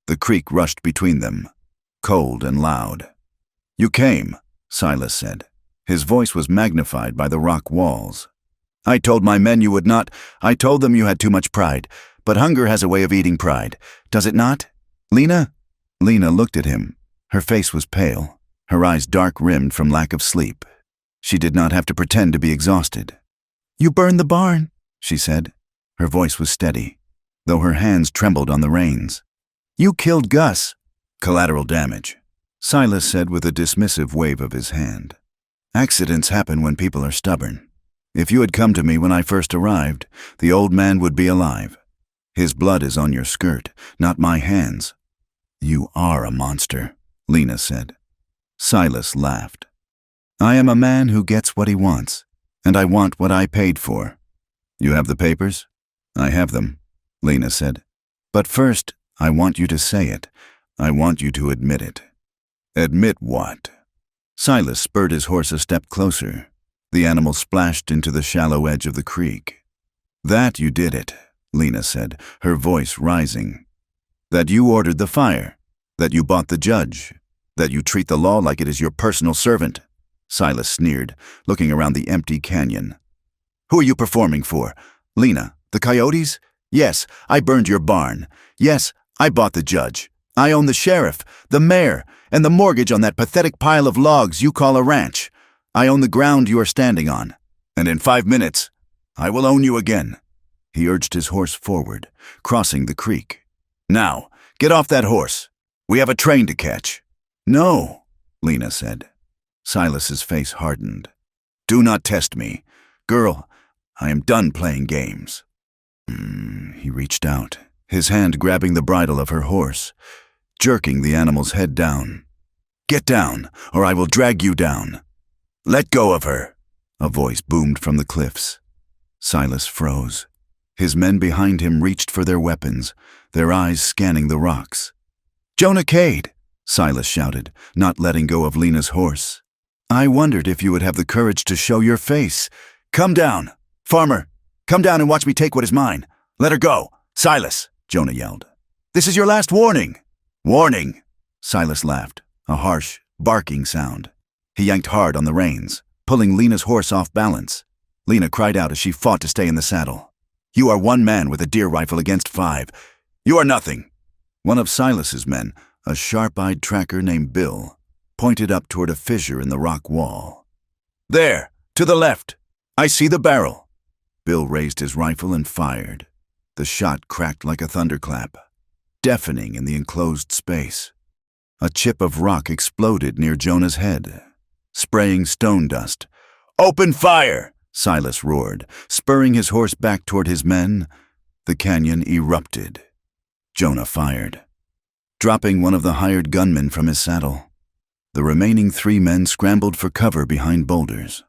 The creek rushed between them, cold and loud. "You came," Silas said. His voice was magnified by the rock walls. "I told my men you would not. I told them you had too much pride. But hunger has a way of eating pride, does it not? Lena?" Lena looked at him. Her face was pale, her eyes dark-rimmed from lack of sleep. She did not have to pretend to be exhausted. "You burned the barn," she said. Her voice was steady, though her hands trembled on the reins. "You killed Gus." "Collateral damage," Silas said with a dismissive wave of his hand. Accidents happen when people are stubborn. If you had come to me when I first arrived, the old man would be alive. His blood is on your skirt, not my hands." "You are a monster," Lena said. Silas laughed. "I am a man who gets what he wants, and I want what I paid for." "You have the papers?" "I have them," Lena said. "But first, I want you to say it. I want you to admit it." "Admit what?" Silas spurred his horse a step closer. The animal splashed into the shallow edge of the creek. "That you did it," Lena said, her voice rising. "That you ordered the fire. That you bought the judge. That you treat the law like it is your personal servant." Silas sneered, looking around the empty canyon. "Who are you performing for? Lena, the coyotes? Yes, I burned your barn. Yes, I bought the judge. I own the sheriff, the mayor, and the mortgage on that pathetic pile of logs you call a ranch. I own the ground you are standing on. And in 5 minutes, I will own you again." He urged his horse forward, crossing the creek. "Now, get off that horse. We have a train to catch." "No," Lena said. Silas's face hardened. "Do not test me. Girl, I am done playing games." He reached out, his hand grabbing the bridle of her horse, jerking the animal's head down. "Get down, or I will drag you down." "Let go of her," a voice boomed from the cliffs. Silas froze. His men behind him reached for their weapons, their eyes scanning the rocks. "Jonah Cade," Silas shouted, not letting go of Lena's horse. "I wondered if you would have the courage to show your face. Come down. Farmer, come down and watch me take what is mine. Let her go. Silas," Jonah yelled. "This is your last warning." "Warning," Silas laughed, a harsh, barking sound. He yanked hard on the reins, pulling Lena's horse off balance. Lena cried out as she fought to stay in the saddle. "You are one man with a deer rifle against 5. You are nothing." One of Silas's men, a sharp-eyed tracker named Bill, pointed up toward a fissure in the rock wall. "There, to the left. I see the barrel." Bill raised his rifle and fired. The shot cracked like a thunderclap, deafening in the enclosed space. A chip of rock exploded near Jonah's head, spraying stone dust. "Open fire!" Silas roared, spurring his horse back toward his men. The canyon erupted. Jonah fired, dropping one of the hired gunmen from his saddle. The remaining 3 men scrambled for cover behind boulders,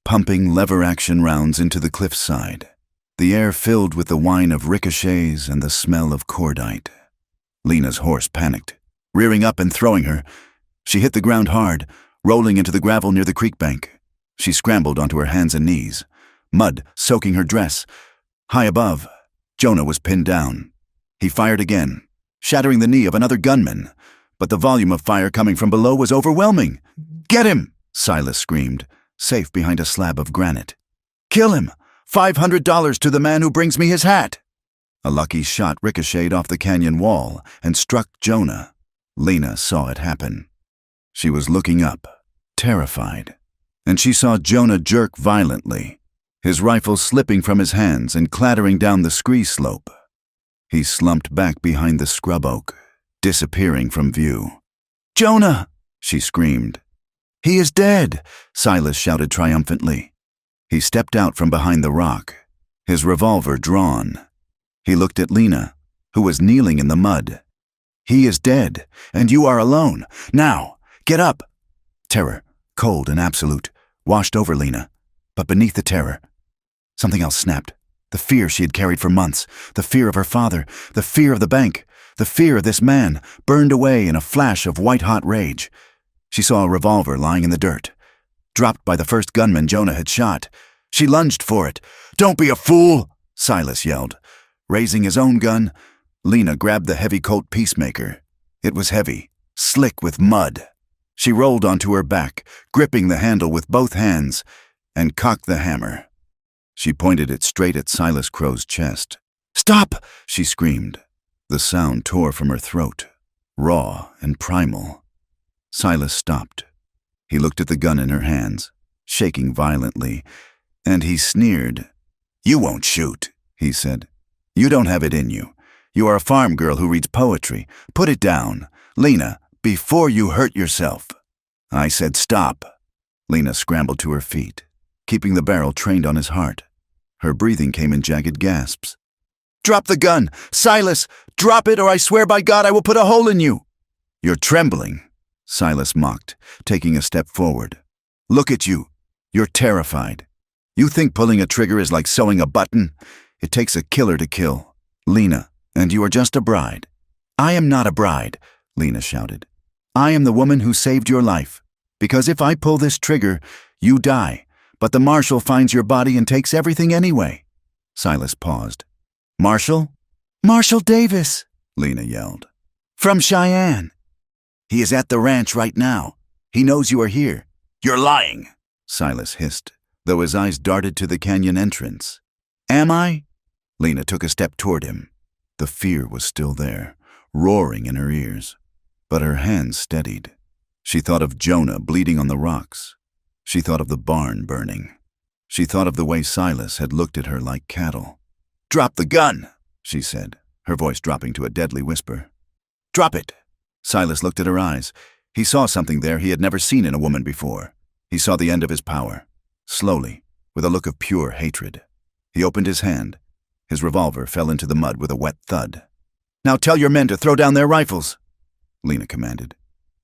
pumping lever-action rounds into the cliffside, the air filled with the whine of ricochets and the smell of cordite. Lena's horse panicked, rearing up and throwing her. She hit the ground hard, rolling into the gravel near the creek bank. She scrambled onto her hands and knees, mud soaking her dress. High above, Jonah was pinned down. He fired again, shattering the knee of another gunman, but the volume of fire coming from below was overwhelming. "Get him!" Silas screamed, safe behind a slab of granite. "Kill him! $500 to the man who brings me his hat!" A lucky shot ricocheted off the canyon wall and struck Jonah. Lena saw it happen. She was looking up, terrified, and she saw Jonah jerk violently, his rifle slipping from his hands and clattering down the scree slope. He slumped back behind the scrub oak, disappearing from view. "Jonah!" she screamed. "He is dead!" Silas shouted triumphantly. He stepped out from behind the rock, his revolver drawn. He looked at Lena, who was kneeling in the mud. "He is dead, and you are alone. Now, get up!" Terror, cold and absolute, washed over Lena, but beneath the terror, something else snapped. The fear she had carried for months, the fear of her father, the fear of the bank, the fear of this man, burned away in a flash of white-hot rage. She saw a revolver lying in the dirt, dropped by the first gunman Jonah had shot. She lunged for it. "Don't be a fool!" Silas yelled. Raising his own gun, Lena grabbed the heavy Colt Peacemaker. It was heavy, slick with mud. She rolled onto her back, gripping the handle with both hands, and cocked the hammer. She pointed it straight at Silas Crow's chest. "Stop!" she screamed. The sound tore from her throat, raw and primal. Silas stopped. He looked at the gun in her hands, shaking violently, and he sneered. "You won't shoot," he said. "You don't have it in you. You are a farm girl who reads poetry. Put it down, Lena, before you hurt yourself." "I said stop." Lena scrambled to her feet, keeping the barrel trained on his heart. Her breathing came in jagged gasps. "Drop the gun! Silas! Drop it, or I swear by God I will put a hole in you!" "You're trembling," Silas mocked, taking a step forward. "Look at you. You're terrified. You think pulling a trigger is like sewing a button? It takes a killer to kill. Lena, and you are just a bride." "I am not a bride," Lena shouted. "I am the woman who saved your life. Because if I pull this trigger, you die, but the marshal finds your body and takes everything anyway." Silas paused. "Marshal?" "Marshal Davis," Lena yelled. "From Cheyenne. He is at the ranch right now. He knows you are here." "You're lying," Silas hissed, though his eyes darted to the canyon entrance. "Am I?" Lena took a step toward him. The fear was still there, roaring in her ears. But her hands steadied. She thought of Jonah bleeding on the rocks. She thought of the barn burning. She thought of the way Silas had looked at her like cattle. "Drop the gun," she said, her voice dropping to a deadly whisper. "Drop it." Silas looked at her eyes. He saw something there he had never seen in a woman before. He saw the end of his power. Slowly, with a look of pure hatred. He opened his hand. His revolver fell into the mud with a wet thud. "Now tell your men to throw down their rifles," Lena commanded.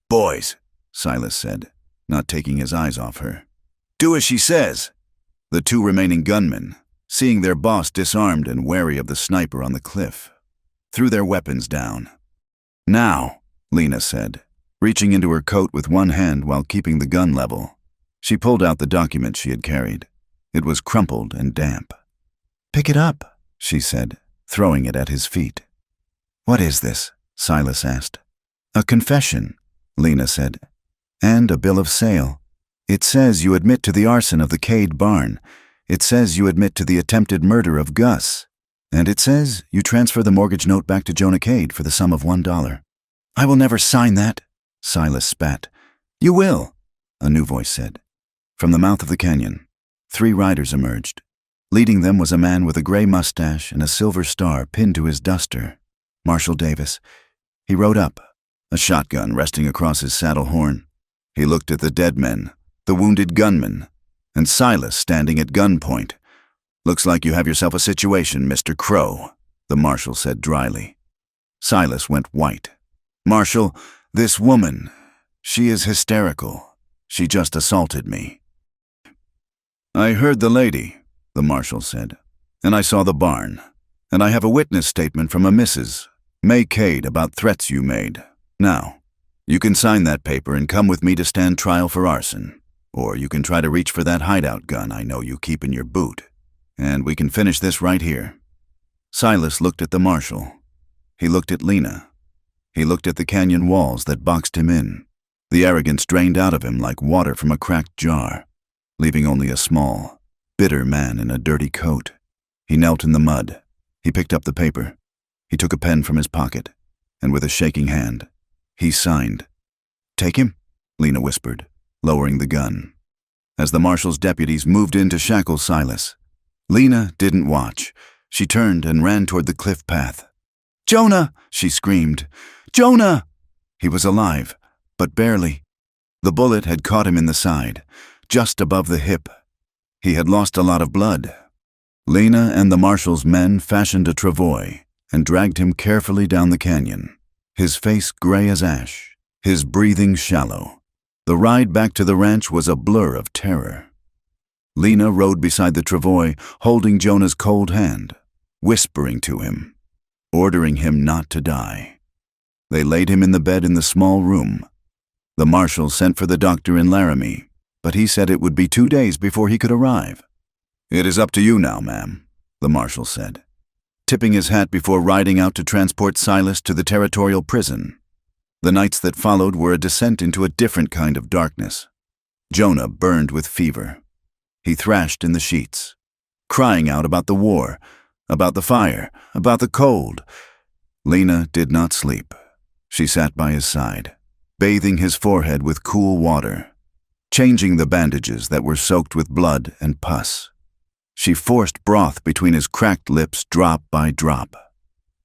"Boys," Silas said, not taking his eyes off her. "Do as she says." The two remaining gunmen, seeing their boss disarmed and wary of the sniper on the cliff, threw their weapons down. "Now," Lena said, reaching into her coat with one hand while keeping the gun level. She pulled out the document she had carried. It was crumpled and damp. "Pick it up," she said, throwing it at his feet. "What is this?" Silas asked. "A confession," Lena said, "and a bill of sale. It says you admit to the arson of the Cade barn. It says you admit to the attempted murder of Gus. And it says you transfer the mortgage note back to Jonah Cade for the sum of $1. "I will never sign that," Silas spat. "You will," a new voice said. From the mouth of the canyon, 3 riders emerged. Leading them was a man with a gray mustache and a silver star pinned to his duster. Marshal Davis. He rode up, a shotgun resting across his saddle horn. He looked at the dead men, the wounded gunmen, and Silas standing at gunpoint. "Looks like you have yourself a situation, Mr. Crow," the marshal said dryly. Silas went white. "Marshal, this woman, she is hysterical. She just assaulted me." "I heard the lady," the marshal said, "and I saw the barn, and I have a witness statement from a Mrs. May Cade about threats you made. Now, you can sign that paper and come with me to stand trial for arson, or you can try to reach for that hideout gun I know you keep in your boot, and we can finish this right here." Silas looked at the marshal. He looked at Lena. He looked at the canyon walls that boxed him in. The arrogance drained out of him like water from a cracked jar, leaving only a small, bitter man in a dirty coat. He knelt in the mud. He picked up the paper. He took a pen from his pocket, and with a shaking hand, he signed. "Take him," Lena whispered, lowering the gun. As the marshal's deputies moved in to shackle Silas, Lena didn't watch. She turned and ran toward the cliff path. "Jonah!" she screamed. "Jonah!" He was alive, but barely. The bullet had caught him in the side, just above the hip. He had lost a lot of blood. Lena and the marshal's men fashioned a travois and dragged him carefully down the canyon, his face gray as ash, his breathing shallow. The ride back to the ranch was a blur of terror. Lena rode beside the travois, holding Jonah's cold hand, whispering to him, ordering him not to die. They laid him in the bed in the small room. The marshal sent for the doctor in Laramie, but he said it would be 2 days before he could arrive. "It is up to you now, ma'am," the marshal said, tipping his hat before riding out to transport Silas to the territorial prison. The nights that followed were a descent into a different kind of darkness. Jonah burned with fever. He thrashed in the sheets, crying out about the war, about the fire, about the cold. Lena did not sleep. She sat by his side, bathing his forehead with cool water, changing the bandages that were soaked with blood and pus. She forced broth between his cracked lips drop by drop.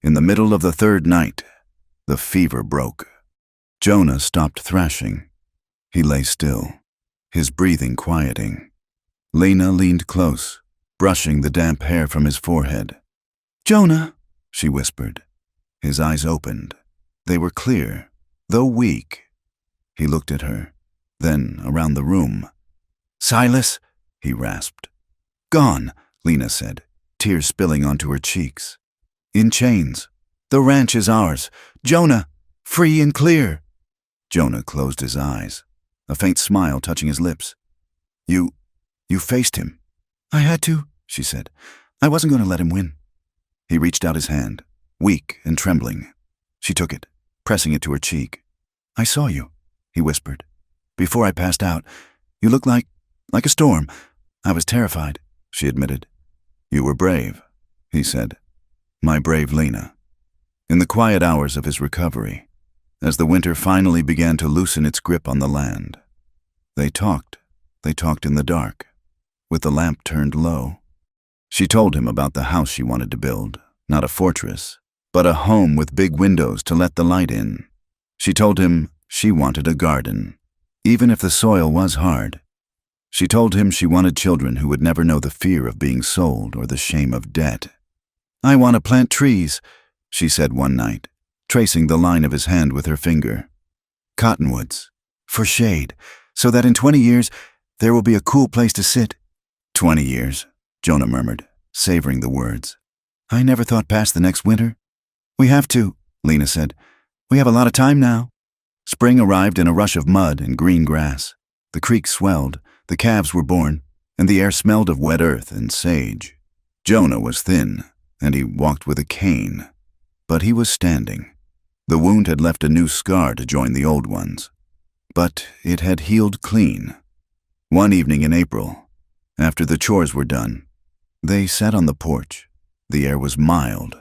In the middle of the 3rd night, the fever broke. Jonah stopped thrashing. He lay still. his breathing quieting. Lena leaned close, brushing the damp hair from his forehead. "Jonah," she whispered. His eyes opened. They were clear, though weak. He looked at her, then around the room. "Silas," he rasped. "Gone," Lena said, tears spilling onto her cheeks. "In chains. The ranch is ours. Jonah, free and clear." Jonah closed his eyes, a faint smile touching his lips. You faced him." "I had to," she said. "I wasn't going to let him win." He reached out his hand, weak and trembling. She took it, pressing it to her cheek. "I saw you," he whispered. "Before I passed out. You looked like a storm. I was terrified," she admitted. "You were brave," he said. "My brave Lena." In the quiet hours of his recovery, as the winter finally began to loosen its grip on the land, they talked in the dark, with the lamp turned low. She told him about the house she wanted to build, not a fortress, but a home with big windows to let the light in. She told him she wanted a garden, even if the soil was hard. She told him she wanted children who would never know the fear of being sold or the shame of debt. "I want to plant trees," she said one night, tracing the line of his hand with her finger. "Cottonwoods, for shade, so that in 20 years there will be a cool place to sit." 20 years, Jonah murmured, savoring the words. "I never thought past the next winter." "We have to," Lena said. "We have a lot of time now." Spring arrived in a rush of mud and green grass. The creek swelled, the calves were born, and the air smelled of wet earth and sage. Jonah was thin, and he walked with a cane. But he was standing. The wound had left a new scar to join the old ones. But it had healed clean. One evening in April, after the chores were done, they sat on the porch. The air was mild.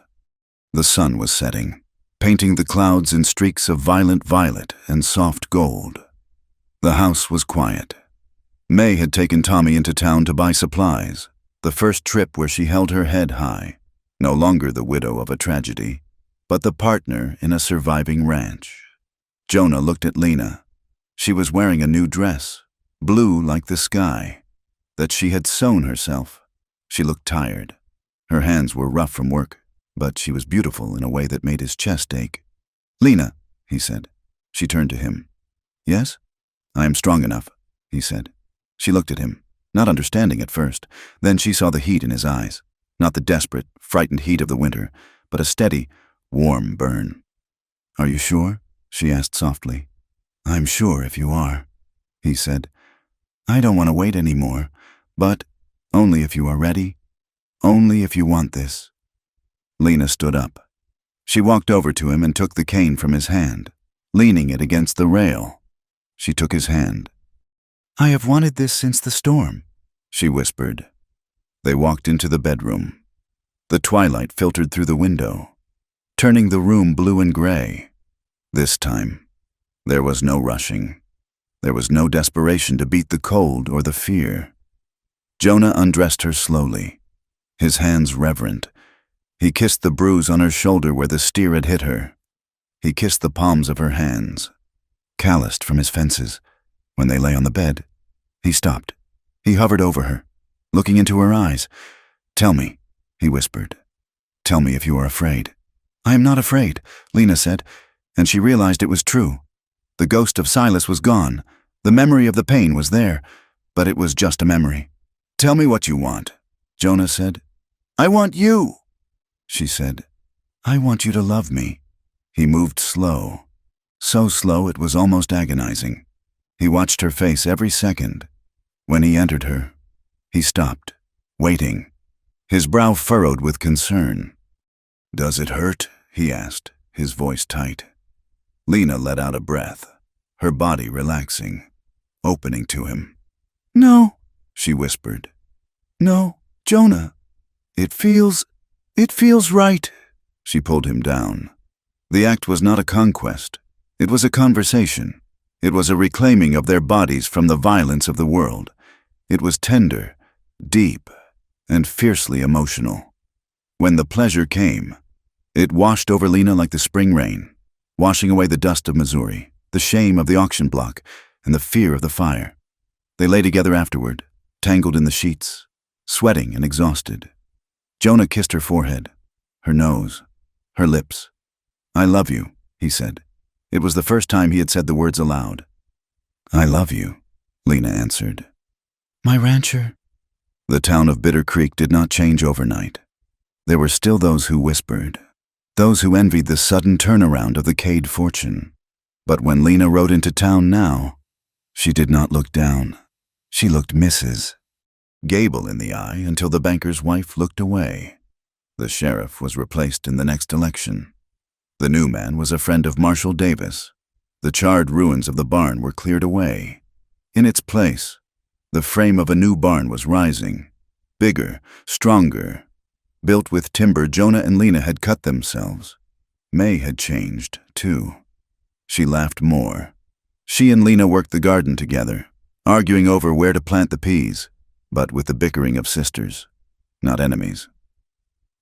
The sun was setting, painting the clouds in streaks of violent violet and soft gold. The house was quiet. May had taken Tommy into town to buy supplies, the first trip where she held her head high, no longer the widow of a tragedy, but the partner in a surviving ranch. Jonah looked at Lena. She was wearing a new dress, blue like the sky, that she had sewn herself. She looked tired. Her hands were rough from work, but she was beautiful in a way that made his chest ache. "Lena," he said. She turned to him. "Yes?" "I am strong enough," he said. She looked at him, not understanding at first. Then she saw the heat in his eyes, not the desperate, frightened heat of the winter, but a steady, warm burn. "Are you sure?" she asked softly. "I'm sure if you are," he said. "I don't want to wait anymore, but only if you are ready, only if you want this." Lena stood up. She walked over to him and took the cane from his hand, leaning it against the rail. She took his hand. "I have wanted this since the storm," she whispered. They walked into the bedroom. The twilight filtered through the window, turning the room blue and gray. This time, there was no rushing. There was no desperation to beat the cold or the fear. Jonah undressed her slowly, his hands reverent. He kissed the bruise on her shoulder where the steer had hit her. He kissed the palms of her hands, calloused from his fences. When they lay on the bed, he stopped. He hovered over her, looking into her eyes. "Tell me," he whispered. "Tell me if you are afraid." "I am not afraid," Lena said, and she realized it was true. The ghost of Silas was gone. The memory of the pain was there, but it was just a memory. "Tell me what you want," Jonah said. "I want you," she said. "I want you to love me." He moved slow, so slow it was almost agonizing. He watched her face every second. When he entered her, he stopped, waiting, his brow furrowed with concern. "Does it hurt?" he asked, his voice tight. Lena let out a breath, her body relaxing, opening to him. "No," she whispered. "No, Jonah. It feels right." She pulled him down. The act was not a conquest. It was a conversation. It was a reclaiming of their bodies from the violence of the world. It was tender, deep, and fiercely emotional. When the pleasure came, it washed over Lena like the spring rain, washing away the dust of Missouri, the shame of the auction block, and the fear of the fire. They lay together afterward, tangled in the sheets, sweating and exhausted. Jonah kissed her forehead, her nose, her lips. "I love you," he said. It was the first time he had said the words aloud. "I love you," Lena answered. "My rancher." The town of Bitter Creek did not change overnight. There were still those who whispered, those who envied the sudden turnaround of the Cade fortune. But when Lena rode into town now, she did not look down. She looked Mrs. Gable in the eye until the banker's wife looked away. The sheriff was replaced in the next election. The new man was a friend of Marshall Davis. The charred ruins of the barn were cleared away. In its place, the frame of a new barn was rising, bigger, stronger. Built with timber Jonah and Lena had cut themselves. May had changed, too. She laughed more. She and Lena worked the garden together, arguing over where to plant the peas, but with the bickering of sisters, not enemies.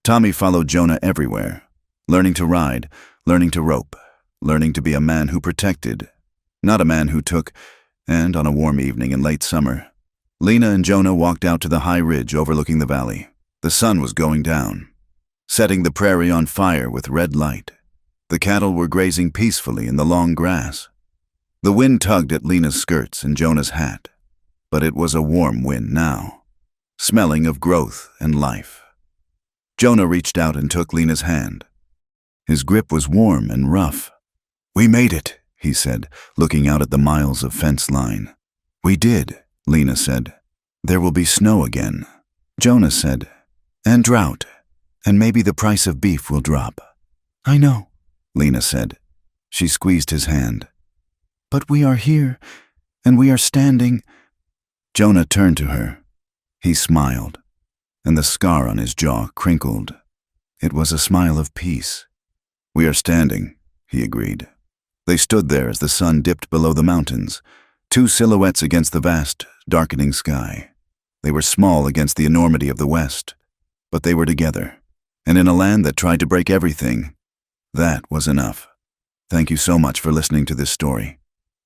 Tommy followed Jonah everywhere, learning to ride, learning to rope, learning to be a man who protected, not a man who took. And on a warm evening in late summer, Lena and Jonah walked out to the high ridge overlooking the valley. The sun was going down, setting the prairie on fire with red light. The cattle were grazing peacefully in the long grass. The wind tugged at Lena's skirts and Jonah's hat, but it was a warm wind now, smelling of growth and life. Jonah reached out and took Lena's hand. His grip was warm and rough. "We made it," he said, looking out at the miles of fence line. "We did," Lena said. "There will be snow again," Jonah said. "And drought, and maybe the price of beef will drop." "I know," Lena said. She squeezed his hand. "But we are here, and we are standing." Jonah turned to her. He smiled, and the scar on his jaw crinkled. It was a smile of peace. "We are standing," he agreed. They stood there as the sun dipped below the mountains, two silhouettes against the vast, darkening sky. They were small against the enormity of the West, but they were together, and in a land that tried to break everything, that was enough. Thank you so much for listening to this story.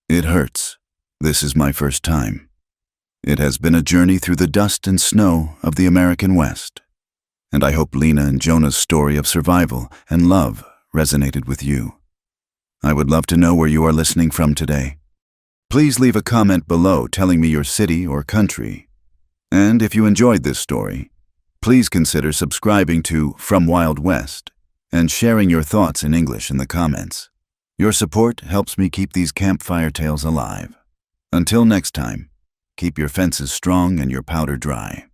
It hurts. This is my first time. It has been a journey through the dust and snow of the American West, and I hope Lena and Jonah's story of survival and love resonated with you. I would love to know where you are listening from today. Please leave a comment below telling me your city or country. And if you enjoyed this story, please consider subscribing to From Wild West and sharing your thoughts in English in the comments. Your support helps me keep these campfire tales alive. Until next time, keep your fences strong and your powder dry.